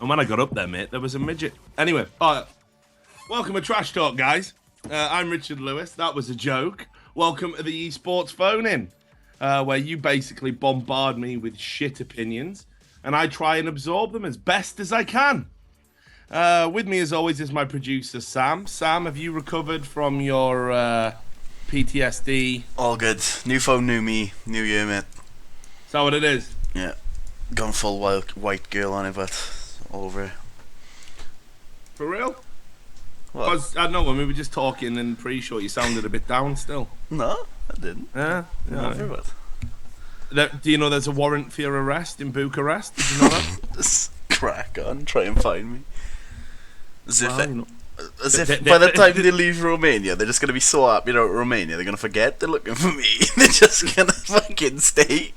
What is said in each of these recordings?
And when I got up there, mate, there was a midget. Anyway, welcome to Trash Talk, guys. I'm Richard Lewis. That was a joke. Welcome to the esports phone-in, where you basically bombard me with shit opinions, and I try and absorb them as best as I can. With me, as always, is my producer, Sam. Sam, have you recovered from your PTSD? All good. New phone, new me, new year, mate. Is that what it is? Yeah. Gone full white girl on it, but all over it. For real? What? Because, I don't know, when we were just talking and pre-show, you sounded a bit down still. No, I didn't. Yeah? Over what? Do you know there's a warrant for your arrest in Bucharest? Did you know that? Just crack on, try and find me. As if Well, by the time they leave Romania, they're just going to be so happy about Romania, they're going to forget they're looking for me. They're just going to fucking stay.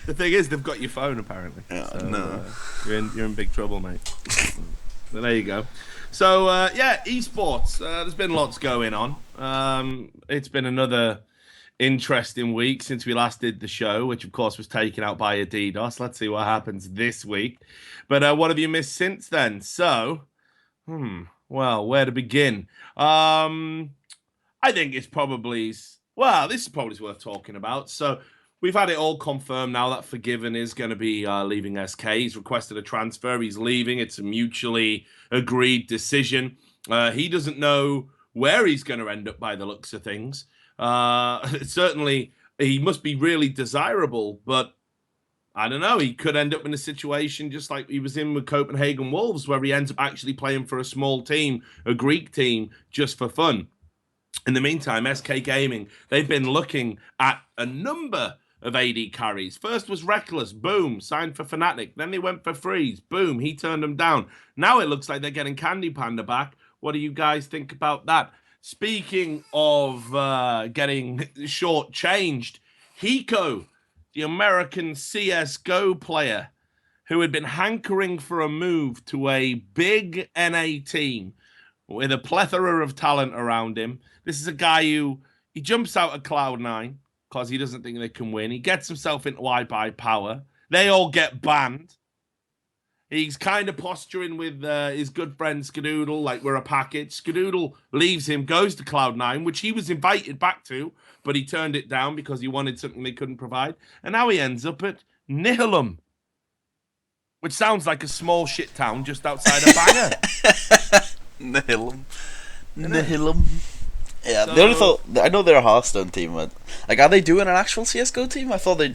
The thing is, they've got your phone, apparently. Yeah, So, no. You're in big trouble, mate. So there you go. So, yeah, esports. There's been lots going on. It's been another interesting week since we last did the show, which, of course, was taken out by Adidas. Let's see what happens this week. But what have you missed since then? So, well, where to begin? I think it's probably... Well, this is probably worth talking about. So, we've had it all confirmed now that Forgiven is going to be leaving SK. He's requested a transfer. He's leaving. It's a mutually agreed decision. He doesn't know where he's going to end up by the looks of things. Certainly, he must be really desirable, but I don't know. He could end up in a situation just like he was in with Copenhagen Wolves, where he ends up actually playing for a small team, a Greek team, just for fun. In the meantime, SK Gaming, they've been looking at a number of AD carries. First was Reckless, boom, signed for Fnatic. Then they went for Freeze, boom, he turned them down. Now it looks like they're getting Candy Panda back. What do you guys think about that? Speaking of getting shortchanged, Hiko, the American CSGO player who had been hankering for a move to a big NA team with a plethora of talent around him. This is a guy who, he jumps out of Cloud9 because he doesn't think they can win. He gets himself into iBuy Power. They all get banned. He's kind of posturing with his good friend Skadoodle, like we're a package. Skadoodle leaves him, goes to Cloud9, which he was invited back to, but he turned it down because he wanted something they couldn't provide. And now he ends up at Nihilum, which sounds like a small shit town just outside of Bangor. Nihilum. Yeah, the only thought, I know they're a Hearthstone team, but like, are they doing an actual CS:GO team? I thought they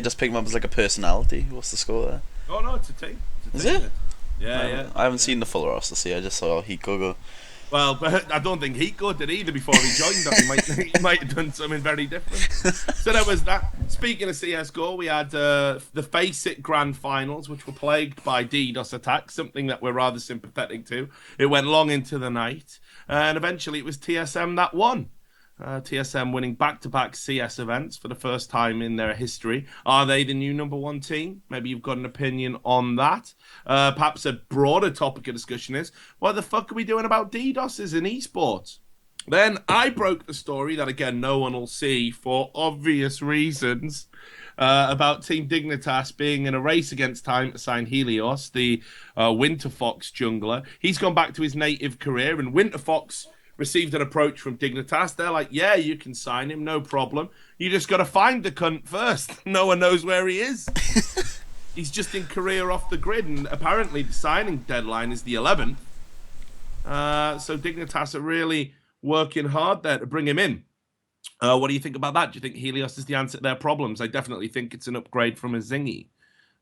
just pick them up as like a personality. What's the score there? Oh no, it's a team. Is it? Yeah. I haven't seen the full roster. See, I just saw Hiko go. Well, but I don't think Hiko did either before he joined us. He might have done something very different. So there was that. Speaking of CSGO, we had the Faceit Grand Finals, which were plagued by DDoS attacks, something that we're rather sympathetic to. It went long into the night, and eventually it was TSM that won. TSM winning back-to-back CS events for the first time in their history. Are they the new number one team? Maybe you've got an opinion on that. Perhaps a broader topic of discussion is, what the fuck are we doing about DDoSes in esports? Then I broke the story that, again, no one will see for obvious reasons, about Team Dignitas being in a race against time to sign Helios, the Winterfox jungler. He's gone back to his native career, and Winterfox received an approach from Dignitas. They're like, yeah, you can sign him, no problem. You just got to find the cunt first. No one knows where he is. He's just in career off the grid, and apparently the signing deadline is the 11th. So Dignitas are really working hard there to bring him in. What do you think about that? Do you think Helios is the answer to their problems? I definitely think it's an upgrade from a Zingy.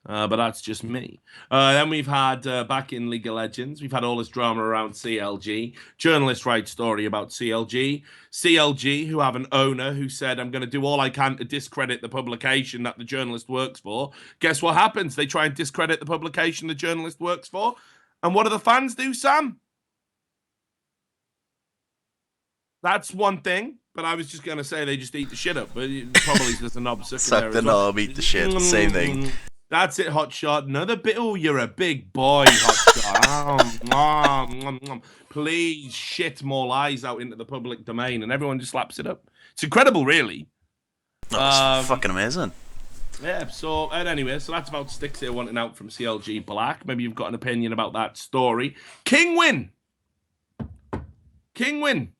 But that's just me. Then we've had, back in League of Legends, we've had all this drama around CLG. Journalists write story about CLG. CLG, who have an owner who said, I'm going to do all I can to discredit the publication that the journalist works for. Guess what happens? They try and discredit the publication the journalist works for. And what do the fans do, Sam? That's one thing. But I was just going to say they just eat the shit up. But probably there's a knob suck in there. Suck the knob, eat the shit. Same thing. That's it, Hotshot. Another bit. Oh, you're a big boy, Hotshot. Please shit more lies out into the public domain, and everyone just slaps it up. It's incredible, really. That's fucking amazing. Yeah, so and anyway, so that's about Sticks here wanting out from CLG Black. Maybe you've got an opinion about that story. King Win. King Win.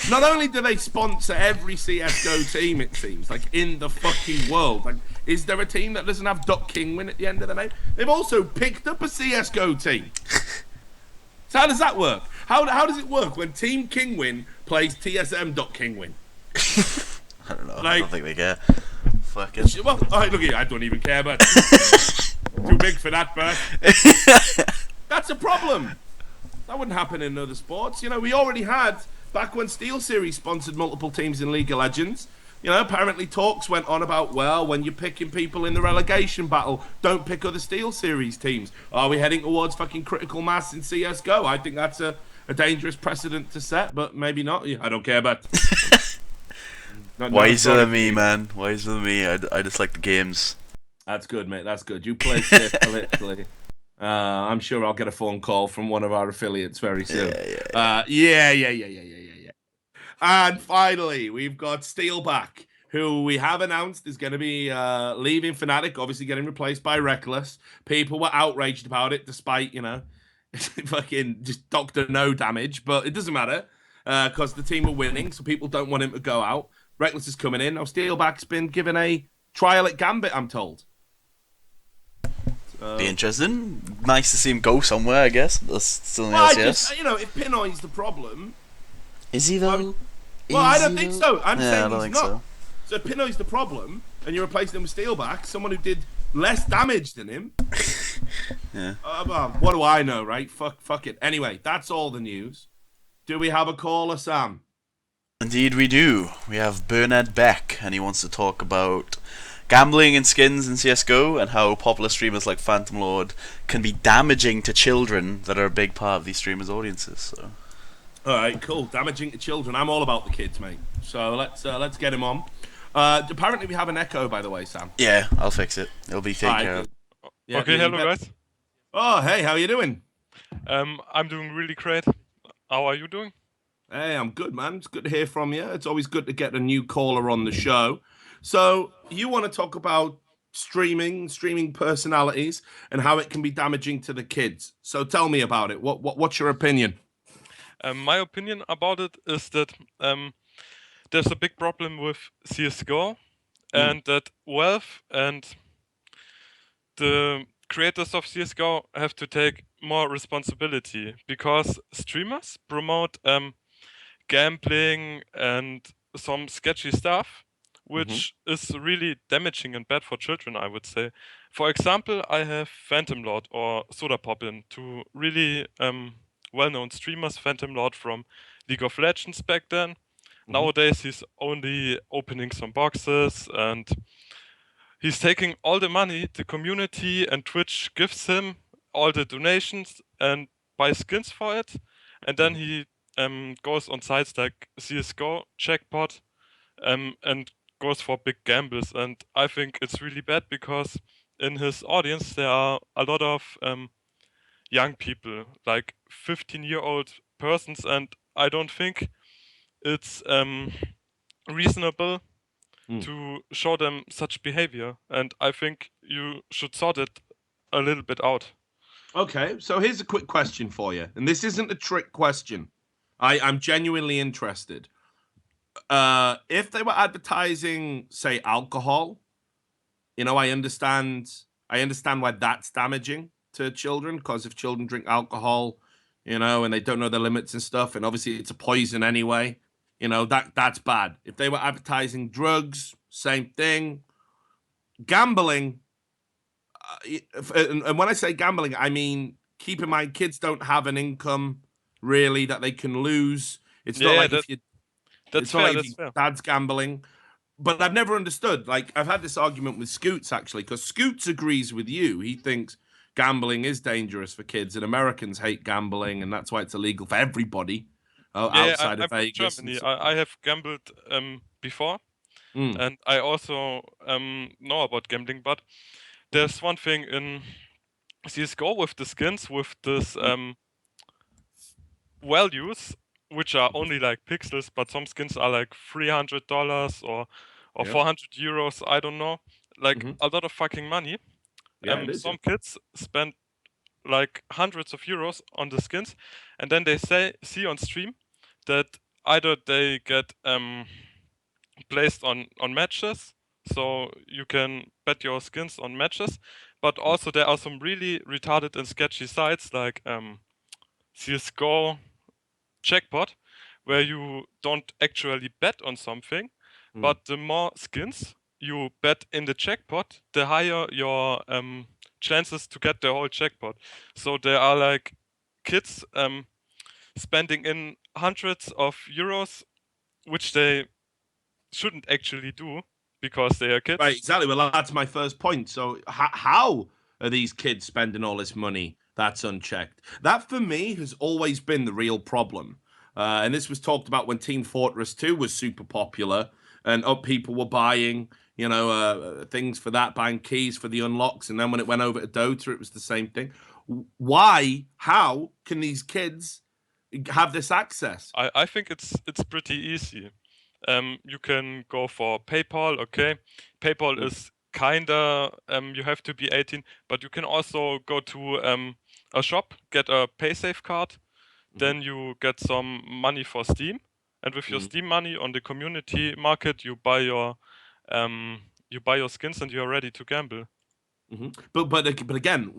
Not only do they sponsor every CSGO team, it seems, like in the fucking world. Like, is there a team that doesn't have .Kingwin at the end of the name? They've also picked up a CSGO team. So how does that work? How does it work when Team Kingwin plays TSM Kingwin? I don't know. Like, I don't think they care. Fuck it. Well, look at you. I don't even care, but too big for that, but that's a problem. That wouldn't happen in other sports. You know, we already had back when SteelSeries sponsored multiple teams in League of Legends. You know, apparently talks went on about, well, when you're picking people in the relegation battle, don't pick other SteelSeries teams. Are we heading towards fucking critical mass in CSGO? I think that's a dangerous precedent to set, but maybe not. I don't care, but... Wiser than me, man. Wiser than me. I just like the games. That's good, mate. That's good. You play safe politically. I'm sure I'll get a phone call from one of our affiliates very soon. Yeah. And finally, we've got Steelback, who we have announced is going to be leaving Fnatic, obviously getting replaced by Reckless. People were outraged about it, despite, you know, fucking just Dr. No damage. But it doesn't matter, because the team are winning, so people don't want him to go out. Reckless is coming in. Now, Steelback's been given a trial at Gambit, I'm told. Be interesting. Nice to see him go somewhere, I guess. That's still in the LCS. You know, if Pinoy's the problem... Is he, though? I don't think so. I'm saying I don't he's think not. So if Pinoy's the problem, and you're replacing him with Steelback, someone who did less damage than him... Yeah. What do I know, right? Fuck it. Anyway, that's all the news. Do we have a caller, Sam? Indeed we do. We have Bernard Beck, and he wants to talk about gambling and skins in CSGO and how popular streamers like Phantom Lord can be damaging to children that are a big part of these streamers' audiences. So. All right, cool. Damaging to children. I'm all about the kids, mate. So let's get him on. Apparently we have an echo, by the way, Sam. Yeah, I'll fix it. It'll be taken care of. Yeah, okay, hello guys. Oh, hey, how are you doing? I'm doing really great. How are you doing? Hey, I'm good, man. It's good to hear from you. It's always good to get a new caller on the show. So you want to talk about streaming personalities, and how it can be damaging to the kids. So tell me about it. What's your opinion? My opinion about it is that there's a big problem with CSGO, and that Valve and the creators of CSGO have to take more responsibility, because streamers promote gambling and some sketchy stuff, which is really damaging and bad for children, I would say. For example, I have Phantom Lord or Sodapoppin, two really well-known streamers. Phantom Lord from League of Legends back then. Nowadays he's only opening some boxes, and he's taking all the money the community and Twitch gives him, all the donations, and buys skins for it. And then he goes on sites like CSGO, Jackpot, and goes for big gambles. And I think it's really bad, because in his audience there are a lot of young people, like 15-year-old persons, and I don't think it's reasonable to show them such behavior, and I think you should sort it a little bit out. Okay, so here's a quick question for you, and this isn't a trick question. I'm genuinely interested. If they were advertising, say, alcohol, you know, I understand why that's damaging to children, because if children drink alcohol, you know, and they don't know their limits and stuff, and obviously it's a poison anyway, you know, that's bad. If they were advertising drugs, same thing. Gambling, and when I say gambling, I mean, keep in mind, kids don't have an income really that they can lose. It's not like if you, that's fair. Dad's gambling. But I've never understood. Like, I've had this argument with Scoots, actually, because Scoots agrees with you. He thinks gambling is dangerous for kids, and Americans hate gambling, and that's why it's illegal for everybody outside of Vegas. Germany. I have gambled before, and I also know about gambling. But there's one thing in CSGO with the skins, with this values, which are only like pixels, but some skins are like $300 or €400. I don't know. like a lot of fucking money. Yeah, it is. Some kids spend like hundreds of euros on the skins, and then they see on stream that either they get placed on matches, so you can bet your skins on matches, but also there are some really retarded and sketchy sites like CS:GO Jackpot, where you don't actually bet on something, but the more skins you bet in the jackpot, the higher your chances to get the whole jackpot. So there are like kids spending in hundreds of euros, which they shouldn't actually do because they are kids. Right, exactly. Well, that's my first point. So, how are these kids spending all this money that's unchecked? That, for me, has always been the real problem. And this was talked about when Team Fortress 2 was super popular, and people were buying, things for that, buying keys for the unlocks. And then when it went over to Dota, it was the same thing. Why? How can these kids have this access? I think it's pretty easy. You can go for PayPal. Okay, PayPal is kinda you have to be 18, but you can also go to a shop, get a PaySafe card, then you get some money for Steam, and with your Steam money on the community market, you buy your skins and you're ready to gamble. But again,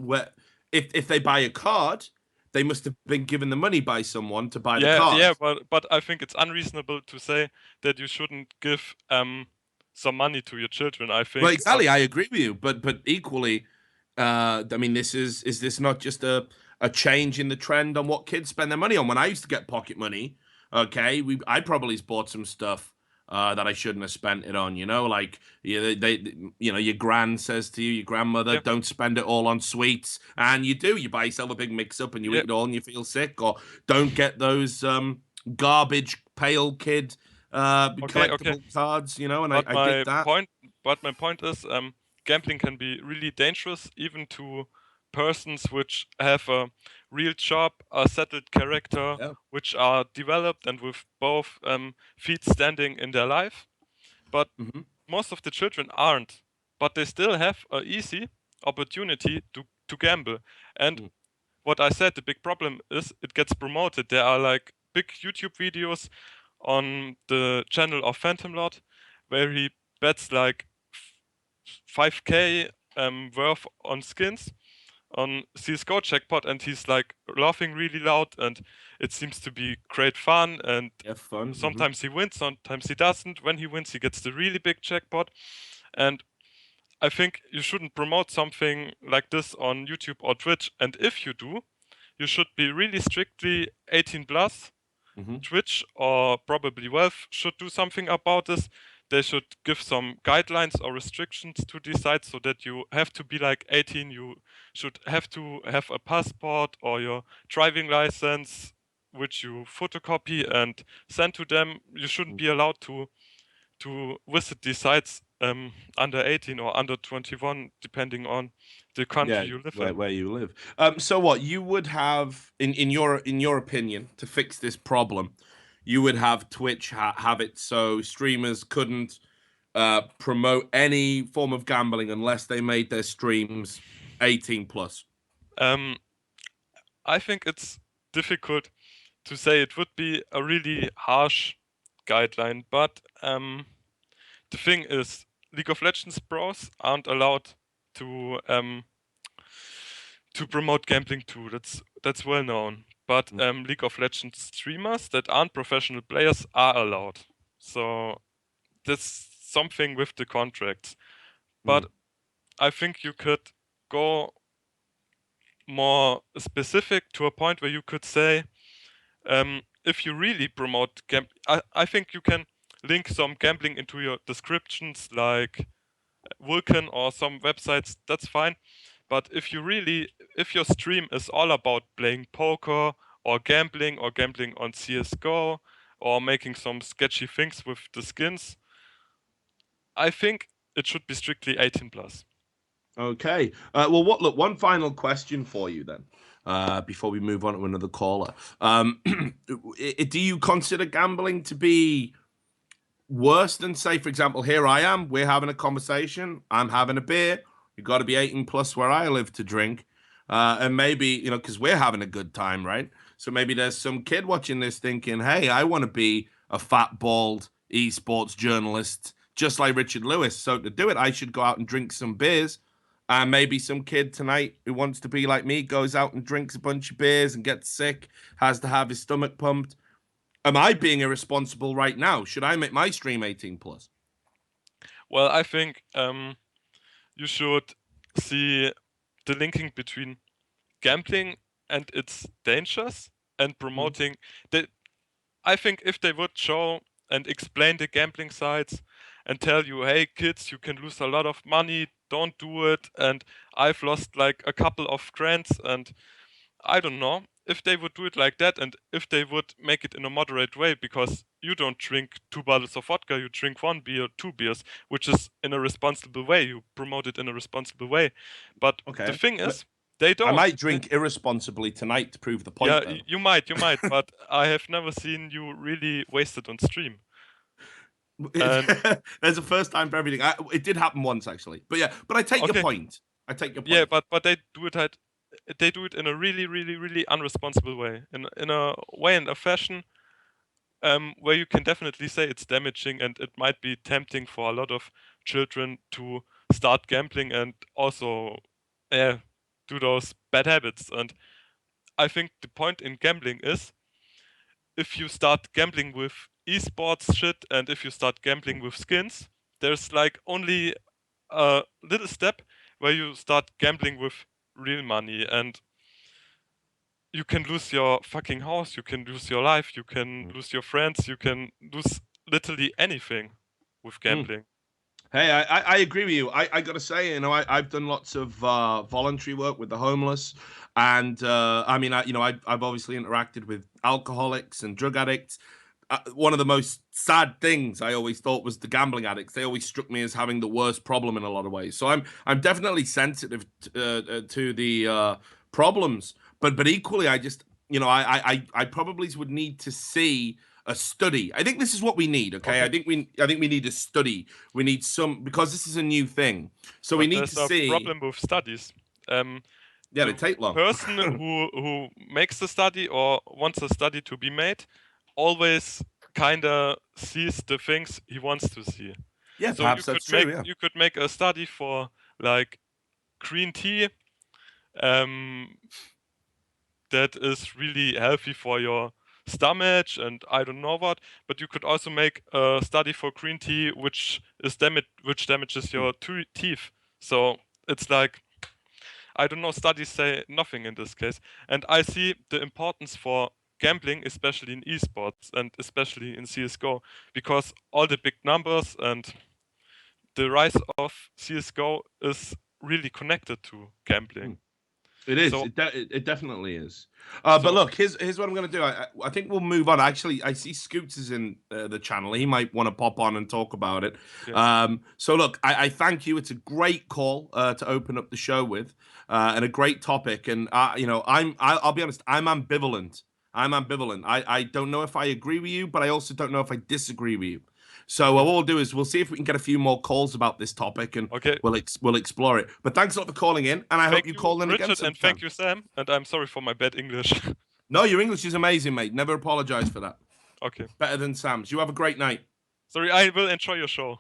if they buy a card, they must have been given the money by someone to buy the card. Yeah, but I think it's unreasonable to say that you shouldn't give some money to your children. I think. Well, exactly, I agree with you. But equally, I mean, is this not just a change in the trend on what kids spend their money on? When I used to get pocket money, okay, I probably bought some stuff that I shouldn't have spent it on. Like your gran says to you, your grandmother, don't spend it all on sweets, and you do. You buy yourself a big mix-up and you eat it all, and you feel sick. Or don't get those garbage pale kid collectible cards. And I get that. My point is, gambling can be really dangerous, even to persons which have a real job, a settled character, which are developed and with both feet standing in their life. But most of the children aren't. But they still have an easy opportunity to gamble. And what I said, the big problem is it gets promoted. There are like big YouTube videos on the channel of Phantom Lord where he bets like 5k worth on skins on CS:GO Jackpot, and he's like laughing really loud, and it seems to be great fun. And fun. Sometimes he wins, sometimes he doesn't. When he wins, he gets the really big jackpot. And I think you shouldn't promote something like this on YouTube or Twitch. And if you do, you should be really strictly 18 plus. Twitch or probably Valve should do something about this. They should give some guidelines or restrictions to decide, so that you have to be like 18. You should have to have a passport or your driving license, which you photocopy and send to them. You shouldn't be allowed to visit these sites under 18 or under 21, depending on the country you live in. Where you live. So what you would have in your opinion to fix this problem? You would have Twitch have it so streamers couldn't promote any form of gambling unless they made their streams 18 plus. I think it's difficult to say. It would be a really harsh guideline, but the thing is, League of Legends pros aren't allowed to promote gambling too. That's well known. But League of Legends streamers that aren't professional players are allowed. So that's something with the contracts. But I think you could go more specific to a point where you could say, if you really promote I think you can link some gambling into your descriptions, like Vulcan or some websites. That's fine. But if your stream is all about playing poker or gambling on CS:GO or making some sketchy things with the skins, I think it should be strictly 18 plus. Okay. Well, look, one final question for you then, before we move on to another caller. Do you consider gambling to be worse than, say, for example, here I am, we're having a conversation, I'm having a beer. You've got to be 18 plus where I live to drink. And maybe, because we're having a good time, right? So maybe there's some kid watching this thinking, hey, I want to be a fat, bald esports journalist just like Richard Lewis. So to do it, I should go out and drink some beers. And maybe some kid tonight who wants to be like me goes out and drinks a bunch of beers and gets sick, has to have his stomach pumped. Am I being irresponsible right now? Should I make my stream 18 plus? Well, I think you should see the linking between gambling and its dangers and promoting the. I think if they would show and explain the gambling sides and tell you, hey kids, you can lose a lot of money, don't do it, and I've lost like a couple of friends, and I don't know if they would do it like that, and if they would make it in a moderate way, because you don't drink 2 bottles of vodka, you drink 1 beer, 2 beers, which is in a responsible way. You promote it in a responsible way. But Okay. the thing is, they don't. I might drink irresponsibly tonight to prove the point. Yeah, you might, but I have never seen you really wasted on stream. There's a first time for everything. It did happen once actually, but yeah. But I take your point. I take your point. Yeah, but they do it in a really, really, really unresponsible way, in a way and a fashion where you can definitely say it's damaging, and it might be tempting for a lot of children to start gambling and also do those bad habits. And I think the point in gambling is, if you start gambling with esports shit and if you start gambling with skins, there's like only a little step where you start gambling with real money, and you can lose your fucking house, you can lose your life, you can lose your friends, you can lose literally anything with gambling. Hey, I agree with you. I got to say, I've done lots of voluntary work with the homeless, and I've obviously interacted with alcoholics and drug addicts. One of the most sad things I always thought was the gambling addicts. They always struck me as having the worst problem in a lot of ways. So I'm definitely sensitive to the problems, but equally, I just I probably would need to see a study. I think this is what we need. Okay, I think we need a study. We need some, because this is a new thing. So we need to see. Problem with studies. Yeah, they take long. Person who makes the study or wants a study to be made always kind of sees the things he wants to see. Yeah, so perhaps that's true. Yeah. You could make a study for like green tea that is really healthy for your stomach and I don't know what, but you could also make a study for green tea which damages your teeth. So it's like, I don't know, studies say nothing in this case. And I see the importance for gambling, especially in esports and especially in CSGO, because all the big numbers and the rise of CSGO is really connected to gambling. It is. So, it definitely is. But look, here's what I'm going to do. I think we'll move on. Actually, I see Scoots is in the channel. He might want to pop on and talk about it. Yeah. So look, I thank you. It's a great call to open up the show with, and a great topic. And I'll be honest, I'm ambivalent. I don't know if I agree with you, but I also don't know if I disagree with you. So what we'll do is we'll see if we can get a few more calls about this topic, and we'll explore it. But thanks a lot for calling in, and I hope you call in Richard, again sometime. And thank you, Sam. And I'm sorry for my bad English. No, your English is amazing, mate. Never apologize for that. Okay. Better than Sam's. You have a great night. Sorry, I will enjoy your show.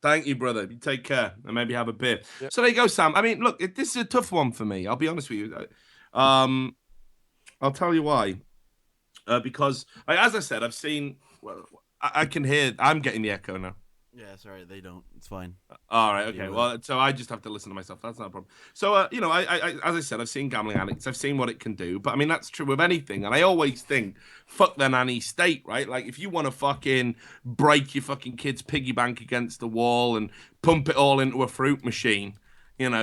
Thank you, brother. You take care, and maybe have a beer. Yep. So there you go, Sam. I mean, look, this is a tough one for me. I'll be honest with you. I'll tell you why. Because, as I said, I've seen. Well, I can hear. I'm getting the echo now. Yeah, sorry, they don't. It's fine. All right, okay. Well, so I just have to listen to myself. That's not a problem. So, I as I said, I've seen gambling addicts. I've seen what it can do. But I mean, that's true with anything. And I always think, fuck the nanny state, right? Like, if you want to fucking break your fucking kid's piggy bank against the wall and pump it all into a fruit machine,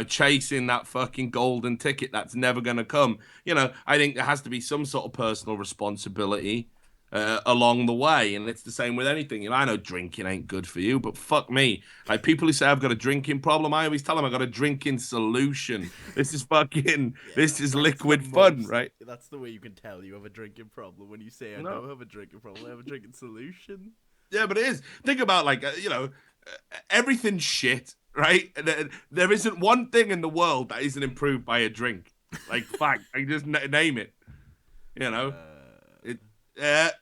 chasing that fucking golden ticket that's never going to come. I think there has to be some sort of personal responsibility along the way, and it's the same with anything. I know drinking ain't good for you, but fuck me. Like, people who say I've got a drinking problem, I always tell them I've got a drinking solution. This is fucking, this is liquid fun, right? That's the way you can tell you have a drinking problem, when you say I don't have a drinking problem, I have a drinking solution. Yeah, but it is. Think about everything's shit, right? There isn't one thing in the world that isn't improved by a drink. Like fact, I just name it. You know,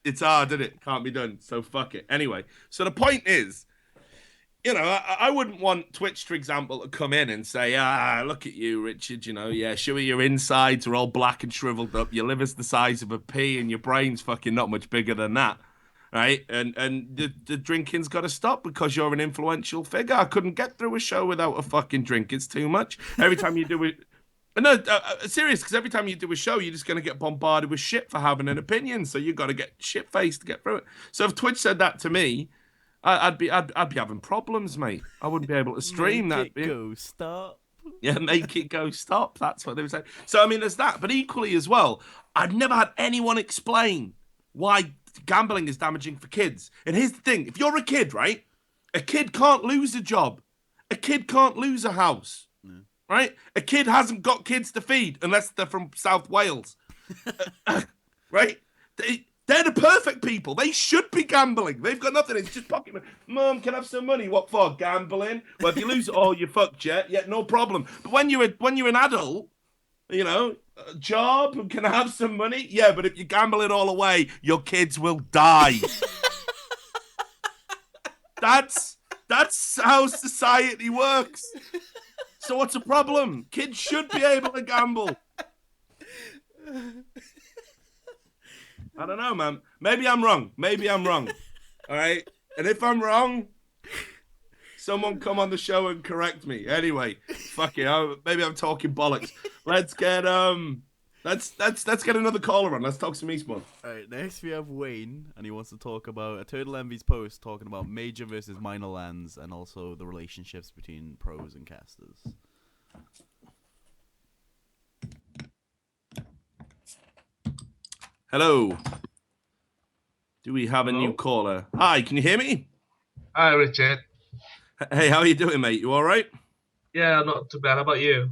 it's hard, isn't it? Can't be done. So fuck it. Anyway, so the point is, I wouldn't want Twitch, for example, to come in and say, look at you, Richard, show me your insides are all black and shriveled up, your liver's the size of a pea, and your brain's fucking not much bigger than that, right? And the drinking's got to stop because you're an influential figure. I couldn't get through a show without a fucking drink. It's too much. Every time you do it... No, serious, because every time you do a show, you're just going to get bombarded with shit for having an opinion, so you've got to get shit-faced to get through it. So if Twitch said that to me... I'd be having problems, mate. I wouldn't be able to stream that. Go stop. Yeah, make it go stop. That's what they were saying. So I mean, there's that. But equally as well, I've never had anyone explain why gambling is damaging for kids. And here's the thing: if you're a kid, right, a kid can't lose a job, a kid can't lose a house, right? A kid hasn't got kids to feed unless they're from South Wales, right? They're the perfect people. They should be gambling. They've got nothing. It's just pocket money. Mum, can I have some money? What for? Gambling? Well, if you lose it all, you fucked, yeah, no problem. But when you're an adult, a job, can I have some money? Yeah, but if you gamble it all away, your kids will die. That's how society works. So what's the problem? Kids should be able to gamble. I don't know, man. Maybe I'm wrong. All right? And if I'm wrong, someone come on the show and correct me. Anyway, fuck it. Maybe I'm talking bollocks. Let's get another caller on. Let's talk some esports. All right, next we have Wayne, and he wants to talk about a Turtle Envy's post talking about major versus minor lands and also the relationships between pros and casters. Hello. Do we have a new caller? Hi, can you hear me? Hi, Richard. Hey, how are you doing, mate? You all right? Yeah, not too bad. How about you?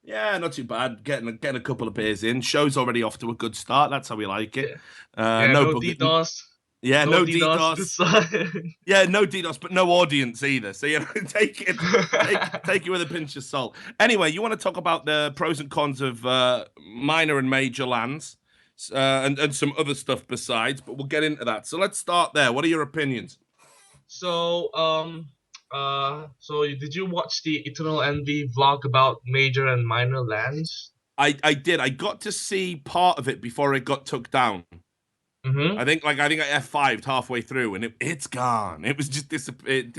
Yeah, not too bad. Getting a couple of beers in. Show's already off to a good start. That's how we like it. No DDoS. Yeah, no DDoS. Yeah, no DDoS, but no audience either. So take it with a pinch of salt. Anyway, you want to talk about the pros and cons of minor and major lands. And some other stuff besides, but we'll get into that. So let's start there. What are your opinions? So, did you watch the Eternal Envy vlog about major and minor lands? I did. I got to see part of it before it got took down. Mm-hmm. I think I F5'd halfway through, and it's gone. It was just disappeared.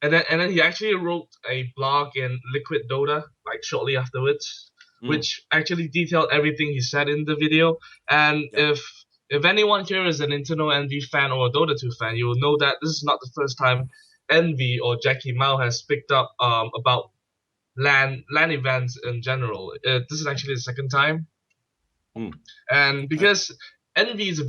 And then he actually wrote a blog in Liquid Dota like shortly afterwards. Which actually detailed everything he said in the video. And if anyone here is an Eternal Envy fan or a Dota 2 fan, you will know that this is not the first time Envy or Jackie Mao has picked up about LAN events in general. This is actually the second time. And because Envy is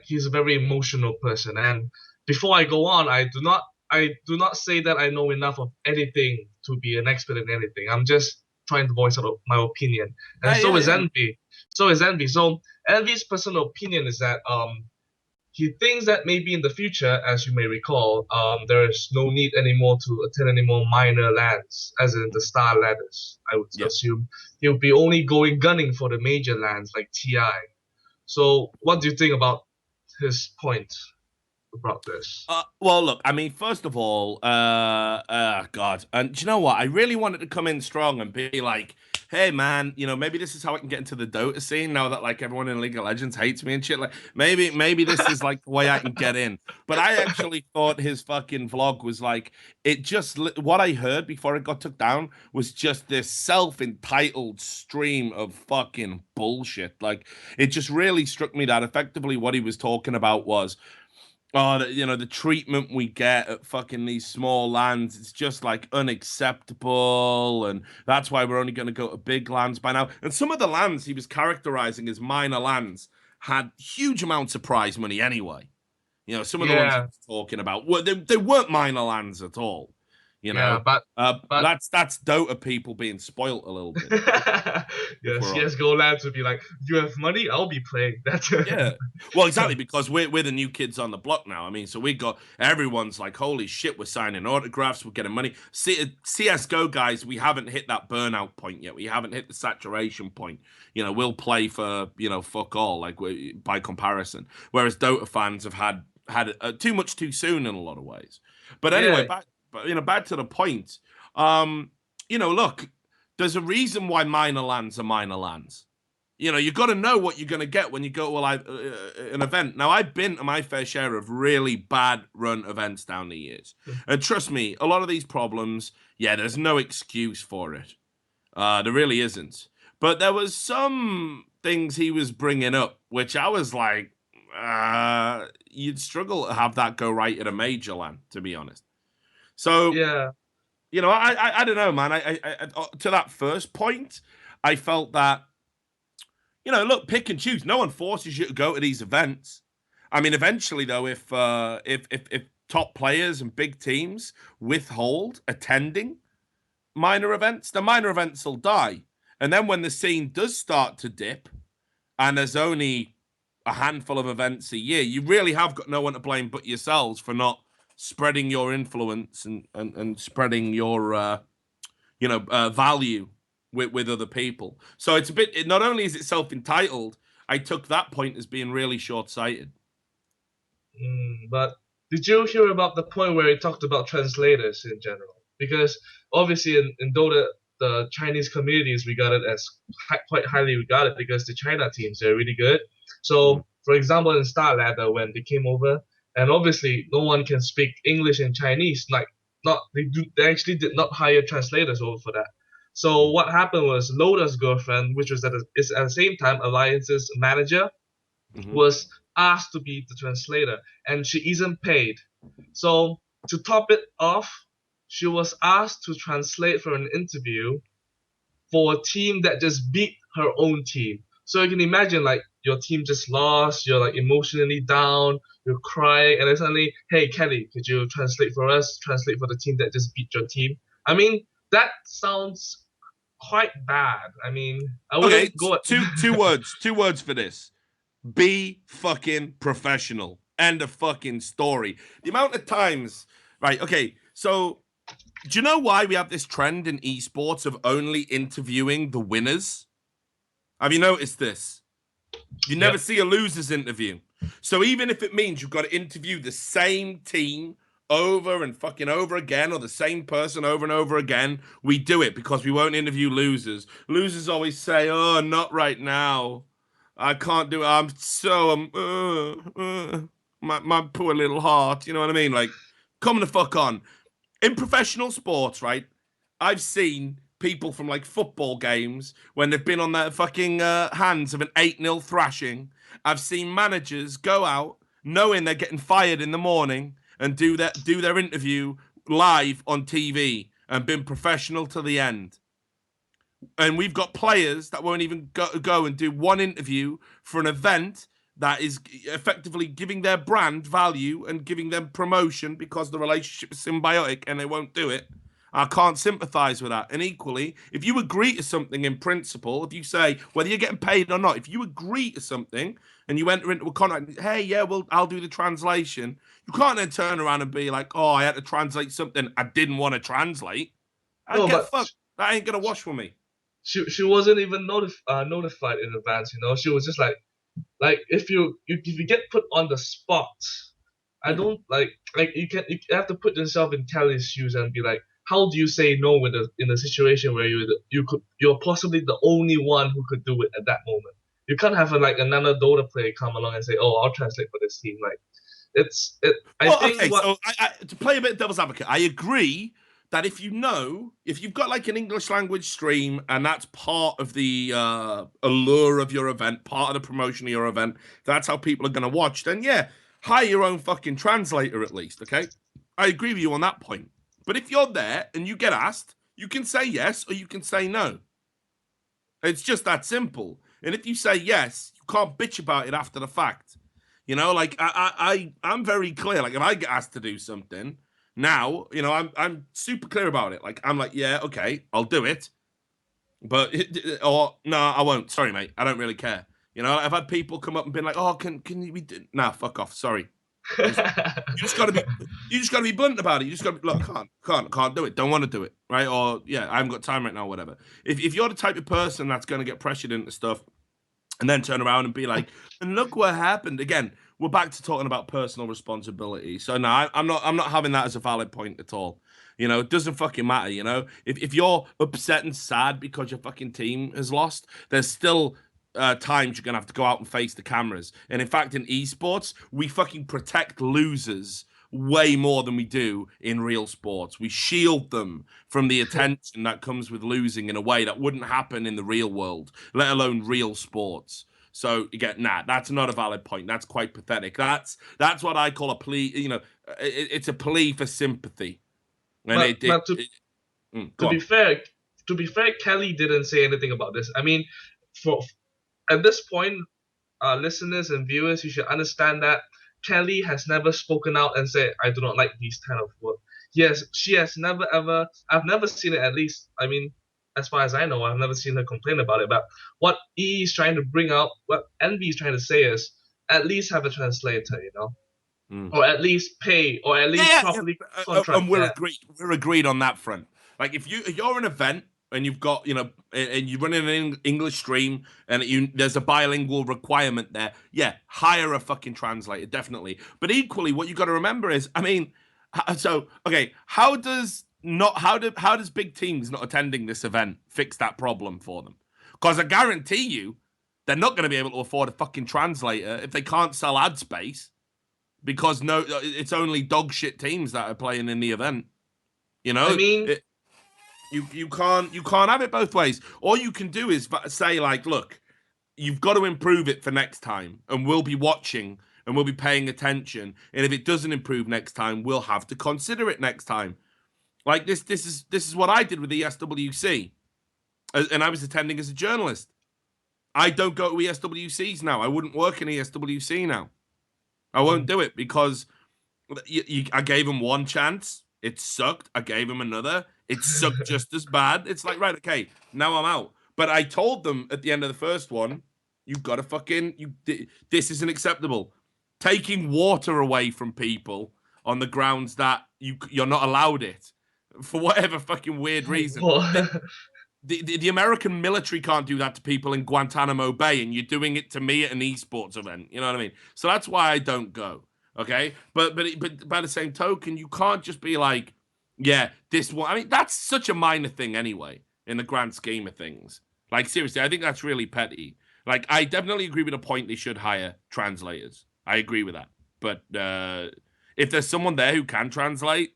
he's a very emotional person. And before I go on, I do not say that I know enough of anything to be an expert in anything. I'm just trying to voice out my opinion, and so is Envy. So Envy's personal opinion is that he thinks that maybe in the future, as you may recall, there is no need anymore to attend any more minor lands, as in the star ladders. I would assume he'll be only gunning for the major lands like TI. So what do you think about his point about this? Well, look, I mean, first of all, God, and do you know what? I really wanted to come in strong and be like, hey, man, maybe this is how I can get into the Dota scene now that like everyone in League of Legends hates me and shit. Like, maybe this is like the way I can get in. But I actually thought his fucking vlog was like, what I heard before it got took down was just this self-entitled stream of fucking bullshit. Like, it just really struck me that effectively what he was talking about was, the treatment we get at fucking these small lands, it's just like unacceptable, and that's why we're only going to go to big lands by now. And some of the lands he was characterizing as minor lands had huge amounts of prize money anyway. Some of the ones he was talking about, they weren't minor lands at all. You know, Yeah, but that's Dota people being spoilt a little bit. yeah, we're CS:GO lads would be like, "You have money, I'll be playing that." Yeah, well, exactly, because we're the new kids on the block now. I mean, so we got everyone's like, holy shit, we're signing autographs, we're getting money. CS:GO guys, we haven't hit that burnout point yet. We haven't hit the saturation point. You know, we'll play for fuck all, like by comparison. Whereas Dota fans have had too much too soon in a lot of ways. But anyway, Yeah. back to the point. Look, there's a reason why minor lands are minor lands. You know, you got to know what you're going to get when you go to an event. Now, I've been to my fair share of really bad run events down the years. And trust me, a lot of these problems, yeah, there's no excuse for it. There really isn't. But there was some things he was bringing up, which I was like, you'd struggle to have that go right at a major LAN, to be honest. So, Yeah. I don't know, man. I to that first point, I felt that, look, pick and choose. No one forces you to go to these events. I mean, eventually, though, if top players and big teams withhold attending minor events, the minor events will die. And then when the scene does start to dip, and there's only a handful of events a year, you really have got no one to blame but yourselves for not spreading your influence and spreading your value with other people. So it's a bit, not only is it self-entitled, I took that point as being really short-sighted. But did you hear about the point where he talked about translators in general? Because obviously in Dota, the Chinese community is regarded as quite highly regarded because the China teams are really good. So, for example, in Star Ladder, when they came over, and obviously no one can speak English and Chinese, they actually did not hire translators over for that. So what happened was Loda's girlfriend, which was is at the same time Alliance's manager, was asked to be the translator, and she isn't paid. So to top it off, she was asked to translate for an interview for a team that just beat her own team. So you can imagine, like, your team just lost, you're like emotionally down, you're crying, and then suddenly, hey Kelly, could you translate for us? Translate for the team that just beat your team. I mean, that sounds quite bad. I mean, I wouldn't go. Two words for this: be fucking professional. End of fucking story. The amount of times, right? Okay, so do you know why we have this trend in esports of only interviewing the winners? Have you noticed this? You never see a loser's interview. So even if it means you've got to interview the same team over and fucking over again, or the same person over and over again, we do it because we won't interview losers. Losers always say, "Oh, not right now. I can't do it. I'm so my poor little heart." You know what I mean? Like, come the fuck on. In professional sports, right? I've seen people from like football games when they've been on their fucking hands of an 8-0 thrashing. I've seen managers go out knowing they're getting fired in the morning and do their interview live on TV and been professional to the end. And we've got players that won't even go and do one interview for an event that is effectively giving their brand value and giving them promotion because the relationship is symbiotic, and they won't do it. I can't sympathize with that. And equally, if you agree to something in principle, if you say, whether you're getting paid or not, if you agree to something and you enter into a contract, hey, yeah, well, I'll do the translation. You can't then turn around and be like, oh, I had to translate something I didn't want to translate. Fuck. That ain't going to wash for me. She wasn't even notified in advance, you know. She was just like if you get put on the spot, I don't like you have to put yourself in Kelly's shoes and be like, how do you say no in a situation where you're possibly the only one who could do it at that moment? You can't have another Dota player come along and say, oh, I'll translate for this team. Like, So to play a bit of devil's advocate, I agree that if you've got like an English language stream and that's part of the allure of your event, part of the promotion of your event, that's how people are going to watch, then yeah, hire your own fucking translator at least, okay? I agree with you on that point. But if you're there and you get asked, you can say yes or you can say no. It's just that simple. And if you say yes, you can't bitch about it after the fact. You know, like I'm very clear. Like if I get asked to do something, Now, you know, I'm super clear about it. Like, I'm like, yeah, okay, I'll do it. But or no, I won't. Sorry, mate. I don't really care. You know, I've had people come up and been like, "Oh, can you be?" Nah, fuck off. Sorry. You just gotta be. You just gotta be blunt about it. You just gotta be, look. Can't do it. Don't want to do it. Right? Or yeah, I haven't got time right now. Whatever. If you're the type of person that's gonna get pressured into stuff, and then turn around and be like, "And look what happened." Again, we're back to talking about personal responsibility. So no, I'm not having that as a valid point at all. You know, it doesn't fucking matter. You know, if you're upset and sad because your fucking team has lost, there's still times you're gonna have to go out and face the cameras. And in fact, in esports, we fucking protect losers way more than we do in real sports. We shield them from the attention that comes with losing in a way that wouldn't happen in the real world, let alone real sports. So again, that's not a valid point. That's quite pathetic. That's what I call a plea. You know, it's a plea for sympathy. And but to be fair, Kelly didn't say anything about this. I mean, for at this point, listeners and viewers, you should understand that Kelly has never spoken out and said, "I do not like these kind of work." Yes, she has never ever. I've never seen it. At least, I mean, as far as I know, I've never seen her complain about it. But what E is trying to bring out, what Envy is trying to say is, at least have a translator, you know. Or at least pay, or at least properly contract. And we're agreed on that front. Like if you're an event and you've got, you know, and you run an English stream and there's a bilingual requirement there, yeah, hire a fucking translator, definitely. But equally, what you got to remember is, I mean, so okay, how does big teams not attending this event fix that problem for them? Because I guarantee you, they're not going to be able to afford a fucking translator if they can't sell ad space. Because it's only dog shit teams that are playing in the event. You know, I mean, you can't have it both ways. All you can do is say like, look, you've got to improve it for next time, and we'll be watching and we'll be paying attention. And if it doesn't improve next time, we'll have to consider it next time. Like this is what I did with the ESWC, and I was attending as a journalist. I don't go to ESWCs now. I wouldn't work in ESWC now. I won't do it because I gave him one chance. It sucked. I gave him another. It sucked just as bad. It's like, right, okay, now I'm out. But I told them at the end of the first one, you've got to this isn't acceptable. Taking water away from people on the grounds that you're not allowed it for whatever fucking weird reason. The American military can't do that to people in Guantanamo Bay, and you're doing it to me at an esports event. You know what I mean? So that's why I don't go. Okay, but by the same token, you can't just be like, yeah, this one. I mean, that's such a minor thing anyway in the grand scheme of things. Like seriously, I think that's really petty. Like I definitely agree with the point they should hire translators. I agree with that. But if there's someone there who can translate,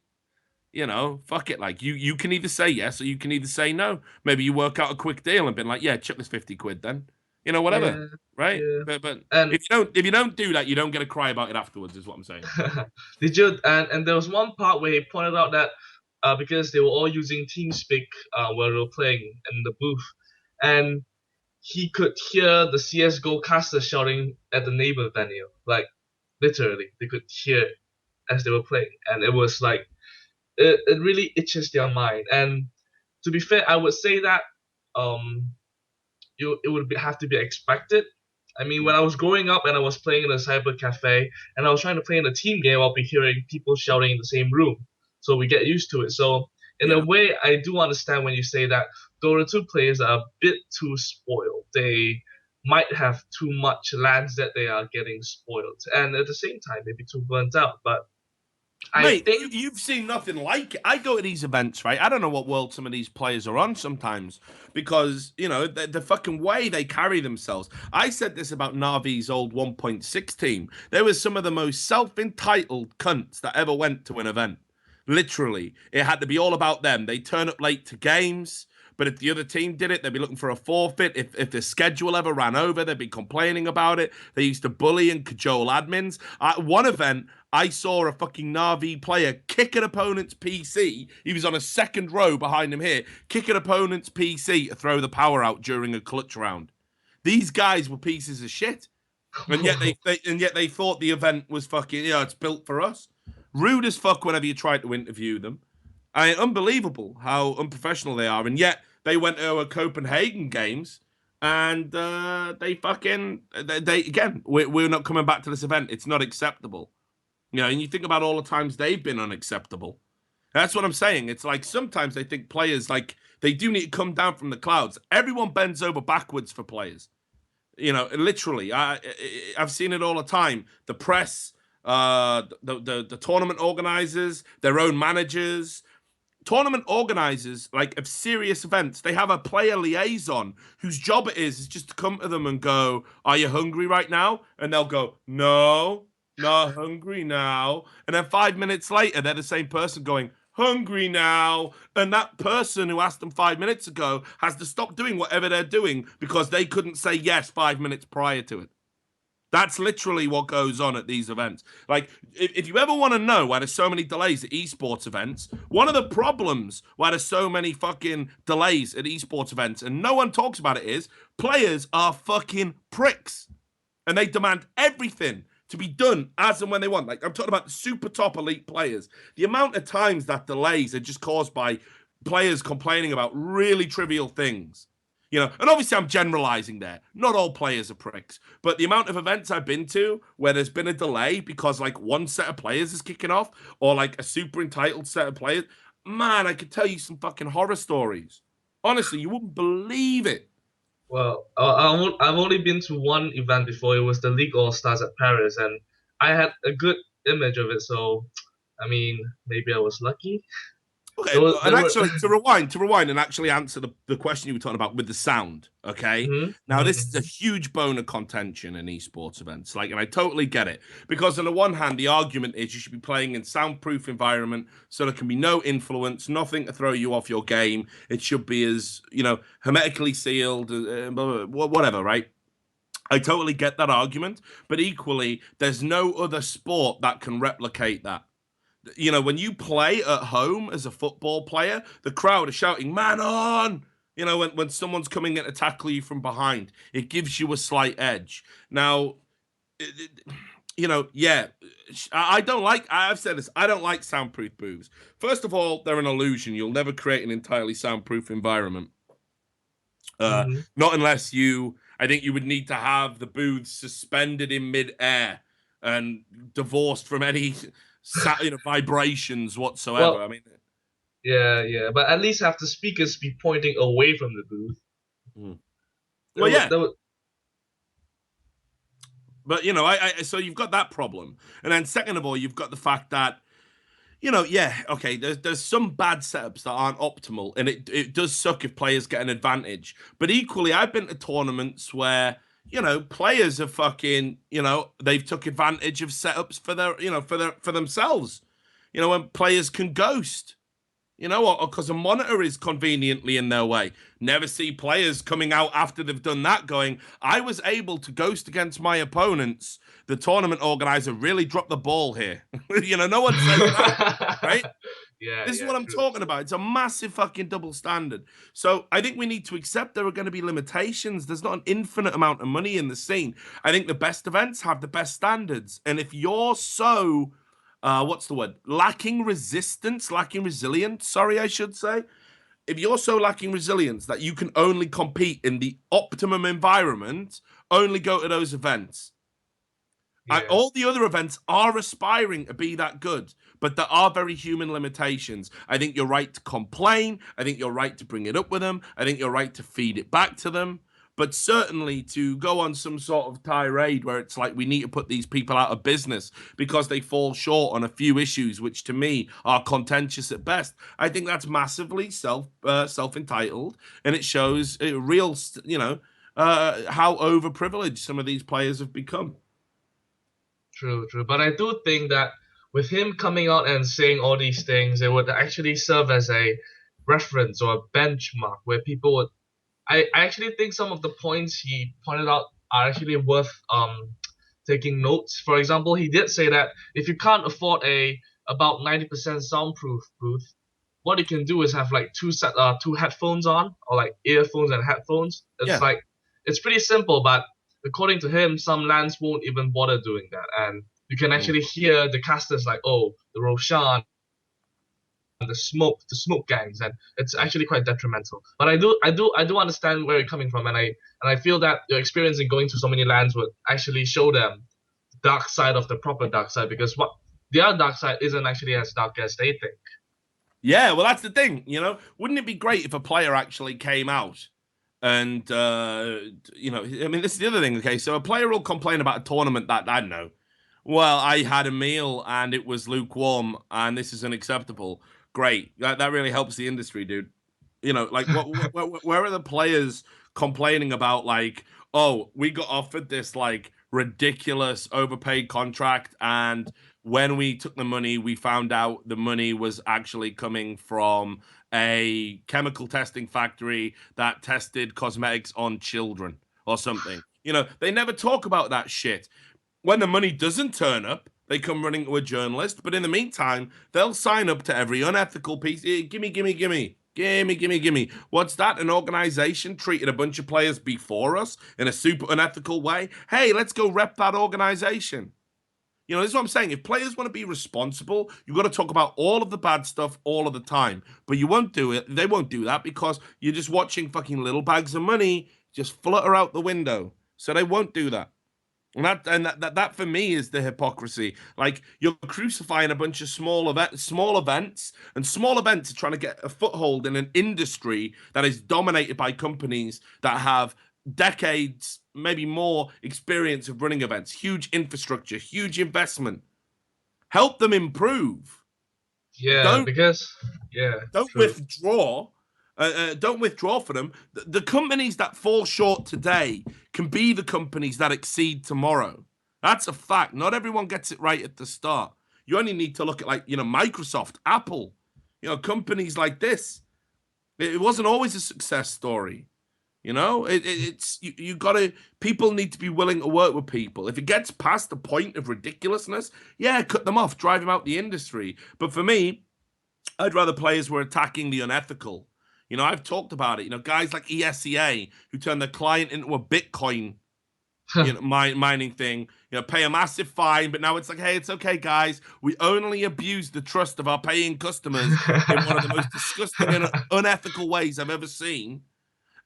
you know, fuck it. Like you can either say yes or you can either say no. Maybe you work out a quick deal and been like, yeah, chuck this 50 quid then. You know, whatever. Yeah, right? Yeah. But if you don't do that, you don't get to cry about it afterwards, is what I'm saying. Did you and there was one part where he pointed out that because they were all using TeamSpeak while they were playing in the booth, and he could hear the CSGO casters shouting at the neighbor venue. Like literally, they could hear it as they were playing. And it was like it really itches their mind. And to be fair, I would say that it would have to be expected. I mean, when I was growing up and I was playing in a cyber cafe and I was trying to play in a team game, I'll be hearing people shouting in the same room. So we get used to it. So in a way, I do understand when you say that Dota 2 players are a bit too spoiled. They might have too much lands that they are getting spoiled. And at the same time, maybe too burnt out. But Mate, I think you've seen nothing like it. I go to these events, right? I don't know what world some of these players are on sometimes because, you know, the fucking way they carry themselves. I said this about Navi's old 1.6 team. They were some of the most self-entitled cunts that ever went to an event. Literally. It had to be all about them. They turn up late to games, but if the other team did it, they'd be looking for a forfeit. If the schedule ever ran over, they'd be complaining about it. They used to bully and cajole admins. At one event, I saw a fucking Na'Vi player kick an opponent's PC. He was on a second row behind him here, kick an opponent's PC to throw the power out during a clutch round. These guys were pieces of shit, and yet they thought the event was fucking, it's built for us. rude as fuck whenever you try to interview them. Unbelievable how unprofessional they are, and yet they went to a Copenhagen games and they again, we're not coming back to this event. It's not acceptable. You know, and you think about all the times they've been unacceptable. That's what I'm saying. It's like sometimes they think players, like, they do need to come down from the clouds. Everyone bends over backwards for players. You know, literally. I've seen it all the time. The press, the tournament organizers, their own managers. Tournament organizers, like, of serious events, they have a player liaison whose job it is just to come to them and go, "Are you hungry right now?" And they'll go, "No, not hungry now." And then 5 minutes later, they're the same person going, "Hungry now." And that person who asked them 5 minutes ago has to stop doing whatever they're doing because they couldn't say yes 5 minutes prior to it. That's literally what goes on at these events. Like, if you ever want to know why there's so many delays at esports events, one of the problems why there's so many fucking delays at esports events, and no one talks about it, is players are fucking pricks. And they demand everything to be done as and when they want. Like, I'm talking about the super top elite players. The amount of times that delays are just caused by players complaining about really trivial things. You know, and obviously I'm generalizing there. Not all players are pricks. But the amount of events I've been to where there's been a delay because, like, one set of players is kicking off, or like a super entitled set of players, man, I could tell you some fucking horror stories. Honestly, you wouldn't believe it. Well, I've only been to one event before. It was the League All Stars at Paris, and I had a good image of it. So, I mean, maybe I was lucky. Okay, and actually, to rewind and actually answer the question you were talking about with the sound, okay? Mhm. Now, this is a huge bone of contention in esports events, like, and I totally get it. Because on the one hand, the argument is you should be playing in soundproof environment so there can be no influence, nothing to throw you off your game. It should be as, you know, hermetically sealed, whatever, right? I totally get that argument, but equally, there's no other sport that can replicate that. You know, when you play at home as a football player, the crowd are shouting, "Man on!" You know, when someone's coming in to tackle you from behind, it gives you a slight edge. Now, you know, yeah, I don't like, I've said this, I don't like soundproof booths. First of all, they're an illusion. You'll never create an entirely soundproof environment. Not unless I think you would need to have the booths suspended in mid-air and divorced from any vibrations whatsoever. Well, I mean, yeah, but at least have the speakers be pointing away from the booth. Well, yeah. But, you know, so you've got that problem. And then second of all, you've got the fact that, you know, yeah, okay, there's some bad setups that aren't optimal, and it does suck if players get an advantage. But equally, I've been to tournaments where, you know, players have fucking, you know, they've took advantage of setups for their, you know, for themselves. You know, when players can ghost, you know, or because a monitor is conveniently in their way. Never see players coming out after they've done that going, "I was able to ghost against my opponents. The tournament organizer really dropped the ball here." You know, no one says that, right? Yeah, This is what I'm talking about. It's a massive fucking double standard. So I think we need to accept there are going to be limitations. There's not an infinite amount of money in the scene. I think the best events have the best standards. And if you're so, what's the word? Lacking resilience, sorry, I should say. If you're so lacking resilience that you can only compete in the optimum environment, only go to those events. Yeah. All the other events are aspiring to be that good, but there are very human limitations. I think you're right to complain. I think you're right to bring it up with them. I think you're right to feed it back to them. But certainly to go on some sort of tirade where it's like we need to put these people out of business because they fall short on a few issues, which to me are contentious at best, I think that's massively self-entitled, and it shows a real, you know, how overprivileged some of these players have become. True. But I do think that with him coming out and saying all these things, it would actually serve as a reference or a benchmark where people would. I actually think some of the points he pointed out are actually worth taking notes. For example, he did say that if you can't afford about 90% soundproof booth, what you can do is have like two headphones on, or like earphones and headphones. It's pretty simple, but according to him, some LANs won't even bother doing that, and you can actually hear the casters like, oh, the Roshan, the smoke gangs, and it's actually quite detrimental. But I do understand where you're coming from, and I feel that your experience in going to so many lands would actually show them dark side of the proper dark side, because what the other dark side isn't actually as dark as they think. Yeah, well, that's the thing. Wouldn't it be great if a player actually came out and I mean, this is the other thing. Okay, so a player will complain about a tournament that I don't know. Well, I had a meal and it was lukewarm, and this is unacceptable. Great, that really helps the industry, dude. Like where are the players complaining about like, oh, we got offered this like ridiculous overpaid contract, and when we took the money, we found out the money was actually coming from a chemical testing factory that tested cosmetics on children or something. They never talk about that shit. When the money doesn't turn up, they come running to a journalist. But in the meantime, they'll sign up to every unethical piece. Gimme, gimme, gimme. Gimme, gimme, gimme. What's that? An organization treated a bunch of players before us in a super unethical way? Hey, let's go rep that organization. This is what I'm saying. If players want to be responsible, you've got to talk about all of the bad stuff all of the time. But you won't do it. They won't do that because you're just watching fucking little bags of money just flutter out the window. So they won't do that. And that for me is the hypocrisy. Like, you're crucifying a bunch of small events, and small events are trying to get a foothold in an industry that is dominated by companies that have decades, maybe more, experience of running events, huge infrastructure, huge investment. Help them improve. Yeah, Don't true. withdraw. Don't withdraw for them. The companies that fall short today can be the companies that exceed tomorrow. That's a fact. Not everyone gets it right at the start. You only need to look at Microsoft, Apple, companies like this. It wasn't always a success story. It's you gotta. People need to be willing to work with people. If it gets past the point of ridiculousness, yeah, cut them off, drive them out the industry. But for me, I'd rather players were attacking the unethical. I've talked about it. Guys like ESEA who turn their client into a Bitcoin, mining thing. Pay a massive fine, but now it's like, hey, it's okay, guys. We only abuse the trust of our paying customers in one of the most disgusting and unethical ways I've ever seen.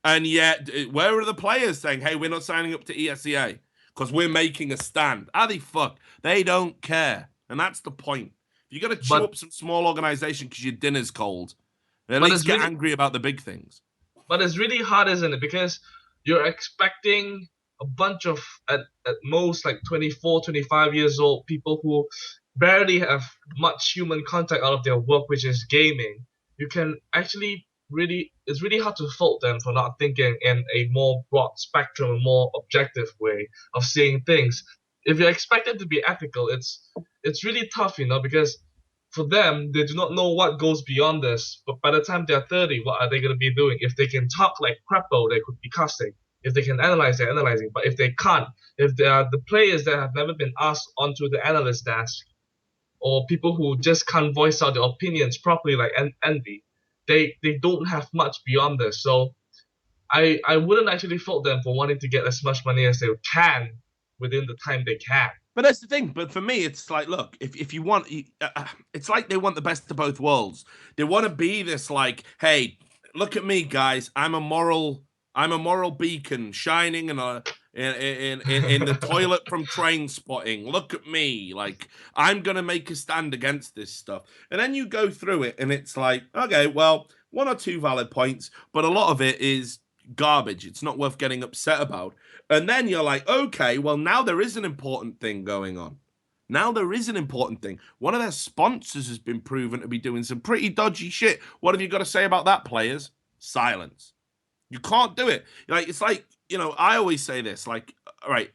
And yet, where are the players saying, hey, we're not signing up to ESEA because we're making a stand? Are they fucked? They don't care. And that's the point. You got to chew up some small organization because your dinner's cold. At least get angry about the big things. But it's really hard, isn't it? Because you're expecting a bunch of, at most, like 24, 25 years old people who barely have much human contact out of their work, which is gaming. You can actually it's really hard to fault them for not thinking in a more broad spectrum, a more objective way of seeing things. If you expect them to be ethical, it's really tough, because for them, they do not know what goes beyond this. But by the time they're 30, what are they going to be doing? If they can talk like Crappo, they could be casting. If they can analyze, they're analyzing. But if they can't, if they are the players that have never been asked onto the analyst desk, or people who just can't voice out their opinions properly, like Envy, they don't have much beyond this. So I wouldn't actually fault them for wanting to get as much money as they can within the time they can. But that's the thing. But for me, it's like, look, if you want, it's like they want the best of both worlds. They want to be this like, hey, look at me, guys. I'm a moral beacon shining in the toilet from Train Spotting. Look at me, like I'm gonna make a stand against this stuff. And then you go through it, and it's like, okay, well, one or two valid points, but a lot of it is garbage. It's not worth getting upset about. And then you're like, okay, well, now there is an important thing going on. Now there is an important thing. One of their sponsors has been proven to be doing some pretty dodgy shit. What have you got to say about that, players? Silence. You can't do it. It's like, I always say this, like, all right,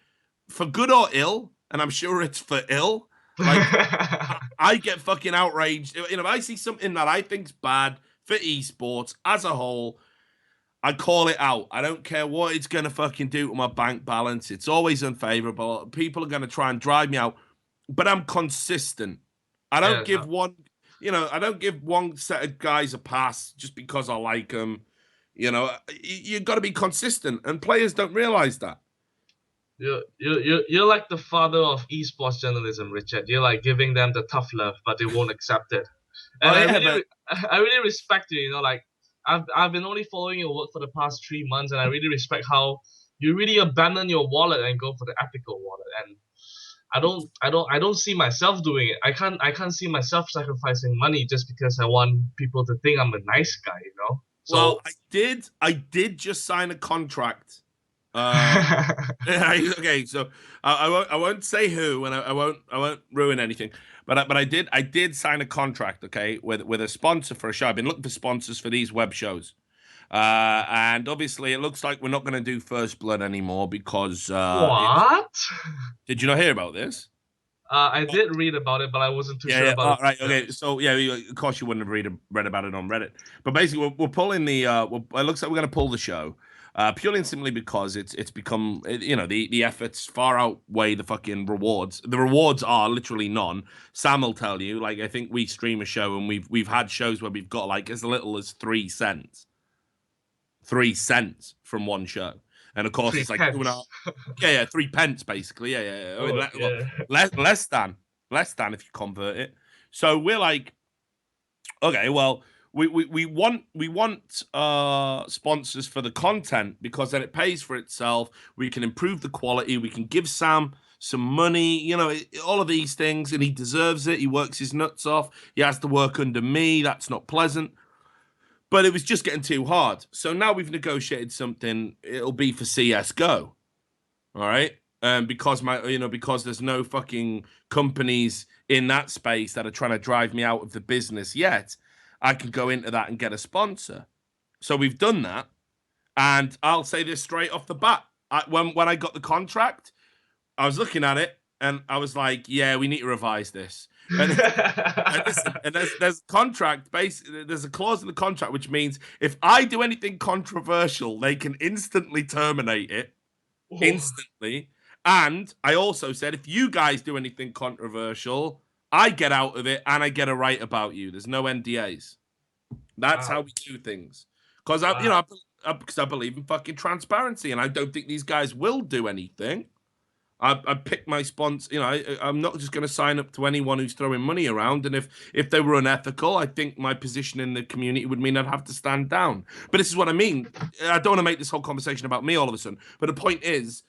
for good or ill, and I'm sure it's for ill, like, I get fucking outraged. If I see something that I think's bad for esports as a whole, I call it out. I don't care what it's going to fucking do to my bank balance. It's always unfavorable. People are going to try and drive me out, but I'm consistent. I don't give I don't give one set of guys a pass just because I like them. You've got to be consistent, and players don't realize that. You're like the father of esports journalism, Richard. You're like giving them the tough love, but they won't accept it. And Oh I yeah, really, but I really respect you. You know, like I've been only following your work for the past 3 months, and I really respect how you really abandon your wallet and go for the ethical wallet. And I don't see myself doing it. I can't see myself sacrificing money just because I want people to think I'm a nice guy. You know. well, So. I did just sign a contract. Uh, okay, so I won't say who, and I won't ruin anything. But I did sign a contract, okay, with a sponsor for a show. I've been looking for sponsors for these web shows, and obviously it looks like we're not going to do First Blood anymore because What? did you not hear about this? I did read about it, but I wasn't too Yeah, sure yeah. about Oh, it. right. Okay. So yeah, of course you wouldn't have read about it on Reddit. But basically, we're pulling the. It looks like we're going to pull the show, purely and simply because it's become the efforts far outweigh the fucking rewards. The rewards are literally none. Sam will tell you. Like I think we stream a show and we've had shows where we've got like as little as 3 cents, 3 cents from one show. And of course, Three it's like pence. yeah, 3 pence basically. Yeah, yeah. I mean, Oh yeah. less than if you convert it. So we're like, okay, well, we want sponsors for the content because then it pays for itself. We can improve the quality. We can give Sam some money. All of these things, and he deserves it. He works his nuts off. He has to work under me. That's not pleasant. But it was just getting too hard. So now we've negotiated something. It'll be for CS:GO. All right. Because there's no fucking companies in that space that are trying to drive me out of the business yet, I can go into that and get a sponsor. So we've done that. And I'll say this straight off the bat. When I got the contract, I was looking at it and I was like, yeah, we need to revise this. And listen, and there's contract there's a clause in the contract which means if I do anything controversial, they can instantly terminate it. Instantly. And I also said, if you guys do anything controversial, I get out of it and I get a right about you. There's no NDAs. That's how Wow. we do things. Because Wow. because I believe in fucking transparency, and I don't think these guys will do anything. I pick my sponsor. I'm not just going to sign up to anyone who's throwing money around. And if they were unethical, I think my position in the community would mean I'd have to stand down. But this is what I mean. I don't want to make this whole conversation about me all of a sudden. But the point is,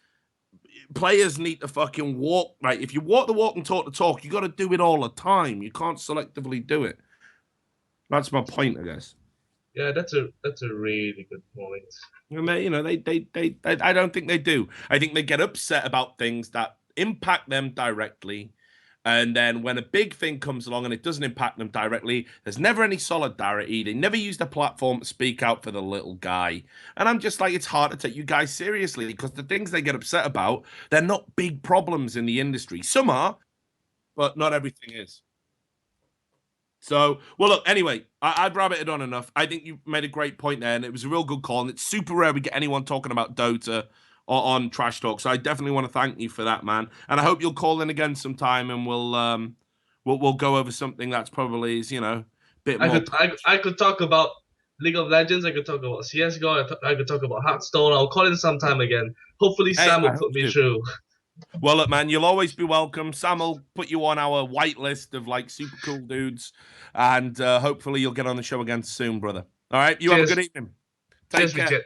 players need to fucking walk. Right? If you walk the walk and talk the talk, you got to do it all the time. You can't selectively do it. That's my point, I guess. Yeah, that's a really good point. And they I don't think they do. I think they get upset about things that impact them directly. And then when a big thing comes along and it doesn't impact them directly, there's never any solidarity. They never use the platform to speak out for the little guy. And I'm just like, it's hard to take you guys seriously because the things they get upset about, they're not big problems in the industry. Some are, but not everything is. So, well, look, anyway, I've rabbited on enough. I think you made a great point there, and it was a real good call. And it's super rare we get anyone talking about Dota on Trash Talk. So I definitely want to thank you for that, man. And I hope you'll call in again sometime, and we'll go over something that's probably bit I more. could I could talk about League of Legends. I could talk about CS:GO. I could talk about Hearthstone. I'll call in sometime again. Hopefully, Hey, Sam I will hope put me to. through. Well, look, man, you'll always be welcome. Sam will put you on our whitelist of like super cool dudes, and hopefully you'll get on the show again soon, brother. All right, you have a Cheers. good evening. Take Cheers, care. Richard.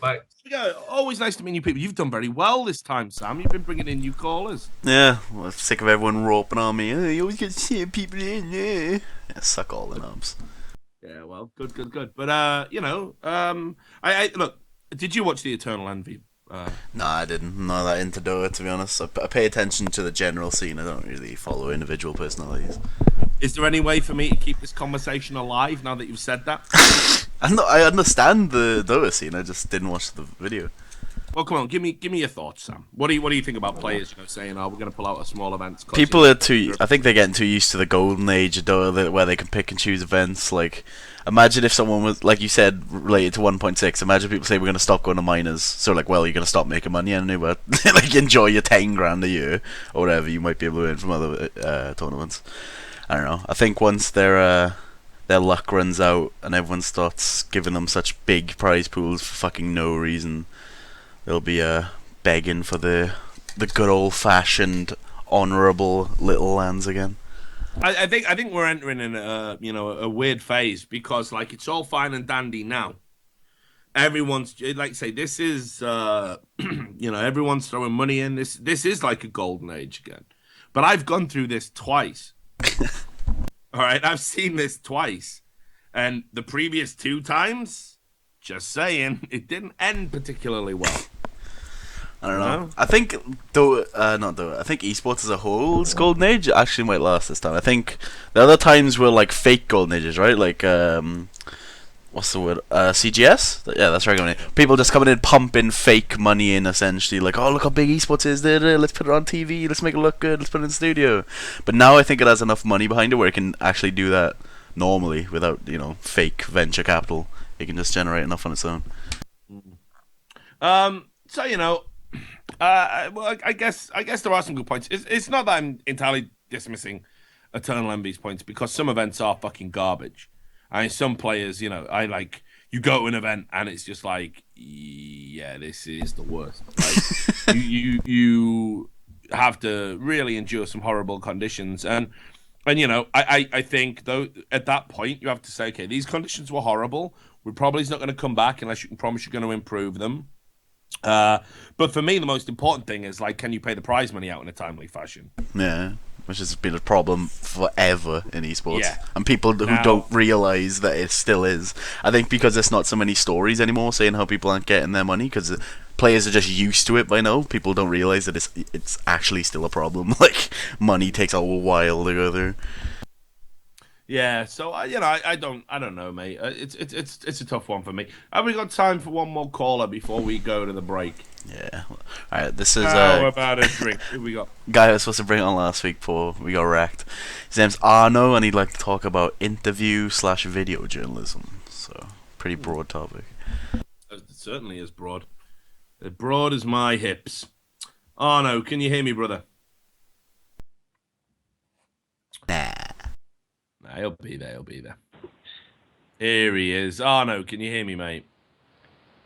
Bye. Yeah, always nice to meet new people. You've done very well this time, Sam. You've been bringing in new callers. Yeah, well, I'm sick of everyone roping on me. Oh, you always get shit people in there. Yeah, suck all the knobs. Yeah, well, good. But I look. Did you watch the Eternal Envy? No, I didn't. I'm not that into Dota, to be honest. I pay attention to the general scene. I don't really follow individual personalities. Is there any way for me to keep this conversation alive now that you've said that? I understand the Dota scene. I just didn't watch the video. Well, come on, give me your thoughts, Sam. What do you think about players? Saying, "Oh, we're going to pull out a small event." People are too. I think they're getting too used to the golden age of Dota, where they can pick and choose events. Like, imagine if someone was, like you said, related to 1.6. Imagine people say we're going to stop going to minors. So, like, well, you're going to stop making money anyway. But like, enjoy your 10 grand a year or whatever you might be able to earn from other tournaments. I don't know. I think once their luck runs out and everyone starts giving them such big prize pools for fucking no reason, there'll be begging for the good old fashioned honourable little lands again. I think we're entering in a weird phase because like it's all fine and dandy now. Everyone's like say this is everyone's throwing money in this is like a golden age again. But I've gone through this twice. All right, I've seen this twice. And the previous 2 times, just saying, it didn't end particularly well. I don't know. I think I think esports as a whole, its golden age actually might last this time. I think the other times were like fake golden ages, right? Like what's the word? CGS? Yeah, that's right. People just coming in pumping fake money in, essentially. Like, oh, look how big esports is. Let's put it on TV. Let's make it look good. Let's put it in the studio. But now I think it has enough money behind it where it can actually do that normally without, fake venture capital. It can just generate enough on its own. So well, I guess there are some good points. It's not that I'm entirely dismissing Eternal Envy's points because some events are fucking garbage. I mean, some players, you go to an event and it's just like, yeah, this is the worst. Like, you have to really endure some horrible conditions, and I think though at that point you have to say, okay, these conditions were horrible. We're probably not going to come back unless you can promise you're going to improve them. But for me, the most important thing is like, can you pay the prize money out in a timely fashion? Yeah. Which has been a problem forever in esports. Yeah. And people who don't realise that it still is. I think because there's not so many stories anymore saying how people aren't getting their money, because players are just used to it by now. People don't realise that it's actually still a problem. Like, money takes a while to go through. Yeah, so I don't know, mate. It's a tough one for me. Have we got time for one more caller before we go to the break? Yeah. Alright, this is how about a drink? Who we got? Guy I was supposed to bring on last week before we got wrecked. His name's Arno, and he'd like to talk about interview/video journalism. So, pretty broad topic. It certainly is broad. As broad as my hips. Arno, can you hear me, brother? Nah. He'll be there. Here he is. Arno, can you hear me, mate?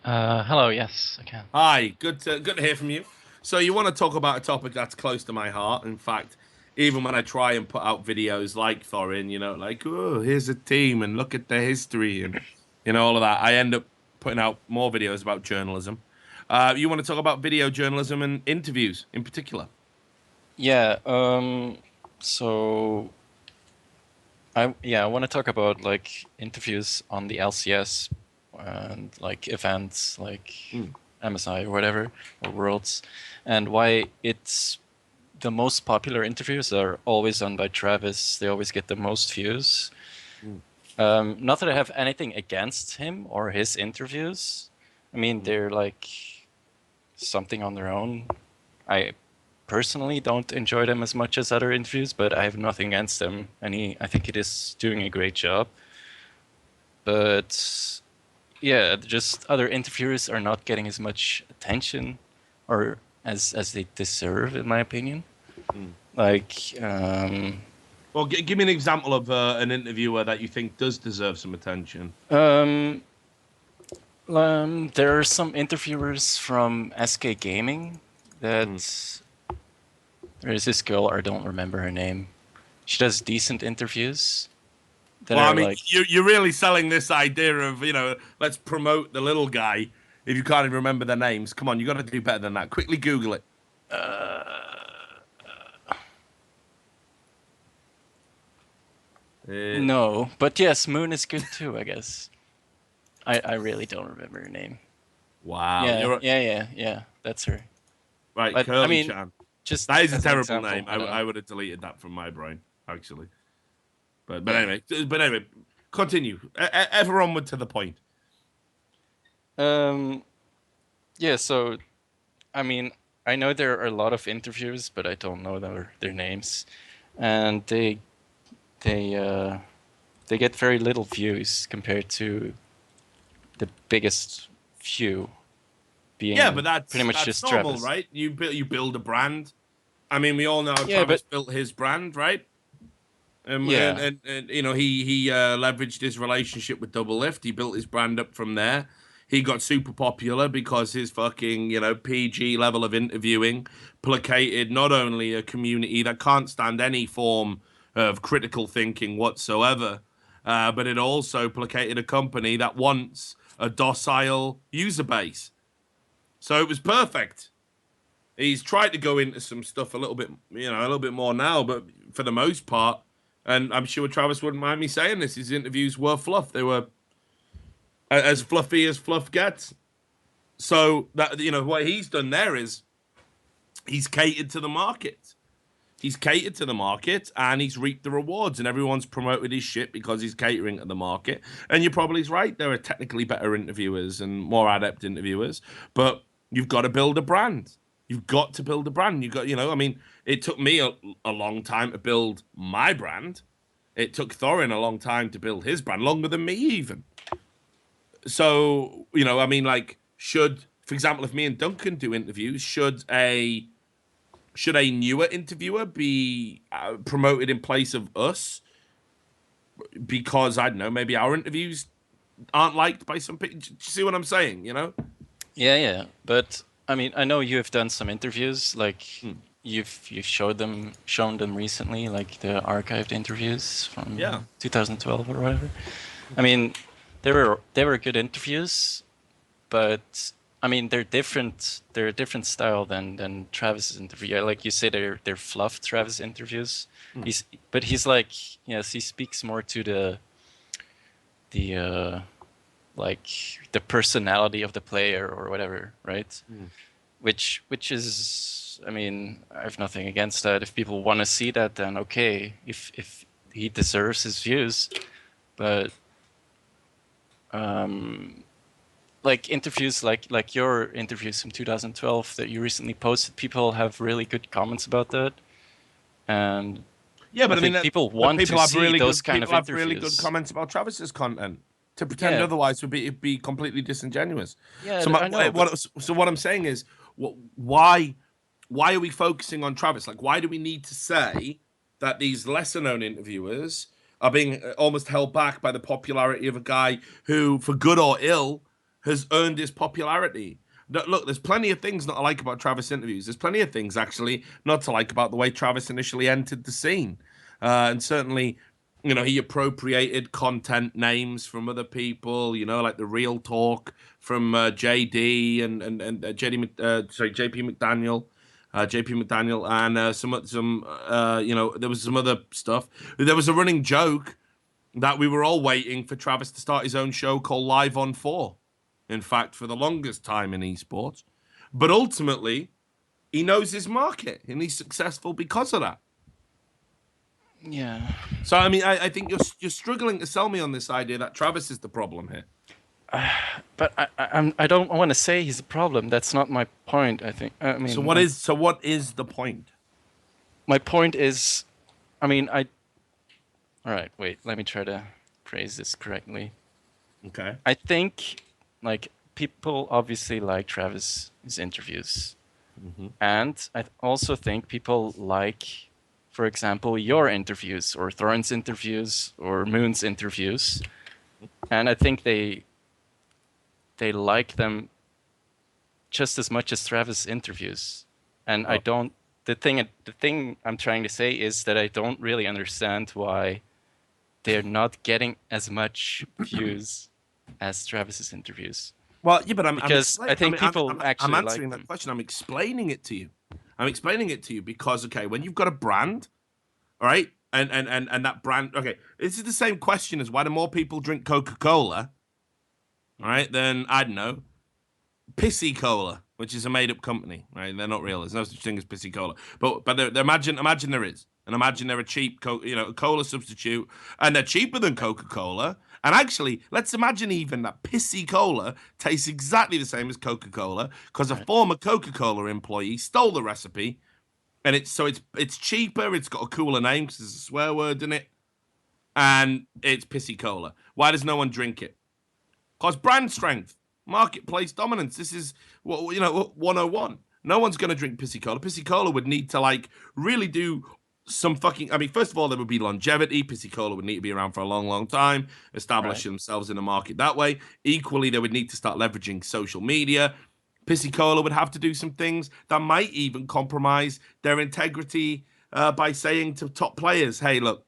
Hello, yes, I can. Hi, good to hear from you. So you want to talk about a topic that's close to my heart. In fact, even when I try and put out videos like Thorin, like, oh, here's a team and look at their history and all of that, I end up putting out more videos about journalism. You want to talk about video journalism and interviews in particular? Yeah, so I want to talk about like interviews on the LCS and like events like MSI or whatever, or Worlds, and why it's the most popular interviews are always done by Travis. They always get the most views. Not that I have anything against him or his interviews. I mean, they're like something on their own. I personally don't enjoy them as much as other interviews, but I have nothing against them, and I think he is doing a great job. But yeah, just other interviewers are not getting as much attention, or as they deserve, in my opinion. Like, well, give me an example of an interviewer that you think does deserve some attention. There are some interviewers from SK Gaming that. There's this girl, I don't remember her name. She does decent interviews. Well, I mean, you're really selling this idea of, let's promote the little guy if you can't even remember their names. Come on, you got to do better than that. Quickly Google it. No, but yes, Moon is good too, I guess. I really don't remember her name. Wow. Yeah, that's her. Right, but, Curly I mean, Chan. Just that is a as an terrible example, name. I would have deleted that from my brain, actually. But anyway, continue. Ever onward to the point. Yeah. So, I mean, I know there are a lot of interviews, but I don't know their names, and they get very little views compared to the biggest few. But that's pretty much that's just normal, Travis. right? You build a brand. I mean, we all know how Travis built his brand, right? And he leveraged his relationship with Double Lift. He built his brand up from there. he got super popular because his fucking, PG level of interviewing placated not only a community that can't stand any form of critical thinking whatsoever, but it also placated a company that wants a docile user base. So it was perfect. He's tried to go into some stuff a little bit more now, but for the most part, and I'm sure Travis wouldn't mind me saying this, his interviews were fluff. They were as fluffy as fluff gets. So that what he's done there is he's catered to the market. He's catered to the market and he's reaped the rewards, and everyone's promoted his shit because he's catering to the market. And you're probably right. There are technically better interviewers and more adept interviewers, but you've got to build a brand. You've got to build a brand. It took me a long time to build my brand. It took Thorin a long time to build his brand, longer than me even. So, should, for example, if me and Duncan do interviews, should a newer interviewer be promoted in place of us? Because, I don't know, maybe our interviews aren't liked by some people. Do you see what I'm saying, Yeah. But, I know you have done some interviews, like, you've shown them recently, like the archived interviews from 2012 or whatever. They were good interviews, but they're different. They're a different style than Travis's interview. Like you say, they're fluffed Travis interviews. He's like, yes, he speaks more to the personality of the player or whatever, right? Which is, I have nothing against that. If people want to see that, then okay. If he deserves his views, but like interviews like your interviews from 2012 that you recently posted, people have really good comments about that, and but I think people want to see those kind of interviews. People have really good comments about Travis's content. To pretend otherwise would be completely disingenuous. So what I'm saying is, why are we focusing on Travis? Like, why do we need to say that these lesser known interviewers are being almost held back by the popularity of a guy who, for good or ill, has earned his popularity? Look, there's plenty of things not to like about Travis interviews. There's plenty of things, actually, not to like about the way Travis initially entered the scene. And certainly, he appropriated content names from other people, like the Real Talk from JD and JP McDaniel. JP McDaniel and there was some other stuff. There was a running joke that we were all waiting for Travis to start his own show called Live on 4. In fact, for the longest time in esports. But ultimately, he knows his market and he's successful because of that. Yeah. So, I think you're struggling to sell me on this idea that Travis is the problem here. But I don't want to say he's a problem. That's not my point, I think. So what is the point? My point is, all right, wait, let me try to phrase this correctly. Okay. I think, people obviously like Travis's interviews. And I also think people like, for example, your interviews or Thorin's interviews or Moon's interviews. And I think they like them just as much as Travis interviews. And the thing I'm trying to say is that I don't really understand why they're not getting as much views as Travis's interviews. Well, yeah, but I think people actually I'm answering like that question. I'm explaining it to you. Because, okay, when you've got a brand, all right, and that brand, okay, this is the same question as why do more people drink Coca-Cola, all right, then, I don't know, Pissy Cola, which is a made-up company, right? They're not real. There's no such thing as Pissy Cola. But imagine there is. And imagine they're a cheap cola substitute, and they're cheaper than Coca-Cola. And actually, let's imagine even that Pissy Cola tastes exactly the same as Coca-Cola because a former Coca-Cola employee stole the recipe, and it's cheaper. It's got a cooler name because there's a swear word in it, and it's Pissy Cola. Why does no one drink it? Because brand strength, marketplace dominance. This is 101. No one's going to drink Pissy Cola. Pissy Cola would need to really do some fucking. I mean, first of all, there would be longevity. Pisicola would need to be around for a long, long time, establish themselves in the market that way. Equally, they would need to start leveraging social media. Pisicola would have to do some things that might even compromise their integrity by saying to top players, "Hey, look,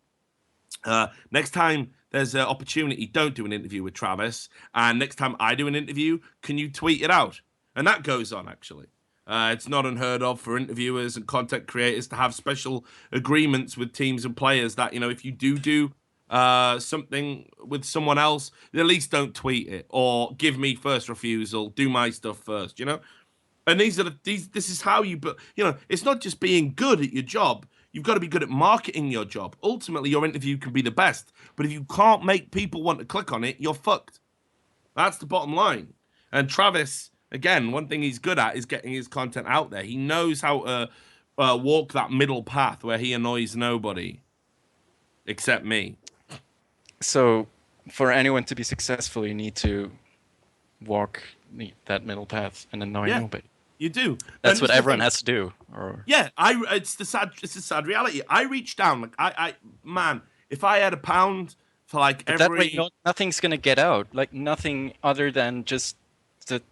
next time there's an opportunity, don't do an interview with Travis. And next time I do an interview, can you tweet it out?" And that goes on, actually. It's not unheard of for interviewers and content creators to have special agreements with teams and players that, if you do something with someone else, at least don't tweet it or give me first refusal, do my stuff first, And this is how you, but it's not just being good at your job. You've got to be good at marketing your job. Ultimately, your interview can be the best, but if you can't make people want to click on it, you're fucked. That's the bottom line. And Travis, again, one thing he's good at is getting his content out there. He knows how to walk that middle path where he annoys nobody except me. So, for anyone to be successful, you need to walk that middle path and annoy nobody. You do. That's what everyone has to do. Or yeah, it's a sad reality. I reached down, like man, if I had £1 for like but every that way, nothing's gonna get out. Like nothing other than just the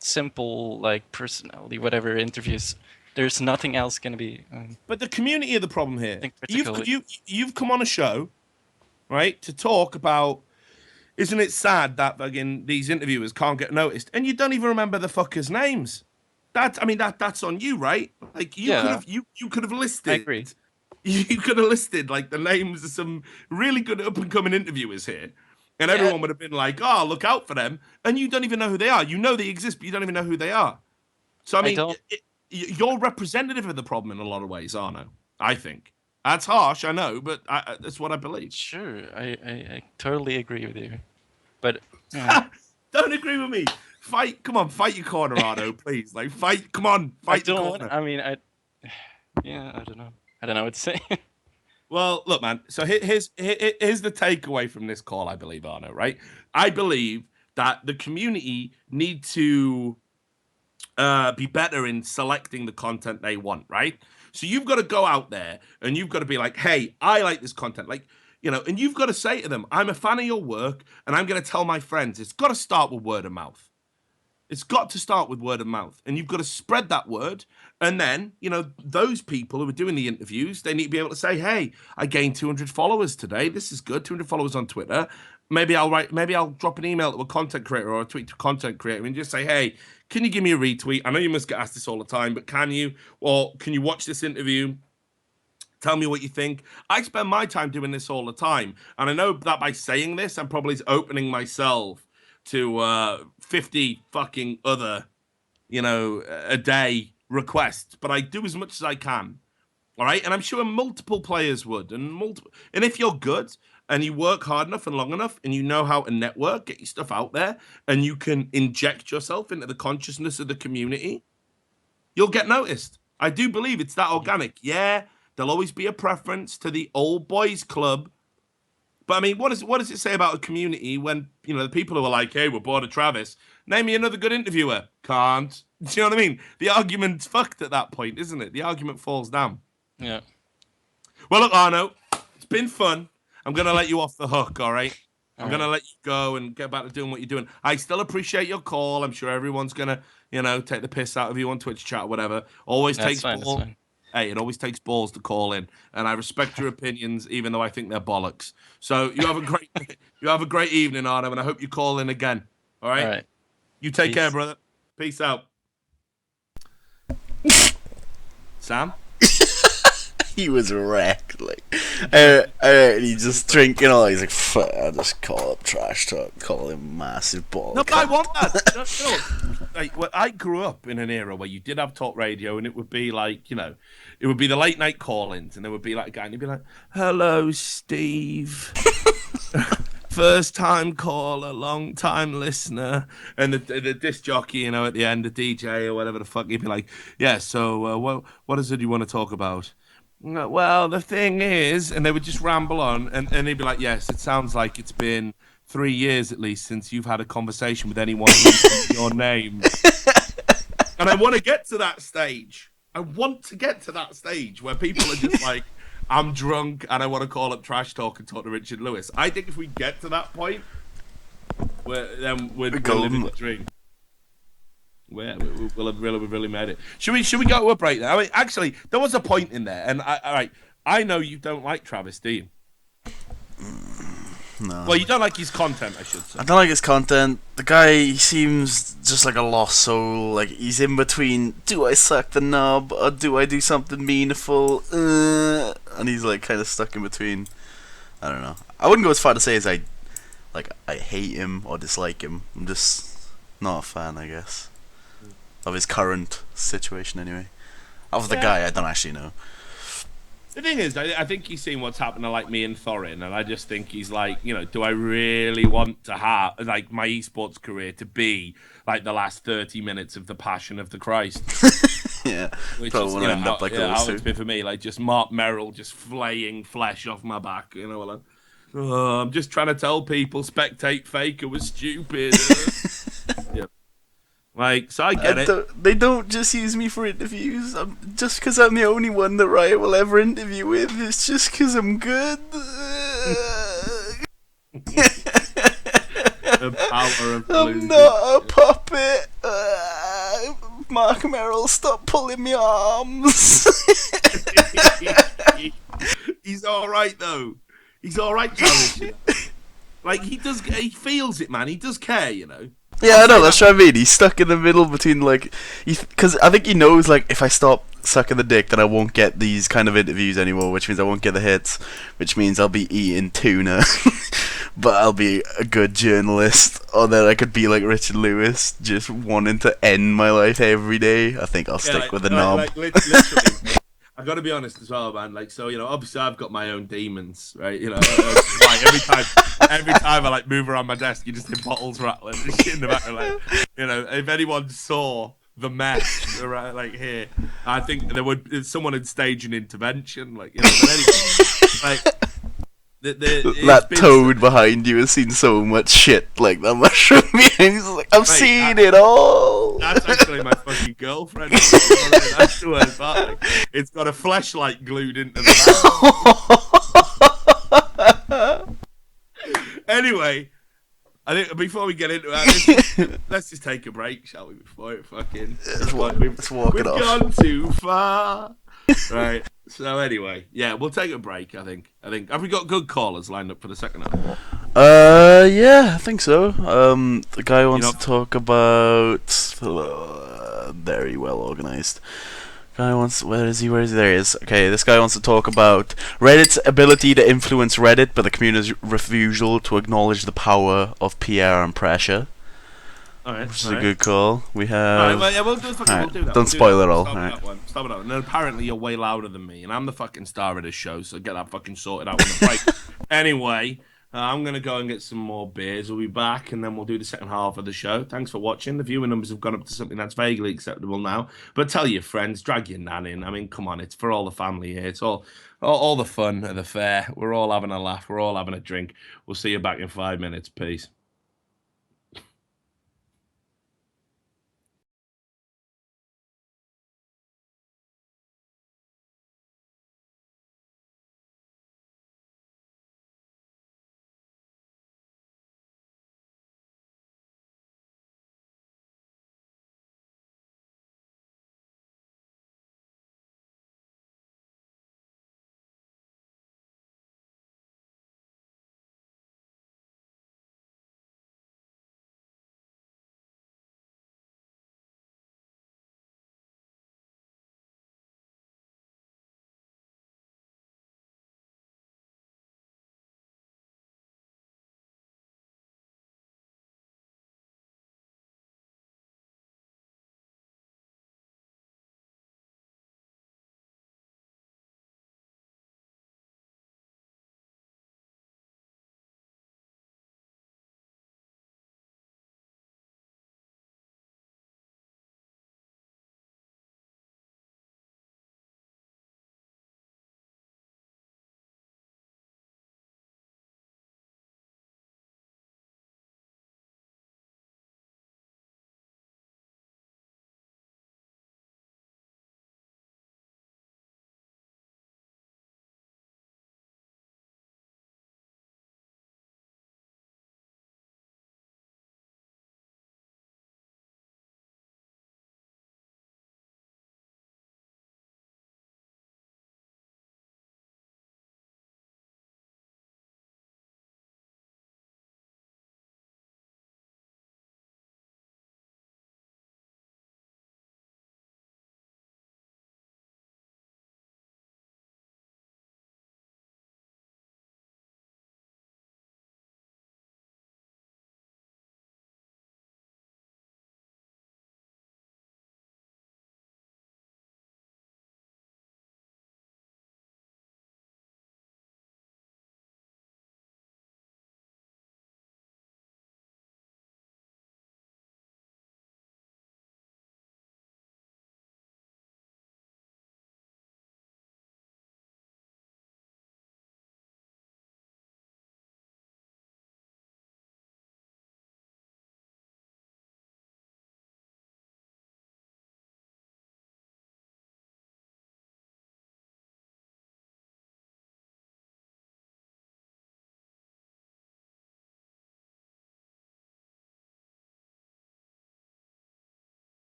simple like personality, whatever interviews. There's nothing else gonna be. But the community of the problem here. Particularly... You've come on a show, right, to talk about. Isn't it sad that again these interviewers can't get noticed, and you don't even remember the fuckers' names? That's on you, right? Like you could have listed. I agree. You could have listed like the names of some really good up and coming interviewers here, and everyone would have been like, "Oh, look out for them," and you don't even know who they are. You know they exist, but you don't even know who they are. So I mean, you're representative of the problem in a lot of ways, Arno. I think that's harsh, I know, but that's what I believe. Sure, I totally agree with you, but don't agree with me. Fight your corner, Arno, please. Like, fight the corner. I mean, I don't know. I don't know what to say. Well, look, man. So here's the takeaway from this call, I believe, Arno, right? I believe that the community need to be better in selecting the content they want, right? So you've got to go out there and you've got to be like, hey, I like this content. Like, and you've got to say to them, I'm a fan of your work and I'm going to tell my friends. It's got to start with word of mouth. It's got to start with word of mouth, and you've got to spread that word. And then, those people who are doing the interviews, they need to be able to say, hey, I gained 200 followers today. This is good. 200 followers on Twitter. Maybe I'll drop an email to a content creator or a tweet to a content creator and just say, hey, can you give me a retweet? I know you must get asked this all the time, but can you watch this interview? Tell me what you think. I spend my time doing this all the time. And I know that by saying this, I'm probably opening myself to 50 fucking other, a day requests. But I do as much as I can. All right? And I'm sure multiple players would. And if you're good and you work hard enough and long enough and you know how to network, get your stuff out there, and you can inject yourself into the consciousness of the community, you'll get noticed. I do believe it's that organic. Yeah, there'll always be a preference to the old boys club. But I mean, what does it say about a community when, the people who are like, hey, we're bored of Travis, name me another good interviewer. Can't. Do you know what I mean? The argument's fucked at that point, isn't it? The argument falls down. Yeah. Well, look, Arno, it's been fun. I'm going to let you off the hook, all right? I'm going to let you go and get back to doing what you're doing. I still appreciate your call. I'm sure everyone's going to, take the piss out of you on Twitch chat or whatever. Always takes balls. Hey, it always takes balls to call in, and I respect your opinions, even though I think they're bollocks. So you have a great evening, Arno, and I hope you call in again. All right. All right. You take care, brother. Peace out. Sam. He was wrecked, like, he just drinking all. He's like, fuck, I just call up trash talk, call him massive ball. No, but I want that. I grew up in an era where you did have talk radio, and it would be like, it would be the late night call-ins, and there would be like a guy, and he'd be like, "Hello, Steve." First time caller, long time listener, and the disc jockey, at the end, the DJ or whatever the fuck, he'd be like, "Yeah, so what is it you want to talk about?" Well, the thing is, and they would just ramble on, and they'd be like, yes, it sounds like it's been 3 years at least since you've had a conversation with anyone who's your name. And I want to get to that stage. I want to get to that stage where people are just like, I'm drunk and I want to call up Trash Talk and talk to Richard Lewis. I think if we get to that point, then we're living the dream. We'll have really made it. Should we go to a break now? I mean, actually, there was a point in there, and I know you don't like Travis, do you? No. Well, you don't like his content, I should say. I don't like his content. The guy, he seems just like a lost soul. Like, he's in between, do I suck the knob, or do I do something meaningful? And he's, like, kind of stuck in between. I don't know. I wouldn't go as far to say as I hate him or dislike him. I'm just not a fan, I guess, of his current situation, anyway. Of the guy, I don't actually know. The thing is, I think he's seen what's happened to like me and Thorin, and I just think he's like, do I really want to have like my esports career to be like the last 30 minutes of the Passion of the Christ? Yeah, Which probably is, want to end up like those how two. it's been for me, like just Mark Merrill just flaying flesh off my back, like, I'm just trying to tell people Spectate Faker was stupid. Yeah. Like, so I get it. They don't just use me for interviews. Just because I'm the only one that Riot will ever interview with. It's just because I'm good. The power of I'm not a puppet. Mark Merrill, stop pulling me arms. He's all right though. He's all right, Travis. Like he feels it, man. He does care, Yeah, I know, that's what I mean. He's stuck in the middle between, like, because I think he knows, like, if I stop sucking the dick, then I won't get these kind of interviews anymore, which means I won't get the hits, which means I'll be eating tuna, but I'll be a good journalist, or then I could be like Richard Lewis, just wanting to end my life every day. I think I'll stick with the knob. Literally, I've got to be honest as well, man. Like, so obviously I've got my own demons, right? Like every time I like move around my desk, you just hear bottles rattling and shit in the back. Like, if anyone saw the mess around like here, I think someone would stage an intervention, like but anyway, like. That toad behind you has seen so much shit, like that mushroom. He's like, I've seen it all. That's actually my fucking girlfriend. That's the worst part. Like, it's got a fleshlight glued into the back. Anyway, I think before we get into it, let's just take a break, shall we? Before it fucking let's walk it off. We've gone too far. Right. So anyway, yeah, we'll take a break. I think. Have we got good callers lined up for the second half? Yeah, I think so. The guy wants to talk about very well organized. Where is he? There he is. Okay, this guy wants to talk about Reddit's ability to influence Reddit, but the community's refusal to acknowledge the power of PR and pressure. Alright, which is a good call. We have. Alright, we'll do that. Don't spoil it all. Stop it all. And apparently you're way louder than me, and I'm the fucking star of this show, so get that fucking sorted out with the break. Anyway, I'm gonna go and get some more beers. We'll be back, and then we'll do the second half of the show. Thanks for watching. The viewer numbers have gone up to something that's vaguely acceptable now. But tell your friends, drag your nan in. I mean, come on, it's for all the family here. It's all the fun of the fair. We're all having a laugh. We're all having a drink. We'll see you back in 5 minutes. Peace.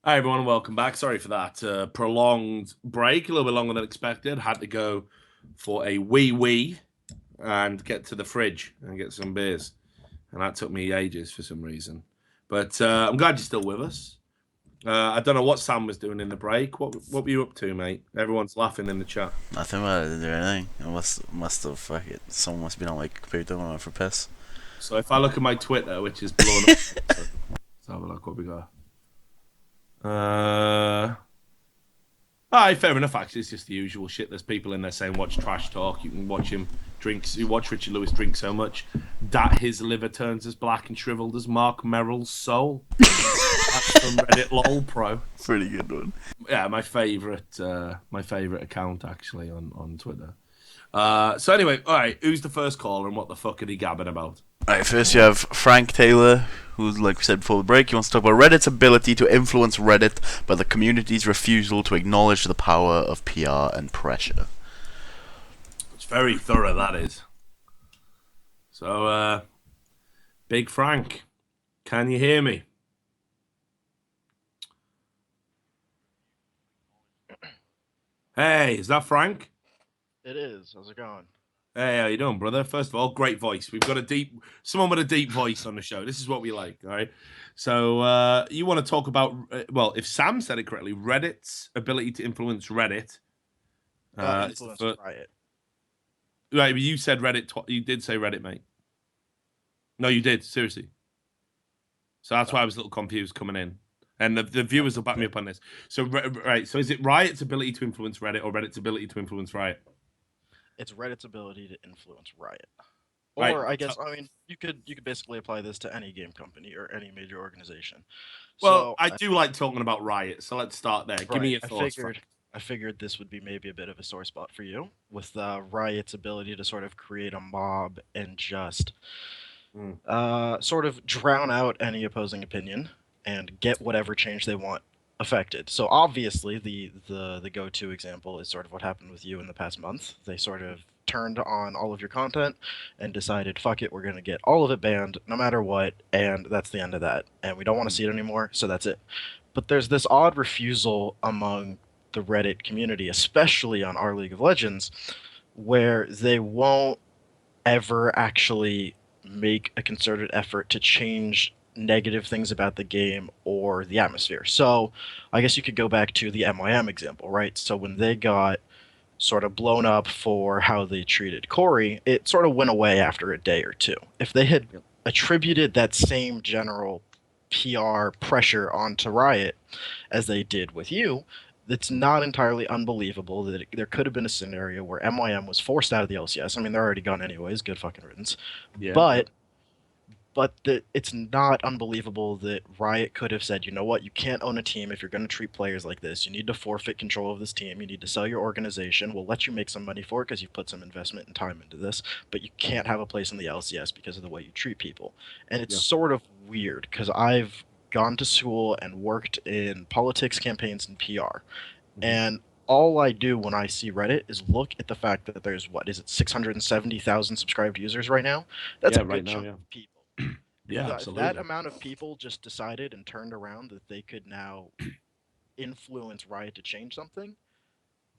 Hi everyone, welcome back. Sorry for that prolonged break, a little bit longer than expected. Had to go for a wee and get to the fridge and get some beers, and that took me ages for some reason. But I'm glad you're still with us. I don't know what Sam was doing in the break. What were you up to, mate? Everyone's laughing in the chat. Nothing about it, or anything. It must have fuck it. Someone must be on like computer and went for piss. So if I look at my Twitter, which is blown up, let's have a look what we got. Aye, fair enough. Actually, it's just the usual shit. There's people in there saying, "Watch trash talk." You can watch him drink. You watch Richard Lewis drink so much that his liver turns as black and shriveled as Mark Merrill's soul. That's from Reddit lol pro. Pretty good one. Yeah, my favorite account actually on Twitter. So anyway, all right. Who's the first caller and what the fuck are they gabbing about? Alright, first you have Frank Taylor, who's, like we said before the break, he wants to talk about Reddit's ability to influence Reddit, but the community's refusal to acknowledge the power of PR and pressure. It's very thorough, that is. So, Big Frank, can you hear me? Hey, is that Frank? It is. How's it going? Hey, how you doing, brother? First of all, great voice. We've got someone with a deep voice on the show. This is what we like, all right? So you want to talk about, well, if Sam said it correctly, Reddit's ability to influence Reddit. Influence Riot. Right, but you said Reddit. You did say Reddit, mate. No, you did. Seriously. So that's why I was a little confused coming in. And the viewers will back me up on this. So, right, so is it Riot's ability to influence Reddit or Reddit's ability to influence Riot? It's Reddit's ability to influence Riot. Right. Or I guess you could basically apply this to any game company or any major organization. Well, So, I do like talking about Riot, so let's start there. Give me your thoughts. I figured this would be maybe a bit of a sore spot for you with Riot's ability to sort of create a mob and just sort of drown out any opposing opinion and get whatever change they want affected. So obviously the go-to example is sort of what happened with you in the past month. They sort of turned on all of your content and decided, fuck it, we're going to get all of it banned no matter what, and that's the end of that. And we don't want to see it anymore, so that's it. But there's this odd refusal among the Reddit community, especially on our League of Legends, where they won't ever actually make a concerted effort to change negative things about the game or the atmosphere. So I guess you could go back to the MYM example, right? So when they got sort of blown up for how they treated Corey, it sort of went away after a day or two. If they had attributed that same general PR pressure onto Riot as they did with you, it's not entirely unbelievable that there could have been a scenario where MYM was forced out of the LCS. I mean, they're already gone anyways. Good fucking riddance. Yeah. But it's not unbelievable that Riot could have said, you know what, you can't own a team if you're going to treat players like this. You need to forfeit control of this team. You need to sell your organization. We'll let you make some money for it because you've put some investment and time into this, but you can't have a place in the LCS because of the way you treat people. And it's sort of weird because I've gone to school and worked in politics, campaigns, and PR. And all I do when I see Reddit is look at the fact that there's, 670,000 subscribed users right now? That's a good chunk of people. Yeah, absolutely. That amount of people just decided and turned around that they could now influence Riot to change something.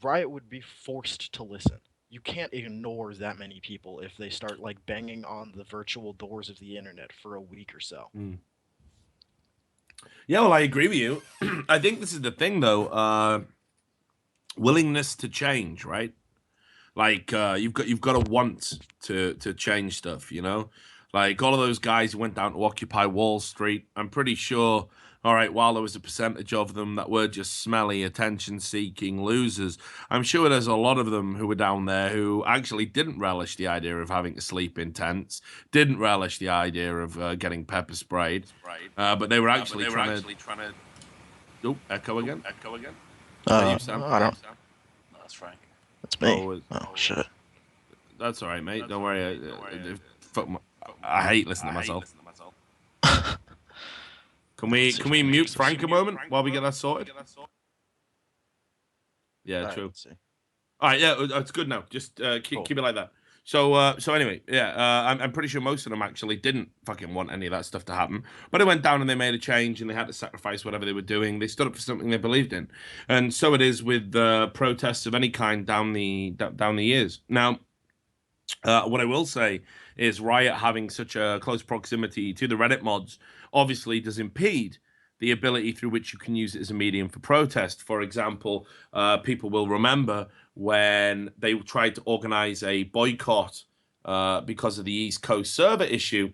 Riot would be forced to listen. You can't ignore that many people if they start like banging on the virtual doors of the internet for a week or so. Yeah, well, I agree with you. I think this is the thing, though. Willingness to change, right? Like you've got to want to change stuff, you know. Like all of those guys who went down to Occupy Wall Street, I'm pretty sure, all right, while there was a percentage of them that were just smelly, attention-seeking losers, I'm sure there's a lot of them who were down there who actually didn't relish the idea of having to sleep in tents, didn't relish the idea of getting pepper sprayed, but they were actually trying to... Oh, echo again? You, Sam? I don't... No, that's Frank. That's me. Oh, shit. That's all right, mate. Don't worry. I hate listening to myself. Can we mute Frank a moment while we get that sorted? Yeah, true. All right, yeah, it's good now. Just keep it like that. So anyway, yeah, I'm pretty sure most of them actually didn't fucking want any of that stuff to happen. But it went down and they made a change and they had to sacrifice whatever they were doing. They stood up for something they believed in, and so it is with protests of any kind down the years. Now, what I will say is Riot having such a close proximity to the Reddit mods obviously does impede the ability through which you can use it as a medium for protest. For example, people will remember when they tried to organize a boycott because of the East Coast server issue.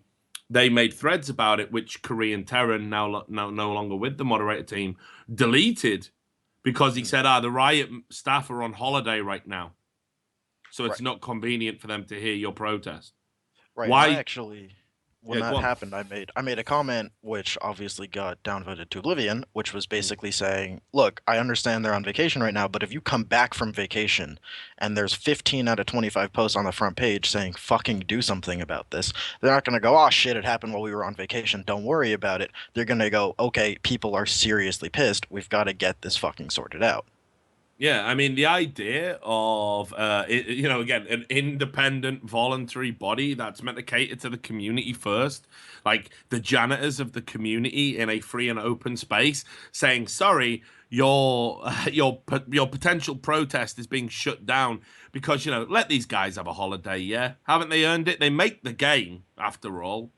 They made threads about it, which Korean Terran, now no longer with the moderator team, deleted because he said, the Riot staff are on holiday right now. So it's not convenient for them to hear your protest. Right. Why? I actually, when that happened, I made a comment which obviously got downvoted to oblivion, which was basically saying, look, I understand they're on vacation right now, but if you come back from vacation and there's 15 out of 25 posts on the front page saying fucking do something about this, they're not going to go, oh shit, it happened while we were on vacation, don't worry about it. They're going to go, okay, people are seriously pissed, we've got to get this fucking sorted out. Yeah, I mean, the idea of, again, an independent voluntary body that's meant to cater to the community first, like the janitors of the community in a free and open space, saying, sorry, your potential protest is being shut down because, let these guys have a holiday, yeah? Haven't they earned it? They make the game, after all.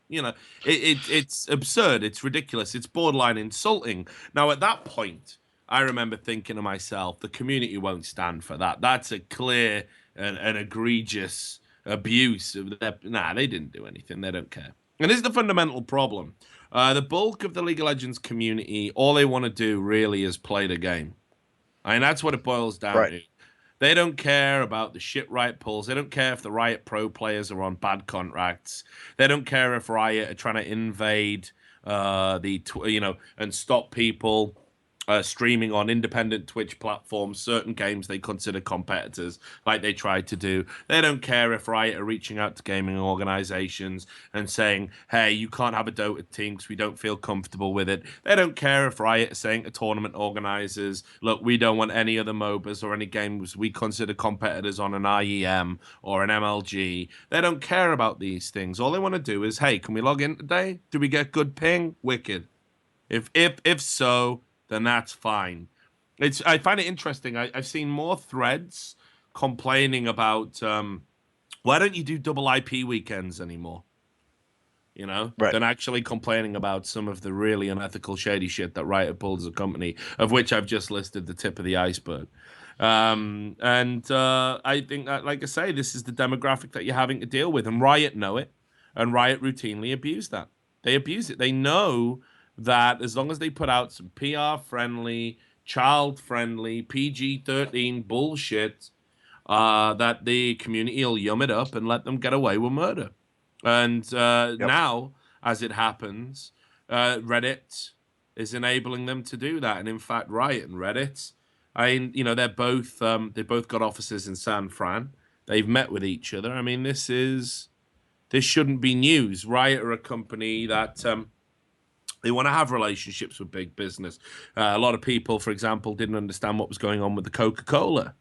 It's absurd. It's ridiculous. It's borderline insulting. Now, at that point, I remember thinking to myself, the community won't stand for that. That's a clear and egregious abuse of their. Nah, they didn't do anything. They don't care. And this is the fundamental problem. The bulk of the League of Legends community, all they want to do really is play the game. I mean, that's what it boils down to. They don't care about the shit Riot pulls. They don't care if the Riot Pro players are on bad contracts. They don't care if Riot are trying to invade and stop people streaming on independent Twitch platforms certain games they consider competitors, like they tried to do. They don't care if Riot are reaching out to gaming organizations and saying, hey, you can't have a Dota team because we don't feel comfortable with it. They don't care if Riot are saying to tournament organizers, look, we don't want any other MOBAs or any games we consider competitors on an IEM or an MLG. They don't care about these things. All they want to do is, hey, can we log in today? Do we get good ping? Wicked. If so, then that's fine. I find it interesting. I've seen more threads complaining about why don't you do double IP weekends anymore? Than actually complaining about some of the really unethical, shady shit that Riot pulls as a company, of which I've just listed the tip of the iceberg. I think that, like I say, this is the demographic that you're having to deal with, and Riot know it, and Riot routinely abuse that. They abuse it. They know that as long as they put out some PR-friendly, child-friendly, PG-13 bullshit, that the community will yum it up and let them get away with murder. And now, as it happens, Reddit is enabling them to do that. And in fact, Riot and Reddit, they're both they both got offices in San Fran. They've met with each other. I mean, this shouldn't be news. Riot are a company that they want to have relationships with big business. A lot of people, for example, didn't understand what was going on with the Coca-Cola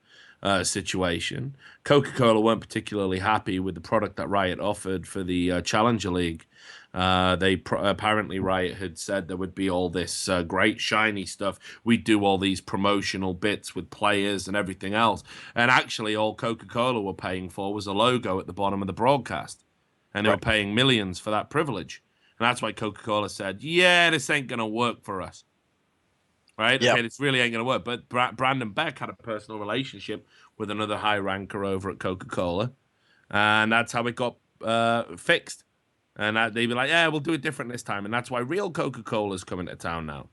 situation. Coca-Cola weren't particularly happy with the product that Riot offered for the Challenger League. Apparently Riot had said there would be all this great shiny stuff. We'd do all these promotional bits with players and everything else. And actually all Coca-Cola were paying for was a logo at the bottom of the broadcast. And they were paying millions for that privilege. And that's why Coca-Cola said, yeah, this ain't going to work for us. Right? Yep. Okay, this really ain't going to work. But Brandon Beck had a personal relationship with another high ranker over at Coca-Cola. And that's how it got fixed. And they'd be like, yeah, we'll do it different this time. And that's why real Coca-Cola's coming to town now.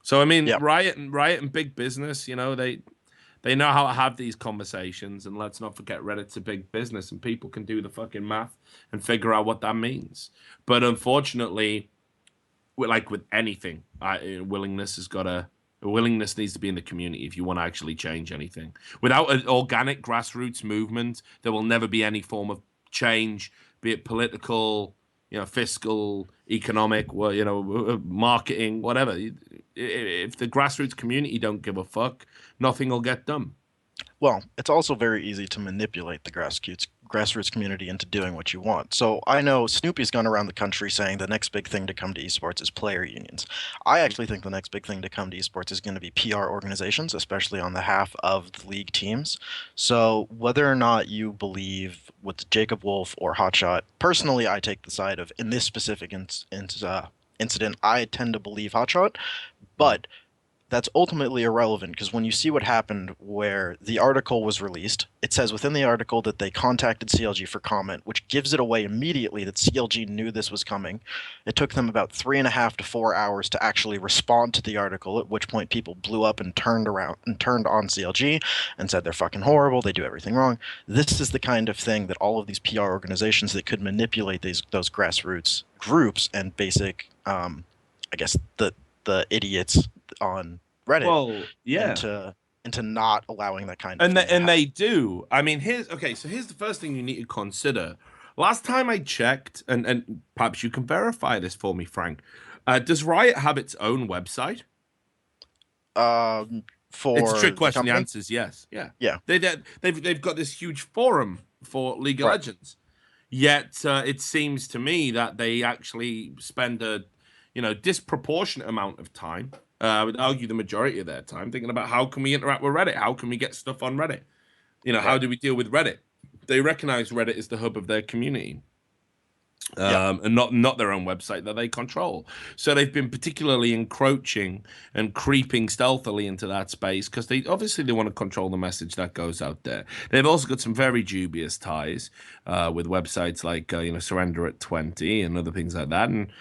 So, I mean, Riot and big business, they know how to have these conversations. And let's not forget, Reddit's a big business and people can do the fucking math and figure out what that means. But unfortunately, like with anything, willingness needs to be in the community if you want to actually change anything. Without an organic grassroots movement, there will never be any form of change, be it political, fiscal, economic, marketing, whatever. If the grassroots community don't give a fuck, nothing will get done. Well, it's also very easy to manipulate the grassroots grassroots community into doing what you want. So I know Snoopy's gone around the country saying the next big thing to come to esports is player unions. I actually think the next big thing to come to esports is going to be PR organizations, especially on the half of the league teams. So whether or not you believe with Jacob Wolf or Hotshot, personally, I take the side of, in this specific incident, I tend to believe Hotshot, but that's ultimately irrelevant because when you see what happened where the article was released, it says within the article that they contacted CLG for comment, which gives it away immediately that CLG knew this was coming. It took them about 3.5 to 4 hours to actually respond to the article, at which point people blew up and turned around and turned on CLG and said they're fucking horrible, they do everything wrong. This is the kind of thing that all of these PR organizations that could manipulate those grassroots groups and basic, I guess, the idiots on Reddit Well, yeah. into not allowing that kind of And thing to they do. I mean, here's the first thing you need to consider. Last time I checked, and perhaps you can verify this for me, Frank. Does Riot have its own website? For It's a trick question. The company? answer is yes. Yeah. Yeah. They've got this huge forum for League of Right. Legends. Yet it seems to me that they actually spend a disproportionate amount of time. I would argue the majority of their time thinking about how can we interact with Reddit? How can we get stuff on Reddit? How do we deal with Reddit? They recognize Reddit as the hub of their community. And not their own website that they control. So they've been particularly encroaching and creeping stealthily into that space because they want to control the message that goes out there. They've also got some very dubious ties with websites like Surrender at 20 and other things like that, and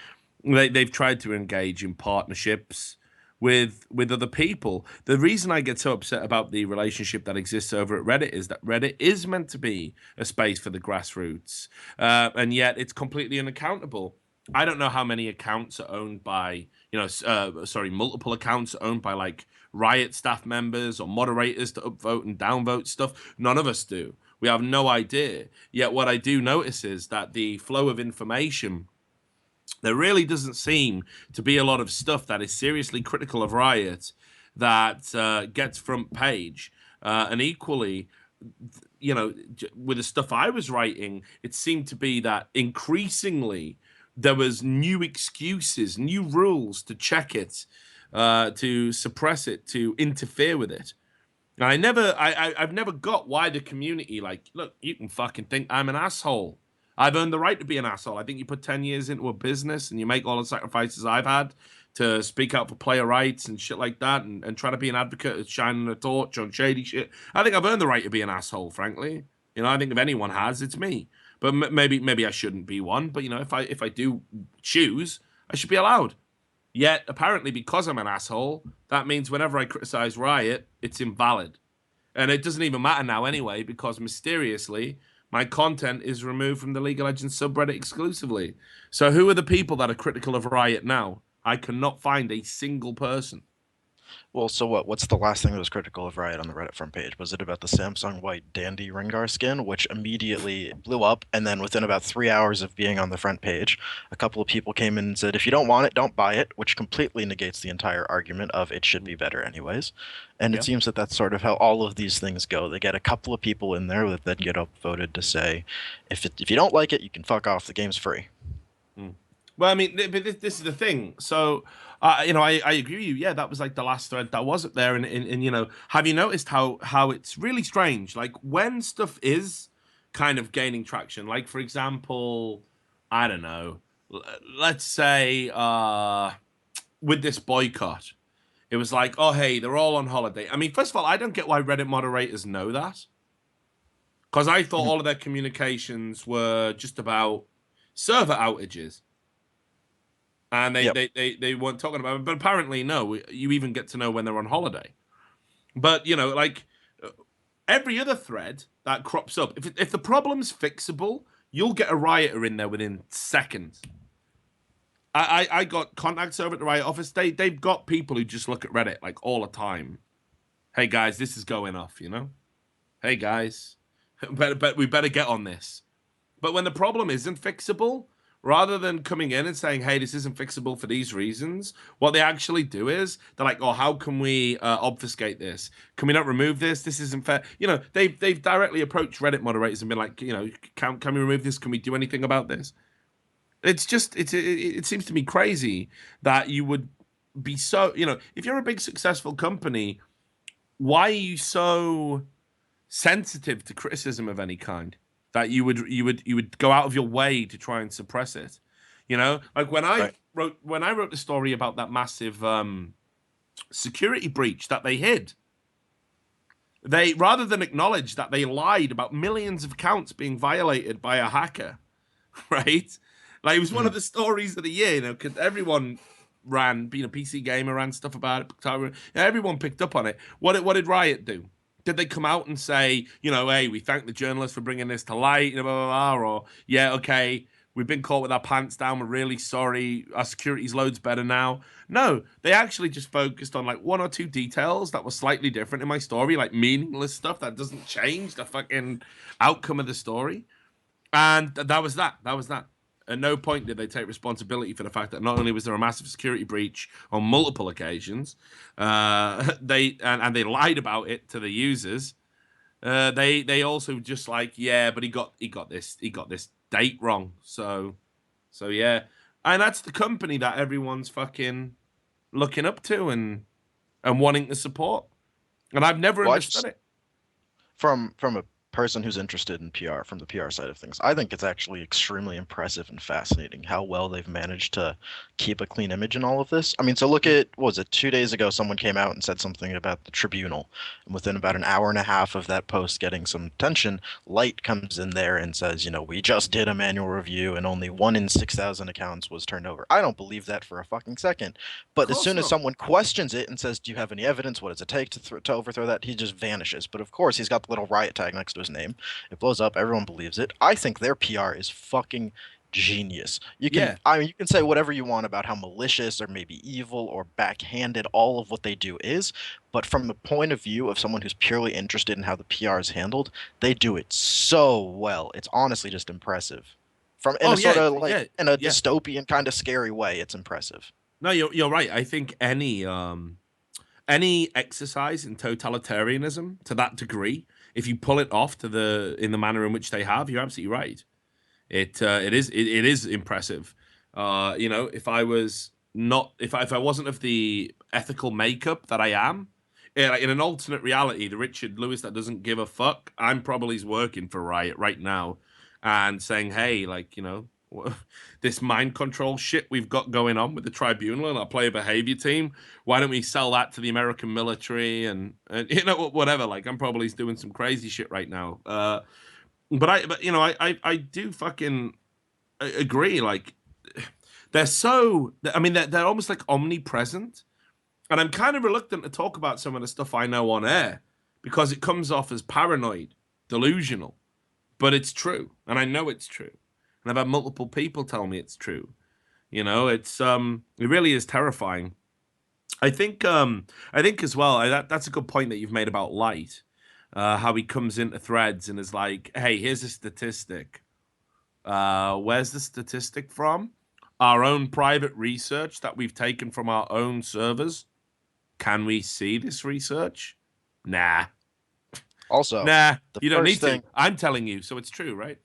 they've tried to engage in partnerships with other people. The reason I get so upset about the relationship that exists over at Reddit is that Reddit is meant to be a space for the grassroots, and yet it's completely unaccountable. I don't know how many accounts are owned by, multiple accounts are owned by like Riot staff members or moderators to upvote and downvote stuff. None of us do. We have no idea. Yet what I do notice is that the flow of information, there really doesn't seem to be a lot of stuff that is seriously critical of Riot that gets front page. And equally, with the stuff I was writing, it seemed to be that increasingly there was new excuses, new rules to check it, to suppress it, to interfere with it. And I've never got why the community, like, look, you can fucking think I'm an asshole. I've earned the right to be an asshole. I think you put 10 years into a business and you make all the sacrifices I've had to speak out for player rights and shit like that and try to be an advocate shining a torch on shady shit. I think I've earned the right to be an asshole, frankly. I think if anyone has, it's me. But maybe I shouldn't be one. But, if I do choose, I should be allowed. Yet, apparently, because I'm an asshole, that means whenever I criticize Riot, it's invalid. And it doesn't even matter now anyway, because mysteriously, my content is removed from the League of Legends subreddit exclusively. So who are the people that are critical of Riot now? I cannot find a single person. Well, so what's the last thing that was critical of Riot on the Reddit front page? Was it about the Samsung White Dandy Rengar skin, which immediately blew up, and then within about 3 hours of being on the front page, a couple of people came in and said, if you don't want it, don't buy it, which completely negates the entire argument of it should be better anyways. And it seems that that's sort of how all of these things go. They get a couple of people in there that then get upvoted to say, if you don't like it, you can fuck off, the game's free. Well, I mean, this is the thing. So, I agree with you. Yeah, that was like the last thread that was up there. And have you noticed how it's really strange? Like when stuff is kind of gaining traction, like for example, I don't know, let's say with this boycott, it was like, oh, hey, they're all on holiday. I mean, first of all, I don't get why Reddit moderators know that. Because I thought all of their communications were just about server outages. And they weren't talking about it. But apparently, no, you even get to know when they're on holiday. But, like every other thread that crops up, if the problem's fixable, you'll get a rioter in there within seconds. I got contacts over at the Riot office. They've got people who just look at Reddit like all the time. Hey, guys, this is going off, Hey, guys, we better get on this. But when the problem isn't fixable, rather than coming in and saying, "Hey, this isn't fixable for these reasons," what they actually do is they're like, "Oh, how can we obfuscate this? Can we not remove this? This isn't fair." You know, they've directly approached Reddit moderators and been like, you know, can we remove this? Can we do anything about this? It's just it seems to me crazy that you would be so, you know, if you're a big successful company, why are you so sensitive to criticism of any kind that you would go out of your way to try and suppress it? You know, like when I wrote the story about that massive security breach that they hid, they, rather than acknowledge that they lied about millions of accounts being violated by a hacker, right? Like, it was one of the stories of the year, you know, because everyone ran, being a PC gamer, ran stuff about it. Everyone picked up on it. What did Riot do? Did they come out and say, you know, hey, we thank the journalists for bringing this to light, you know, blah, blah, blah, or, yeah, okay, we've been caught with our pants down, we're really sorry, our security's loads better now? No, they actually just focused on, like, one or two details that were slightly different in my story, like meaningless stuff that doesn't change the fucking outcome of the story. And that was that. That was that. At no point did they take responsibility for the fact that not only was there a massive security breach on multiple occasions, they lied about it to the users. They also just like, yeah, but he got this date wrong. So yeah, and that's the company that everyone's fucking looking up to and wanting to support. And I've never understood it. From a person who's interested in PR, from the PR side of things, I think it's actually extremely impressive and fascinating how well they've managed to keep a clean image in all of this. I mean, so look at, what was it, 2 days ago, someone came out and said something about the Tribunal, and within about an hour and a half of that post getting some attention, Light comes in there and says, you know, we just did a manual review and only 1 in 6,000 accounts was turned over. I don't believe that for a fucking second. But as soon as someone questions it and says, do you have any evidence? What does it take to overthrow that? He just vanishes. But of course, he's got the little Riot tag next to his name. It blows up. Everyone believes it. I think their PR is fucking genius. You can, I mean, you can say whatever you want about how malicious or maybe evil or backhanded all of what they do is, but from the point of view of someone who's purely interested in how the PR is handled, they do it so well. It's honestly just impressive. From in a sort of like in a dystopian kind of scary way, it's impressive. No, you're right. I think any exercise in totalitarianism to that degree, if you pull it off in the manner in which they have, you're absolutely right. It is impressive. You know, if I wasn't of the ethical makeup that I am, in an alternate reality, the Richard Lewis that doesn't give a fuck, I'm probably working for Riot right now and saying, hey, like, you know, this mind control shit we've got going on with the Tribunal and our player behavior team, why don't we sell that to the American military and you know, whatever. Like, I'm probably doing some crazy shit right now. But you know, I do fucking agree. Like, they're so, I mean, they're almost like omnipresent, and I'm kind of reluctant to talk about some of the stuff I know on air because it comes off as paranoid, delusional, but it's true, and I know it's true. And I've had multiple people tell me it's true. You know, it really is terrifying. I think as well, that's a good point that you've made about Light, how he comes into threads and is like, hey, here's a statistic. Where's the statistic from? Our own private research that we've taken from our own servers. Can we see this research? Nah. Also, nah, you don't need to. I'm telling you, so it's true, right?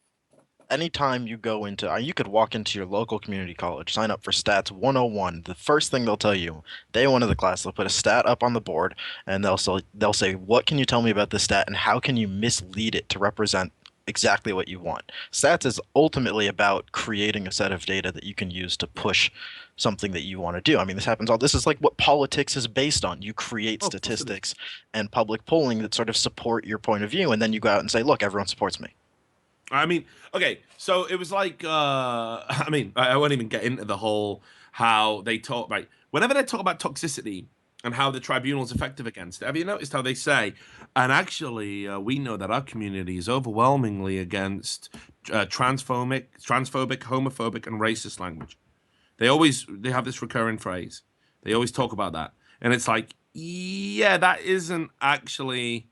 Anytime you go into, you could walk into your local community college, sign up for Stats 101. The first thing they'll tell you, day one of the class, they'll put a stat up on the board, and they'll say, what can you tell me about this stat, and how can you mislead it to represent exactly what you want? Stats is ultimately about creating a set of data that you can use to push something that you want to do. I mean, this is like what politics is based on. You create statistics and public polling that sort of support your point of view, and then you go out and say, look, everyone supports me. I mean, okay, so it was like, I mean, I won't even get into the whole how they talk, right? Whenever they talk about toxicity and how the Tribunal is effective against it, have you noticed how they say, and actually, we know that our community is overwhelmingly against transphobic, homophobic, and racist language. They have this recurring phrase. They always talk about that. And it's like, yeah, that isn't actually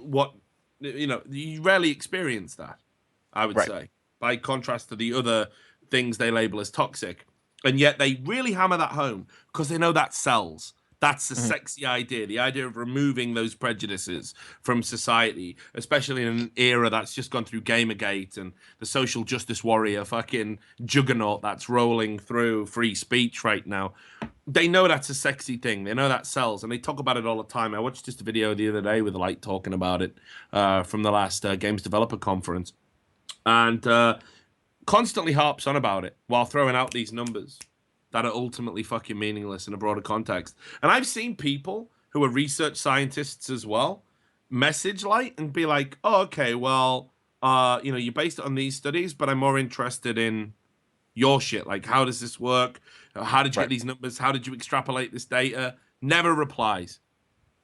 what... You know, you rarely experience that, I would say, by contrast to the other things they label as toxic. And yet they really hammer that home because they know that sells. That's the sexy idea, the idea of removing those prejudices from society, especially in an era that's just gone through Gamergate and the social justice warrior fucking juggernaut that's rolling through free speech right now. They know that's a sexy thing. They know that sells, and they talk about it all the time. I watched just a video the other day with Light talking about it from the last Games Developer Conference, and constantly harps on about it while throwing out these numbers that are ultimately fucking meaningless in a broader context. And I've seen people who are research scientists as well message Light and be like, oh, okay, well, you based it on these studies, but I'm more interested in your shit. Like, how does this work? How did you get these numbers? How did you extrapolate this data? Never replies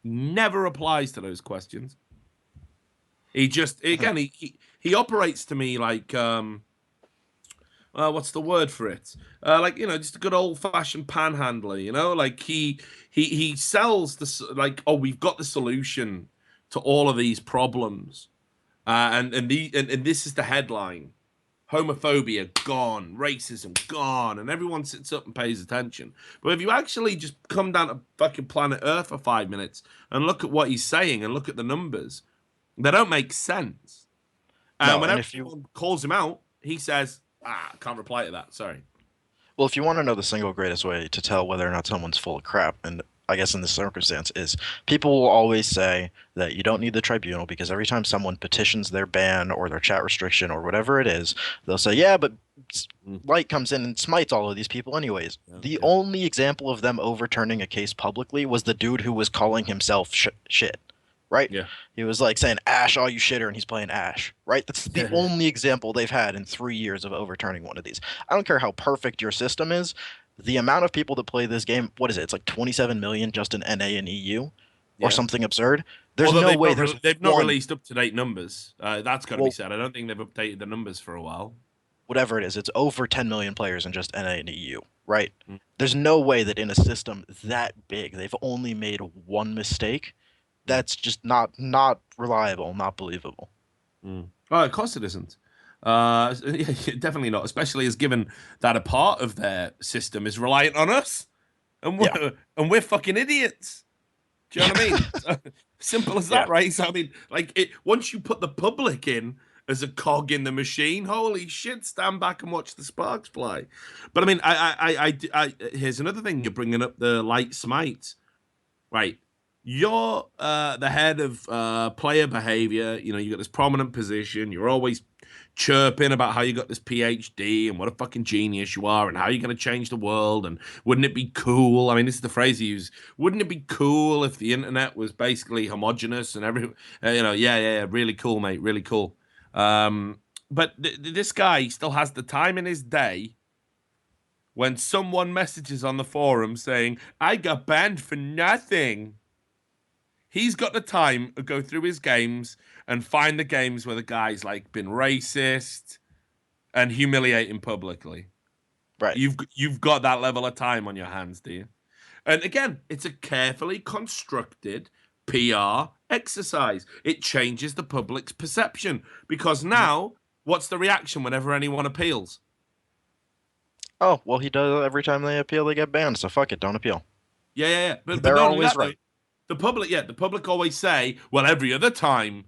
to those questions. He just, again, he operates to me like, what's the word for it? Just a good old fashioned panhandler, like he sells this, like, oh, we've got the solution to all of these problems. And this is the headline. Homophobia gone, racism gone, and everyone sits up and pays attention. But if you actually just come down to fucking planet Earth for 5 minutes and look at what he's saying and look at the numbers, they don't make sense. And whenever someone calls him out, he says, I can't reply to that, sorry. Well, if you want to know the single greatest way to tell whether or not someone's full of crap, and I guess in this circumstance, is people will always say that you don't need the tribunal because every time someone petitions their ban or their chat restriction or whatever it is, they'll say, yeah, but Light comes in and smites all of these people anyways. The only example of them overturning a case publicly was the dude who was calling himself shit. Right? Yeah. He was like saying, Ash, all you shitter, and he's playing Ash. Right? That's the only example they've had in 3 years of overturning one of these. I don't care how perfect your system is. The amount of people that play this game, what is it? It's like 27 million just in NA and EU or something absurd. There's no way they've not released up-to-date numbers. That's got to be said. I don't think they've updated the numbers for a while. Whatever it is, it's over 10 million players in just NA and EU, right? There's no way that in a system that big, they've only made one mistake. That's just not reliable, not believable. Oh, of course it isn't. Definitely not, especially as given that a part of their system is reliant on us, and we're fucking idiots. Do you know what I mean? Simple as that, right? So I mean, like, once you put the public in as a cog in the machine, holy shit, stand back and watch the sparks fly. But I mean, I here's another thing. You're bringing up the Light smite, right? You're the head of player behavior. You got this prominent position. You're always chirping about how you got this PhD and what a fucking genius you are and how you're going to change the world. And wouldn't it be cool? I mean, this is the phrase you use. Wouldn't it be cool if the internet was basically homogenous and really cool, mate. Really cool. But this guy still has the time in his day when someone messages on the forum saying, I got banned for nothing. He's got the time to go through his games and find the games where the guy's like been racist and humiliating publicly. Right. You've got that level of time on your hands, do you? And again, it's a carefully constructed PR exercise. It changes the public's perception because now, what's the reaction whenever anyone appeals? Oh, well, he does every time they appeal, they get banned. So fuck it, don't appeal. Yeah. But they're always right. The public always say, well, every other time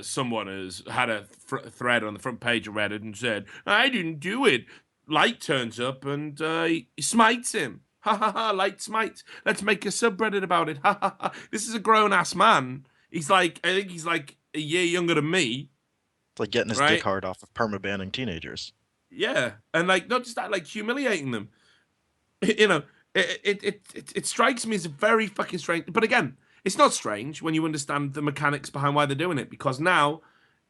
someone has had a thread on the front page of Reddit and said, I didn't do it, Light turns up and he smites him. Ha ha ha, Light smites. Let's make a subreddit about it. Ha ha ha. This is a grown-ass man. I think he's like a year younger than me. It's like getting his dick hard off of perma-banning teenagers. Yeah, and like not just that, like humiliating them. It strikes me as a very fucking strange. But again, it's not strange when you understand the mechanics behind why they're doing it. Because now,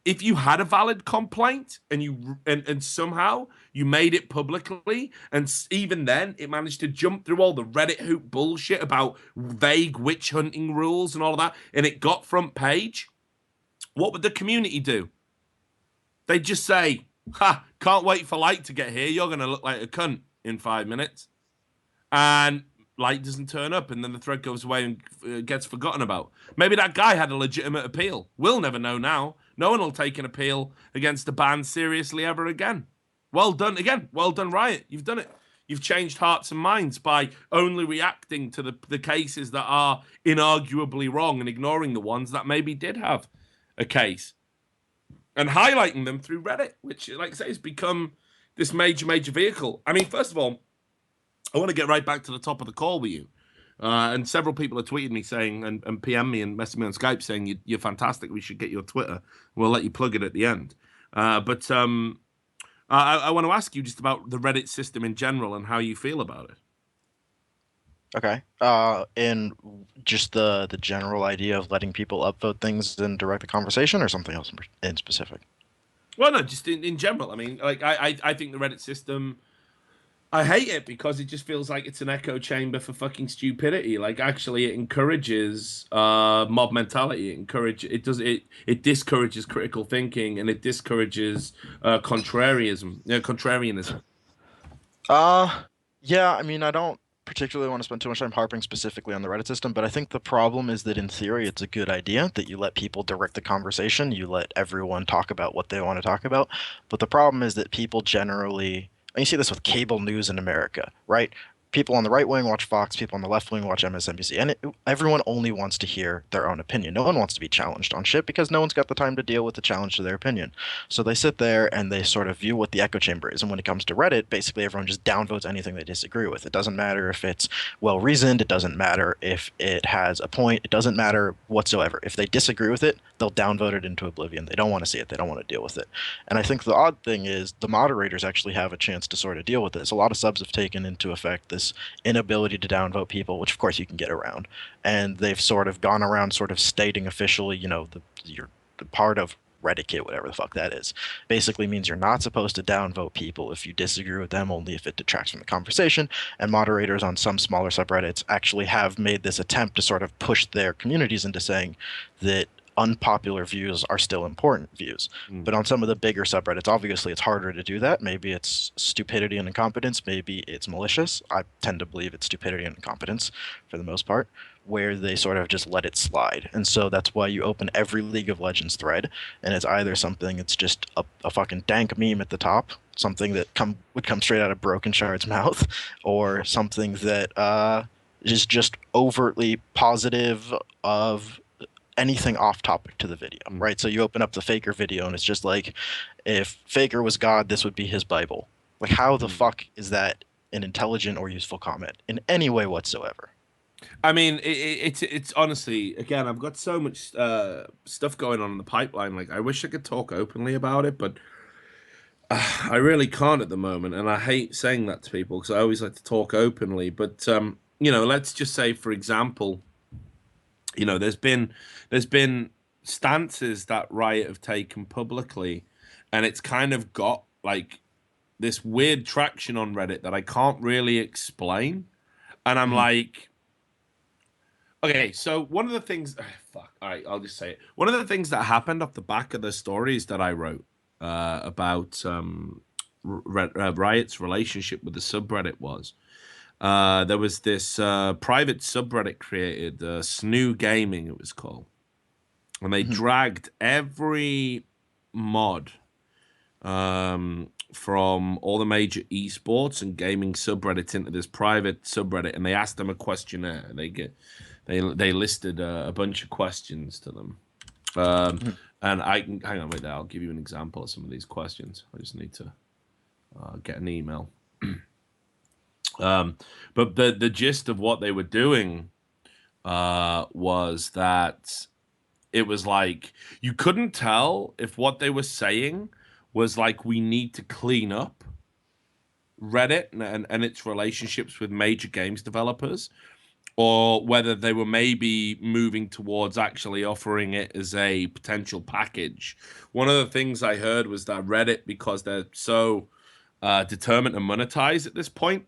if you had a valid complaint and somehow you made it publicly, and even then it managed to jump through all the Reddit hoop bullshit about vague witch hunting rules and all of that, and it got front page, what would the community do? They'd just say, "Ha! Can't wait for Light to get here. You're going to look like a cunt in 5 minutes." And Light doesn't turn up, and then the thread goes away and gets forgotten about. Maybe that guy had a legitimate appeal. We'll never know now. No one will take an appeal against a ban seriously ever again. Well done again. Well done, Riot. You've done it. You've changed hearts and minds by only reacting to the cases that are inarguably wrong and ignoring the ones that maybe did have a case and highlighting them through Reddit, which, like I say, has become this major vehicle. I mean, first of all, I want to get right back to the top of the call with you. And several people have tweeted me saying and PM me and messaged me on Skype saying you're fantastic. We should get your Twitter. We'll let you plug it at the end. But I want to ask you just about the Reddit system in general and how you feel about it. Okay. In just the general idea of letting people upvote things and direct the conversation, or something else in specific? Well, no, just in general. I mean, like I think the Reddit system, I hate it because it just feels like it's an echo chamber for fucking stupidity. Like, actually, it encourages mob mentality. It discourages critical thinking, and it discourages contrarianism. Yeah, I mean, I don't particularly want to spend too much time harping specifically on the Reddit system, but I think the problem is that in theory it's a good idea that you let people direct the conversation, you let everyone talk about what they want to talk about. But the problem is that people generally, and you see this with cable news in America, right? People on the right wing watch Fox, people on the left wing watch MSNBC, and everyone only wants to hear their own opinion. No one wants to be challenged on shit because no one's got the time to deal with the challenge to their opinion. So they sit there and they sort of view what the echo chamber is. And when it comes to Reddit, basically everyone just downvotes anything they disagree with. It doesn't matter if it's well reasoned. It doesn't matter if it has a point. It doesn't matter whatsoever. If they disagree with it, they'll downvote it into oblivion. They don't want to see it. They don't want to deal with it. And I think the odd thing is the moderators actually have a chance to sort of deal with this. A lot of subs have taken into effect this inability to downvote people, which of course you can get around. And they've sort of gone around sort of stating officially, you know, you're the part of Reddit, whatever the fuck that is, basically means you're not supposed to downvote people if you disagree with them, only if it detracts from the conversation. And moderators on some smaller subreddits actually have made this attempt to sort of push their communities into saying that unpopular views are still important views. But on some of the bigger subreddits, obviously it's harder to do that. Maybe it's stupidity and incompetence. Maybe it's malicious. I tend to believe it's stupidity and incompetence for the most part, where they sort of just let it slide. And so that's why you open every League of Legends thread, and it's either something that's just a fucking dank meme at the top, something that would come straight out of Broken Shard's mouth, or something that is just overtly positive of anything off topic to the video, right? So you open up the Faker video and it's just like, if Faker was God, this would be his Bible. Like, how the fuck is that an intelligent or useful comment in any way whatsoever? I mean, it's honestly, again, I've got so much stuff going on in the pipeline. Like, I wish I could talk openly about it, but I really can't at the moment. And I hate saying that to people because I always like to talk openly. But, you know, let's just say, for example, you know, there's been stances that Riot have taken publicly, and it's kind of got like this weird traction on Reddit that I can't really explain. And I'm like, okay, so one of the things, all right, I'll just say it. One of the things that happened off the back of the stories that I wrote about Riot's relationship with the subreddit was, there was this private subreddit created, Snoo Gaming, it was called. And they dragged every mod from all the major esports and gaming subreddits into this private subreddit, and they asked them a questionnaire. They listed a bunch of questions to them. And I can, hang on, wait there, I'll give you an example of some of these questions. I just need to get an email. But the gist of what they were doing was that it was like you couldn't tell if what they were saying was like, we need to clean up Reddit and its relationships with major games developers, or whether they were maybe moving towards actually offering it as a potential package. One of the things I heard was that Reddit, because they're so determined to monetize at this point,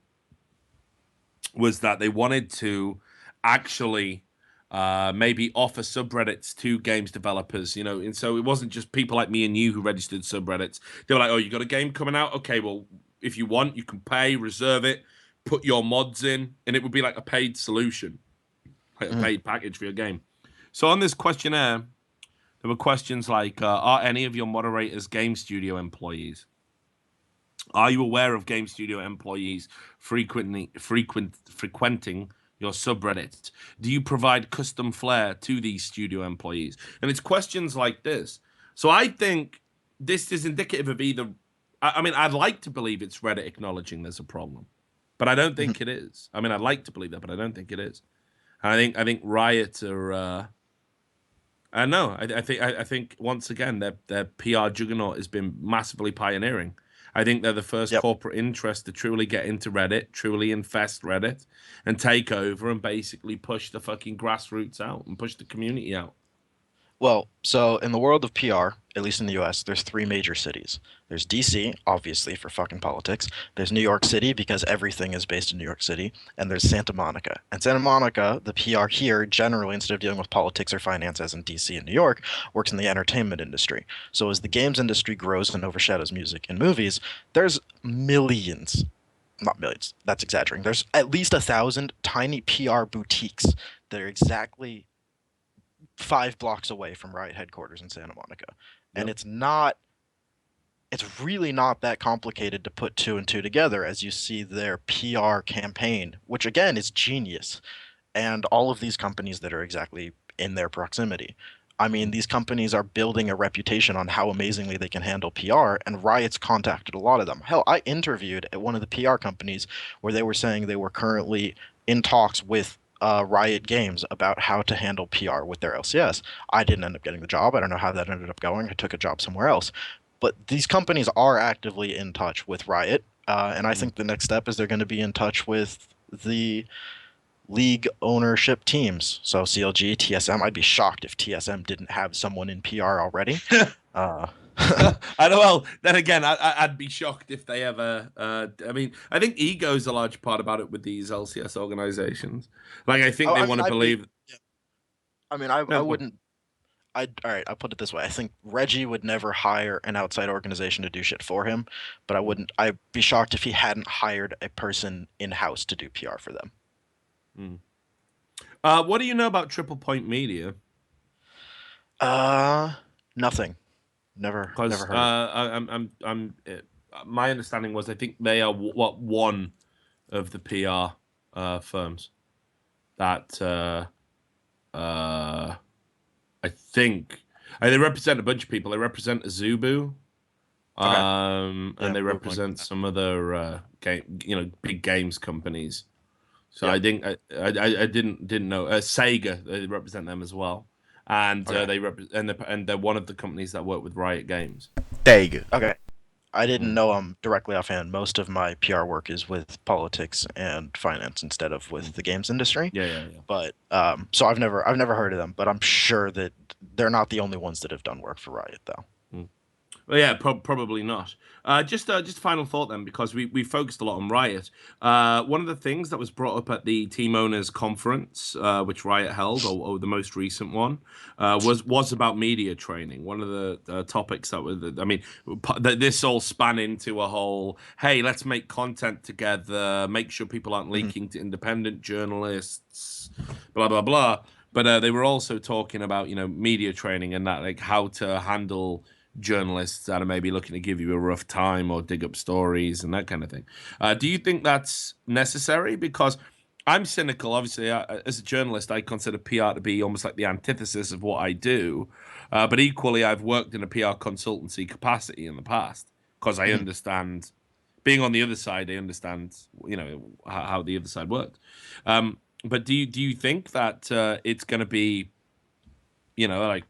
was that they wanted to actually maybe offer subreddits to games developers, you know, and so it wasn't just people like me and you who registered subreddits. They were like, oh, you got a game coming out? Okay, well, if you want, you can pay, reserve it, put your mods in, and it would be like a paid solution, like a paid package for your game. So on this questionnaire, there were questions like, are any of your moderators game studio employees? Are you aware of game studio employees frequenting your subreddit? Do you provide custom flair to these studio employees? And it's questions like this. So I think this is indicative of either. I mean, I'd like to believe it's Reddit acknowledging there's a problem, but I don't think it is. I mean, I'd like to believe that, but I don't think it is. And I think Riot are. I know. I think once again their PR juggernaut has been massively pioneering. I think they're the first corporate interest to truly get into Reddit, truly infest Reddit, and take over and basically push the fucking grassroots out and push the community out. Well, so in the world of PR, at least in the US, there's 3 major cities. There's DC, obviously, for fucking politics. There's New York City, because everything is based in New York City. And there's Santa Monica. And Santa Monica, the PR here, generally, instead of dealing with politics or finance, as in DC and New York, works in the entertainment industry. So as the games industry grows and overshadows music and movies, there's millions, not millions, that's exaggerating. There's at least 1,000 tiny PR boutiques that are exactly 5 blocks away from Riot headquarters in Santa Monica. And it's really not that complicated to put 2 and 2 together as you see their PR campaign, which again is genius. And all of these companies that are exactly in their proximity. I mean, these companies are building a reputation on how amazingly they can handle PR, and Riot's contacted a lot of them. Hell, I interviewed at one of the PR companies where they were saying they were currently in talks with Riot Games about how to handle PR with their LCS. I didn't end up getting the job. I don't know how that ended up going. I took a job somewhere else. But these companies are actively in touch with Riot, and I think the next step is they're going to be in touch with the league ownership teams. So CLG, TSM. I'd be shocked if TSM didn't have someone in PR already. I know. Well, then again, I'd be shocked if they ever. I mean, I think ego is a large part about it with these LCS organizations. Like, I think they want to believe. I mean, I wouldn't. All right, I'll put it this way. I think Reggie would never hire an outside organization to do shit for him, but I wouldn't. I'd be shocked if he hadn't hired a person in house to do PR for them. What do you know about Triple Point Media? Nothing. Never heard. My understanding was I think they are one of the PR firms that I think they represent a bunch of people. They represent Azubu, and they represent some other big games companies. So I think I didn't know Sega. They represent them as well, and and they're one of the companies that work with Riot Games. There you go. Okay. I didn't know them directly offhand. Most of my PR work is with politics and finance instead of with the games industry. Yeah. But so I've never heard of them, but I'm sure that they're not the only ones that have done work for Riot, though. Well, yeah, probably not. Just final thought then, because we focused a lot on Riot. One of the things that was brought up at the Team Owners Conference, which Riot held, or the most recent one, was about media training. One of the topics that was, this all span into a whole, hey, let's make content together, make sure people aren't leaking to independent journalists, blah, blah, blah. But they were also talking about, media training and that, like, how to handle journalists that are maybe looking to give you a rough time or dig up stories and that kind of thing. Do you think that's necessary? Because I'm cynical. Obviously, as a journalist, I consider PR to be almost like the antithesis of what I do. But equally, I've worked in a PR consultancy capacity in the past because I understand, being on the other side, I understand, how the other side works. But do you think that it's going to be, like,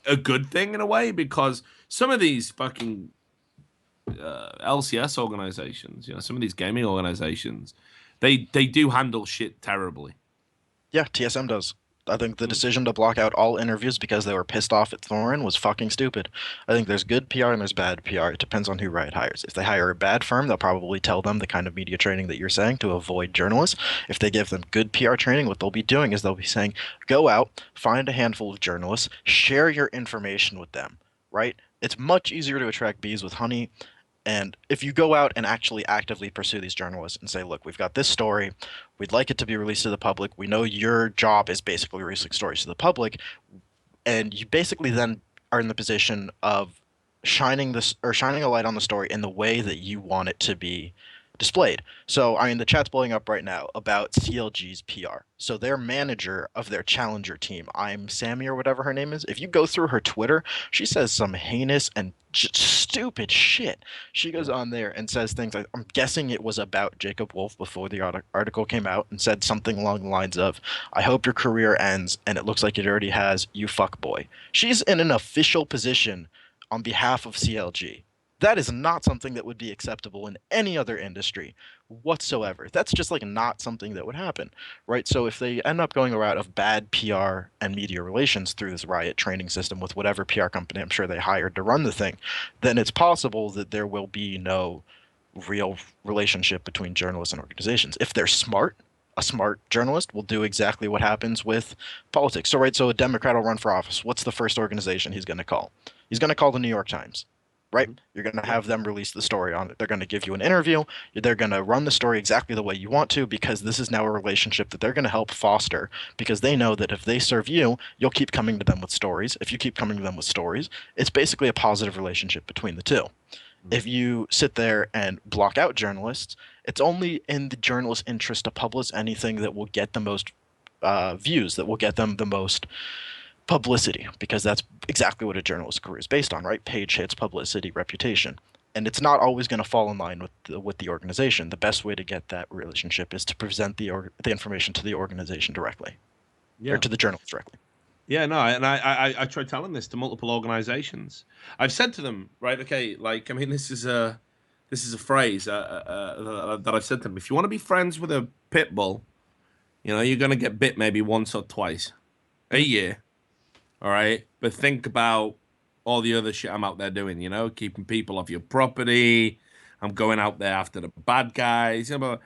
a good thing in a way? Because some of these fucking LCS organizations, some of these gaming organizations, they do handle shit terribly. Yeah, TSM does. I think the decision to block out all interviews because they were pissed off at Thorin was fucking stupid. I think there's good PR and there's bad PR. It depends on who Riot hires. If they hire a bad firm, they'll probably tell them the kind of media training that you're saying to avoid journalists. If they give them good PR training, what they'll be doing is they'll be saying, go out, find a handful of journalists, share your information with them, right? It's much easier to attract bees with honey. And if you go out and actually actively pursue these journalists and say, look, we've got this story, we'd like it to be released to the public, we know your job is basically releasing stories to the public, and you basically then are in the position of shining a light on the story in the way that you want it to be displayed. So, I mean, the chat's blowing up right now about CLG's PR. So, their manager of their challenger team, I'm Sammy or whatever her name is, if you go through her Twitter, she says some heinous and just stupid shit. She goes on there and says things like, I'm guessing it was about Jacob Wolf before the article came out, and said something along the lines of, I hope your career ends, and it looks like it already has, you fuck boy. She's in an official position on behalf of CLG. That is not something that would be acceptable in any other industry whatsoever. That's just like not something that would happen, right? So if they end up going a route of bad PR and media relations through this Riot training system with whatever PR company I'm sure they hired to run the thing, then it's possible that there will be no real relationship between journalists and organizations. If they're smart, a smart journalist will do exactly what happens with politics. So a Democrat will run for office. What's the first organization he's going to call? He's going to call the New York Times. Right? You're going to have them release the story on it. They're going to give you an interview. They're going to run the story exactly the way you want to, because this is now a relationship that they're going to help foster, because they know that if they serve you, you'll keep coming to them with stories. If you keep coming to them with stories, it's basically a positive relationship between the two. If you sit there and block out journalists, it's only in the journalist's interest to publish anything that will get the most views, that will get them the most publicity, because that's exactly what a journalist's career is based on, right? Page hits, publicity, reputation. And it's not always going to fall in line with the organization. The best way to get that relationship is to present the information to the organization directly, or to the journalist directly. Yeah, no, and I tried telling this to multiple organizations. I've said to them, right, okay, like, I mean, this is a phrase that I've said to them. If you want to be friends with a pit bull, you know, you're going to get bit maybe once or twice a year. All right, but think about all the other shit I'm out there doing, you know, keeping people off your property. I'm going out there after the bad guys. You know, but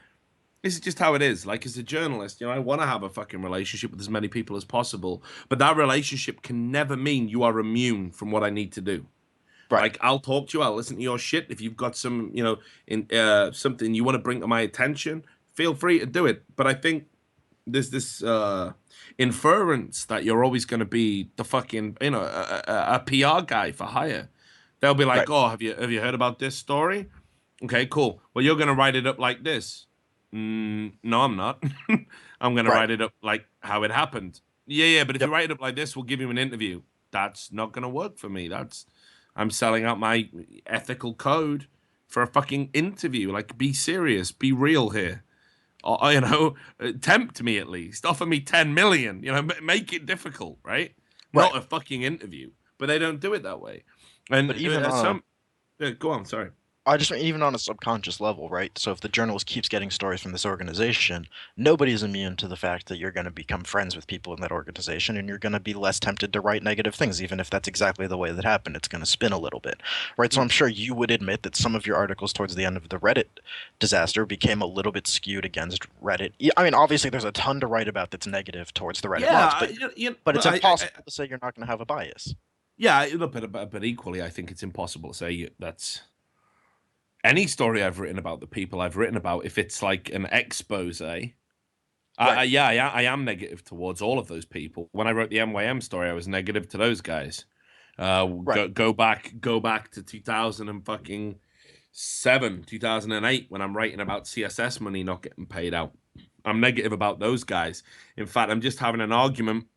this is just how it is. Like, as a journalist, you know, I want to have a fucking relationship with as many people as possible, but that relationship can never mean you are immune from what I need to do. Right. Like, I'll talk to you, I'll listen to your shit. If you've got some, you know, in something you want to bring to my attention, feel free to do it. But I think there's this inference that you're always going to be the fucking, you know, a PR guy for hire. They'll be like, oh, have you heard about this story? Okay, cool. Well, you're going to write it up like this. No, I'm not. I'm going to write it up like how it happened. Yeah, but if you write it up like this, we'll give you an interview. That's not going to work for me. I'm selling out my ethical code for a fucking interview. Like, be serious, be real here. Or, you know, tempt me at least. Offer me 10 million. You know, make it difficult, right? Not a fucking interview. But they don't do it that way. And but even go on, sorry. I just mean, even on a subconscious level, right? So if the journalist keeps getting stories from this organization, nobody's immune to the fact that you're going to become friends with people in that organization, and you're going to be less tempted to write negative things, even if that's exactly the way that happened. It's going to spin a little bit, right? So I'm sure you would admit that some of your articles towards the end of the Reddit disaster became a little bit skewed against Reddit. I mean, obviously, there's a ton to write about that's negative towards the Reddit mods, but it's impossible to say you're not going to have a bias. Yeah, look, but equally, I think it's impossible to say that's any story I've written about the people I've written about. If it's like an expose, I am negative towards all of those people. When I wrote the MYM story, I was negative to those guys. Go back to 2007, 2008, when I'm writing about CSS money not getting paid out. I'm negative about those guys. In fact, I'm just having an argument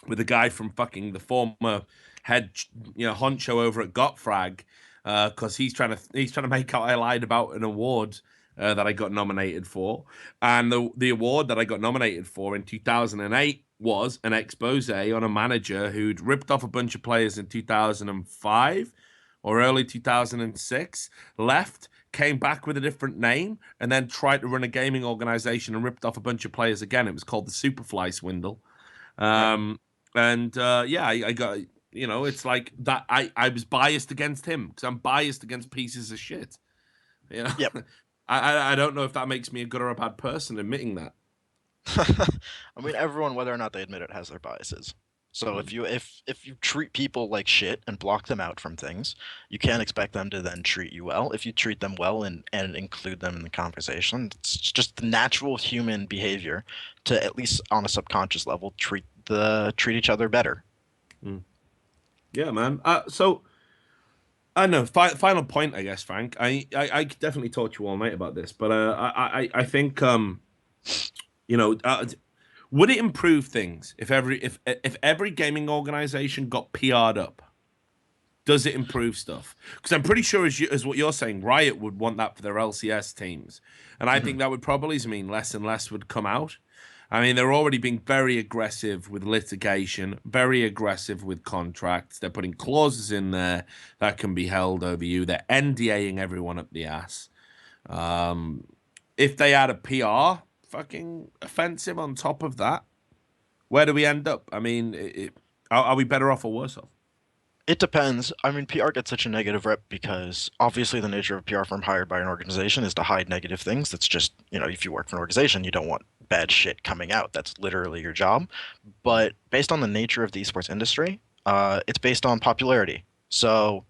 with a guy from fucking the former head, you know, honcho over at Gotfrag, because he's trying to make out I lied about an award that I got nominated for, and the award that I got nominated for in 2008 was an expose on a manager who'd ripped off a bunch of players in 2005 or early 2006, left, came back with a different name, and then tried to run a gaming organization and ripped off a bunch of players again. It was called the Superfly Swindle. I got, you know, it's like that. I was biased against him because I'm biased against pieces of shit. You know, I don't know if that makes me a good or a bad person admitting that. I mean, everyone, whether or not they admit it, has their biases. So if you treat people like shit and block them out from things, you can't expect them to then treat you well. If you treat them well and include them in the conversation, it's just the natural human behavior to, at least on a subconscious level, treat each other better. Yeah, man. So I know. Final point, I guess, Frank. I definitely talked to you all night about this, but I think would it improve things if every gaming organization got PR'd up? Does it improve stuff? Because I'm pretty sure, as what you're saying, Riot would want that for their LCS teams, and I think that would probably mean less and less would come out. I mean, they're already being very aggressive with litigation, very aggressive with contracts. They're putting clauses in there that can be held over you. They're NDAing everyone up the ass. If they add a PR fucking offensive on top of that, where do we end up? I mean, are we better off or worse off? It depends. I mean, PR gets such a negative rep because obviously the nature of a PR firm hired by an organization is to hide negative things. That's just, if you work for an organization, you don't want bad shit coming out. That's literally your job. But based on the nature of the esports industry, it's based on popularity. So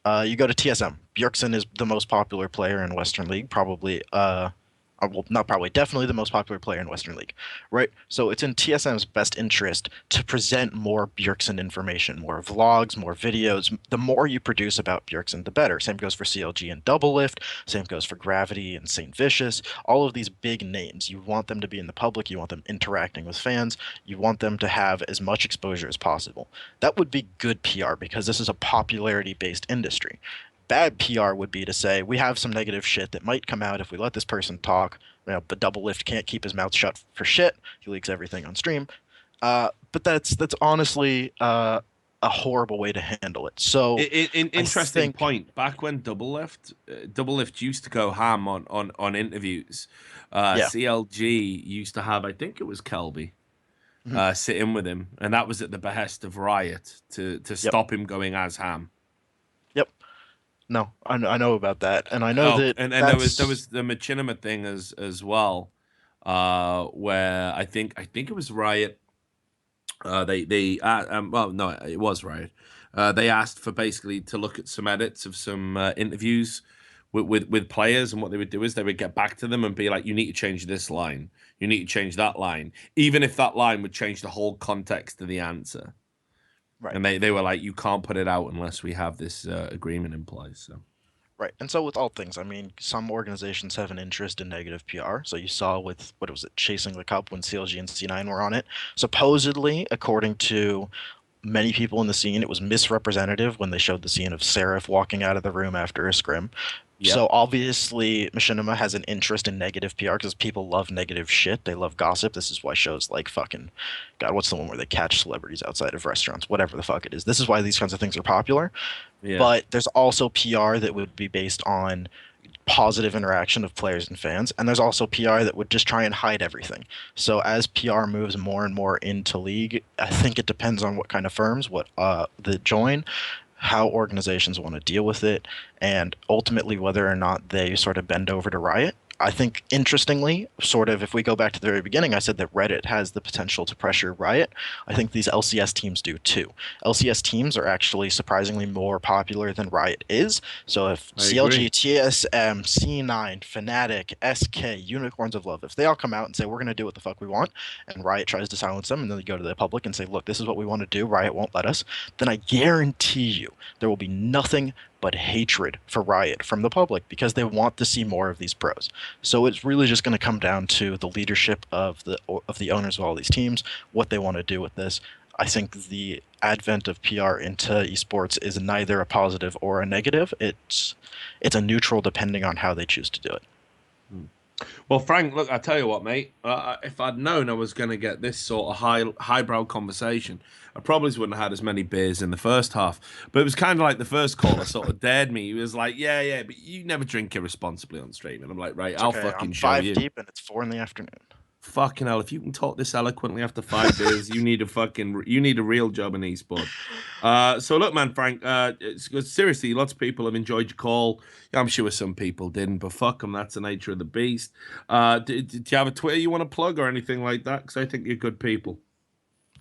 you go to TSM. Bjergsen is the most popular player in Western League, probably well, not probably, definitely the most popular player in Western League, right? So it's in TSM's best interest to present more Bjergsen information, more vlogs, more videos. The more you produce about Bjergsen, the better. Same goes for CLG and Doublelift. Same goes for Gravity and Saint Vicious. All of these big names, you want them to be in the public. You want them interacting with fans. You want them to have as much exposure as possible. That would be good PR because this is a popularity-based industry. Bad PR would be to say we have some negative shit that might come out if we let this person talk. But Doublelift can't keep his mouth shut for shit. He leaks everything on stream. But that's honestly a horrible way to handle it. So interesting point. Back when Doublelift used to go ham on interviews. CLG used to have, I think it was Kelby, sit in with him, and that was at the behest of Riot to stop him going as ham. Yep. No, I know about that, and I know that. And there was the Machinima thing as well, where I think it was Riot. Well, no, it was Riot. They asked for basically to look at some edits of some interviews with players, and what they would do is they would get back to them and be like, "You need to change this line. You need to change that line," even if that line would change the whole context of the answer. Right. And they were like, you can't put it out unless we have this agreement in place. So. Right. And so with all things, I mean, some organizations have an interest in negative PR. So you saw with, Chasing the Cup when CLG and C9 were on it. Supposedly, according to many people in the scene, it was misrepresentative when they showed the scene of Seraph walking out of the room after a scrim. Yep. So obviously, Machinima has an interest in negative PR because people love negative shit. They love gossip. This is why shows like fucking, God, what's the one where they catch celebrities outside of restaurants? Whatever the fuck it is. This is why these kinds of things are popular. Yeah. But there's also PR that would be based on positive interaction of players and fans, and there's also PR that would just try and hide everything. So as PR moves more and more into League, I think it depends on what kind of firms, that join, how organizations want to deal with it, and ultimately whether or not they sort of bend over to Riot. I think, interestingly, sort of, if we go back to the very beginning, I said that Reddit has the potential to pressure Riot. I think these LCS teams do too. LCS teams are actually surprisingly more popular than Riot is. So if CLG, TSM, C9, Fnatic, SK, Unicorns of Love, if they all come out and say, we're going to do what the fuck we want, and Riot tries to silence them, and then they go to the public and say, look, this is what we want to do, Riot won't let us, then I guarantee you there will be nothing but hatred for Riot from the public because they want to see more of these pros. So it's really just going to come down to the leadership of the owners of all these teams, what they want to do with this. I think the advent of PR into esports is neither a positive or a negative. It's a neutral depending on how they choose to do it. Well, Frank, look, I tell you what, mate. If I'd known I was going to get this sort of highbrow conversation, I probably wouldn't have had as many beers in the first half. But it was kind of like the first caller sort of dared me. He was like, yeah, but you never drink irresponsibly on stream. And I'm like, right, I'll fucking show you. I'm 5 deep and it's 4 in the afternoon. Fucking hell, if you can talk this eloquently after 5 beers, you need a real job in esports. So look, man, Frank, seriously, lots of people have enjoyed your call. I'm sure some people didn't, but fuck them, that's the nature of the beast. Do you have a Twitter you want to plug or anything like that? Because I think you're good people.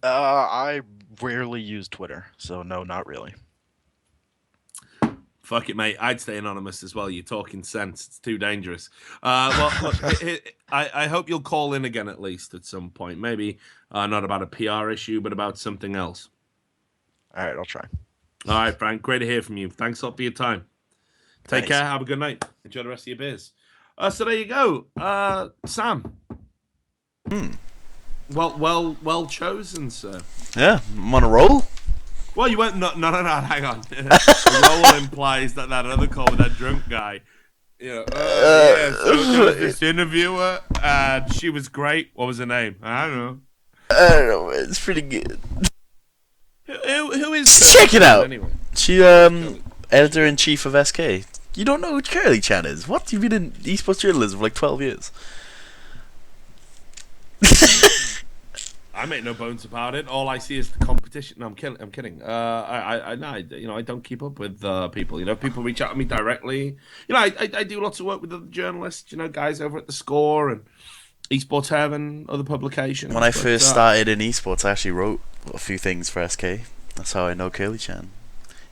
I rarely use Twitter, so no, not really. Fuck it, mate. I'd stay anonymous as well. You're talking sense. It's too dangerous. Well, look, I hope you'll call in again at least at some point. Maybe not about a PR issue, but about something else. All right, I'll try. All right, Frank. Great to hear from you. Thanks a lot for your time. Take Thanks. care. Have a good night. Enjoy the rest of your beers. So there you go, Sam. Well chosen, sir. Yeah, I'm on a roll. Well, you went no. Hang on. The role implies that other call with that drunk guy. Yeah. So there was this interviewer, and she was great. What was her name? I don't know. I don't know. It's pretty good. Who is? Just check it out. Anyway. She editor in chief of SK. You don't know who Curly Chan is? What? You've been in esports journalism for like 12 years. I make no bones about it. All I see is the competition. No, I'm kidding. I don't keep up with people. People reach out to me directly. I do lots of work with other journalists. Guys over at the Score and Esports Heaven, other publications. When I first started in esports, I actually wrote a few things for SK. That's how I know Curly Chan.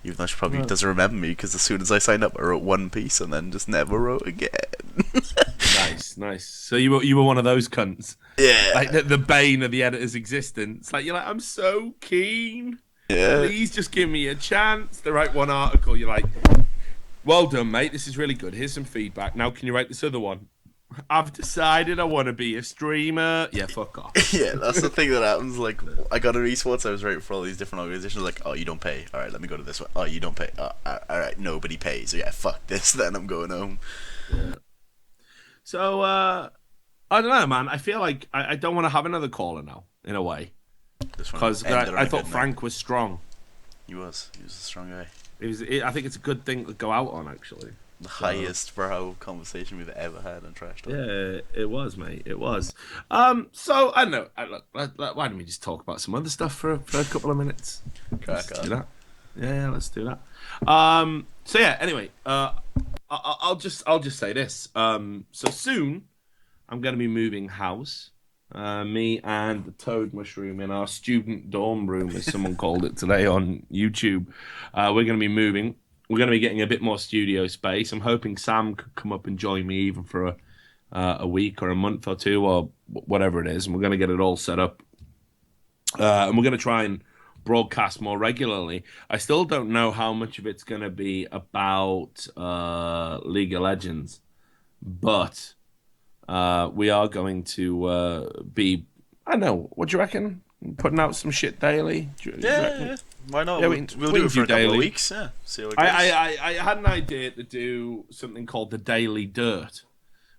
Even though she probably doesn't remember me, because as soon as I signed up, I wrote one piece and then just never wrote again. Nice. So you were one of those cunts. Yeah. Like the bane of the editor's existence. Like you're like, I'm so keen. Yeah. Please just give me a chance to write one article. You're like, well done, mate. This is really good. Here's some feedback. Now can you write this other one? I've decided I want to be a streamer. Yeah, fuck off. Yeah, that's the thing that happens. Like, I got into esports, I was writing for all these different organizations. Like, oh, you don't pay. All right, let me go to this one. Oh, you don't pay. All right, nobody pays. So yeah, fuck this. Then I'm going home. Yeah. So, I don't know, man. I feel like I don't want to have another caller now, in a way. Because I thought Frank was strong. He was a strong guy. I think it's a good thing to go out on, actually. The highest brow conversation we've ever had on Trash Talk. Yeah, it was, mate. It was. So I don't know. Why don't we just talk about some other stuff for a couple of minutes? Crack Let's on. do that. Yeah, let's do that. So yeah. Anyway, I'll just say this. So soon, I'm going to be moving house. Me and the toad mushroom in our student dorm room, as someone called it today on YouTube. We're going to be moving. We're going to be getting a bit more studio space. I'm hoping Sam could come up and join me even for a week or a month or two or whatever it is. And we're going to get it all set up. And we're going to try and broadcast more regularly. I still don't know how much of it's going to be about League of Legends. But we are going to be, I don't know, what do you reckon? Putting out some shit daily? Yeah. Why not? Yeah, we'll do it for a couple of weeks. Yeah. See how it goes. I had an idea to do something called the Daily Dirt,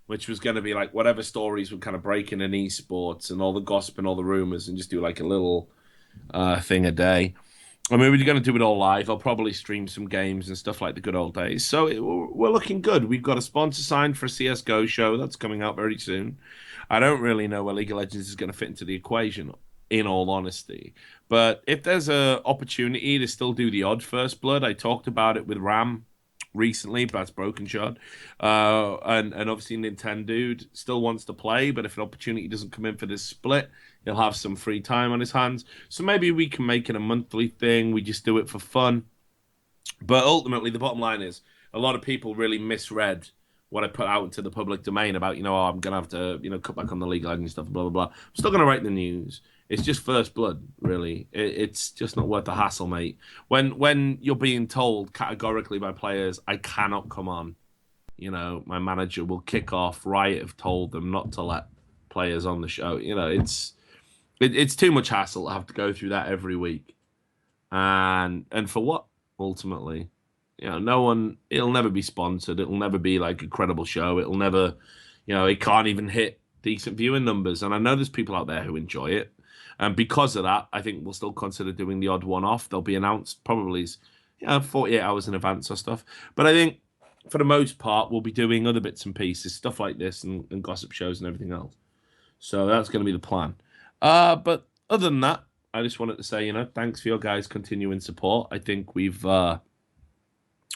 which was going to be like whatever stories were kind of breaking in esports and all the gossip and all the rumors, and just do like a little thing a day. I mean, we're going to do it all live. I'll probably stream some games and stuff like the good old days. So we're looking good. We've got a sponsor signed for a CSGO show that's coming out very soon. I don't really know where League of Legends is going to fit into the equation, in all honesty. But if there's a opportunity to still do the odd First Blood, I talked about it with Ram recently, but that's Broken Shot. And obviously Nintendo still wants to play, but if an opportunity doesn't come in for this split, he'll have some free time on his hands. So maybe we can make it a monthly thing. We just do it for fun. But ultimately, the bottom line is a lot of people really misread what I put out into the public domain about, I'm going to have to, cut back on the League of Legends stuff, blah, blah, blah. I'm still going to write the news. It's just First Blood, really. It's just not worth the hassle, mate. When you're being told categorically by players, I cannot come on, my manager will kick off. Riot have told them not to let players on the show. It's too much hassle to have to go through that every week. And for what, ultimately? No one, it'll never be sponsored. It'll never be like a credible show. It'll never, it can't even hit decent viewing numbers. And I know there's people out there who enjoy it. And because of that, I think we'll still consider doing the odd one-off. They'll be announced probably 48 hours in advance or stuff. But I think for the most part, we'll be doing other bits and pieces, stuff like this and gossip shows and everything else. So that's going to be the plan. But other than that, I just wanted to say, thanks for your guys' continuing support. I think we've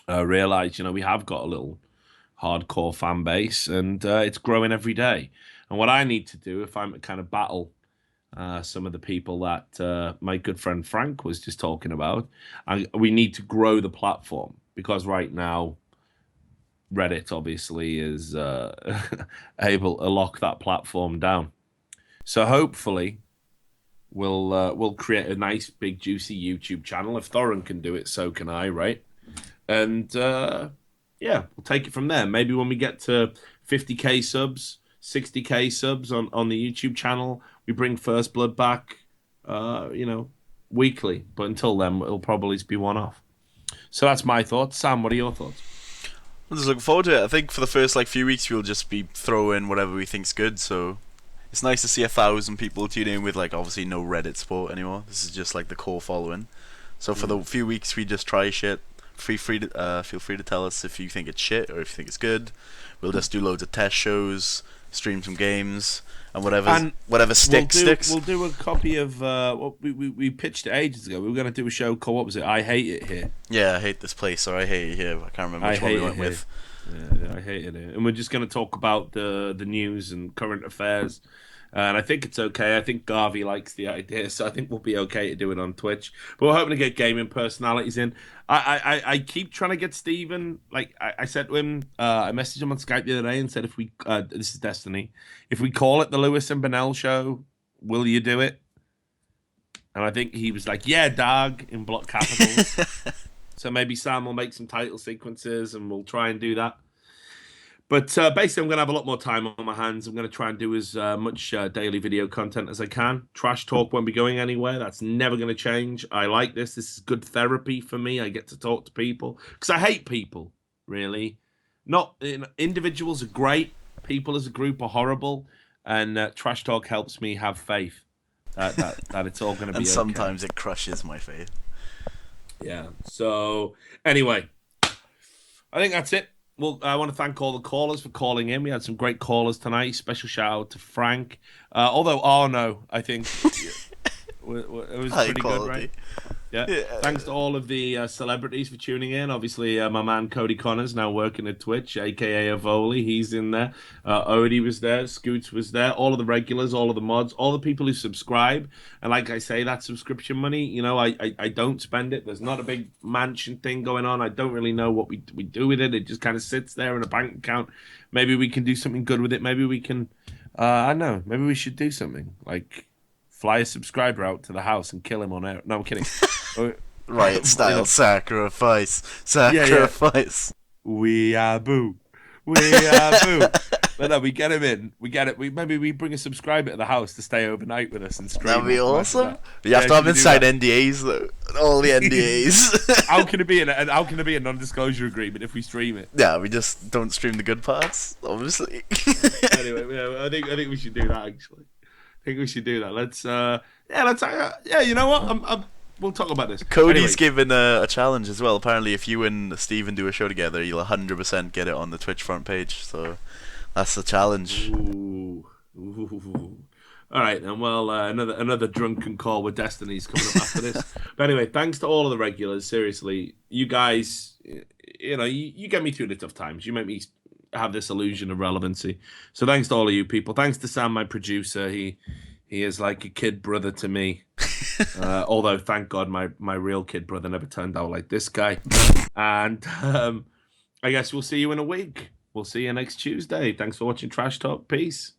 realized, we have got a little hardcore fan base and it's growing every day. And what I need to do, if I'm to kind of battle some of the people that my good friend Frank was just talking about, we need to grow the platform, because right now Reddit obviously is able to lock that platform down. So hopefully we'll create a nice, big, juicy YouTube channel. If Thorin can do it, so can I, right? And yeah, we'll take it from there. Maybe when we get to 50k subs, 60k subs on the YouTube channel, we bring First Blood back, weekly. But until then, it'll probably be one-off. So that's my thoughts. Sam, what are your thoughts? I'm just looking forward to it. I think for the first few weeks we'll just be throwing whatever we think's good. So it's nice to see 1,000 people tune in with obviously no Reddit support anymore. This is just the core following. So for the few weeks we just try shit. Feel free to tell us if you think it's shit or if you think it's good. We'll just do loads of test shows, stream some games, and whatever sticks. We'll do a copy of what we pitched it ages ago. We were going to do a show called, what was it? I Hate It Here. Yeah, I hate this place, or I hate it here. I can't remember which one we went with. Yeah, I hated it. And we're just going to talk about the news and current affairs. And I think it's okay. I think Garvey likes the idea, so I think we'll be okay to do it on Twitch. But we're hoping to get gaming personalities in. I keep trying to get Steven. I said to him, I messaged him on Skype the other day and said, if we, this is Destiny, if we call it the Lewis and Bennell show, will you do it? And I think he was like, yeah, dog, in block capitals. So maybe Sam will make some title sequences and we'll try and do that. But basically, I'm going to have a lot more time on my hands. I'm going to try and do as much daily video content as I can. Trash talk won't be going anywhere. That's never going to change. I like this. This is good therapy for me. I get to talk to people. Because I hate people, really. Individuals are great. People as a group are horrible. And trash talk helps me have faith that it's all going to be and okay. sometimes it crushes my faith. Yeah. So, anyway, I think that's it. Well, I want to thank all the callers for calling in. We had some great callers tonight. Special shout out to Frank. Although Arno, I think, it was High pretty quality. good, right? Yeah. Thanks to all of the celebrities for tuning in. Obviously, my man Cody Connors now working at Twitch, aka Avoli. He's in there. Odie was there. Scoots was there. All of the regulars, all of the mods, all the people who subscribe. And like I say, that subscription money, I don't spend it. There's not a big mansion thing going on. I don't really know what we do with it. It just kind of sits there in a bank account. Maybe we can do something good with it. Maybe we can, I don't know. Maybe we should do something like fly a subscriber out to the house and kill him on air. No, I'm kidding. Riot style sacrifice. We are boo. We are boo. But no, we get him in. We get it. Maybe we bring a subscriber to the house to stay overnight with us and stream. That'd be awesome. You have to have inside NDAs though. All the NDAs. How can it be a non-disclosure agreement if we stream it? Yeah, we just don't stream the good parts, obviously. Anyway, yeah, I think we should do that actually. I think we should do that. Let's you know what? We'll talk about this. Cody's given a challenge as well. Apparently, if you and Steven do a show together, you'll 100% get it on the Twitch front page. So that's the challenge. Ooh. All right, then. Well, another drunken call with Destiny's coming up after this. But anyway, thanks to all of the regulars. Seriously, you guys, you get me through the tough times. You make me have this illusion of relevancy. So thanks to all of you people. Thanks to Sam, my producer. He is like a kid brother to me. Although, thank God, my real kid brother never turned out like this guy. And I guess we'll see you in a week. We'll see you next Tuesday. Thanks for watching Trash Talk. Peace.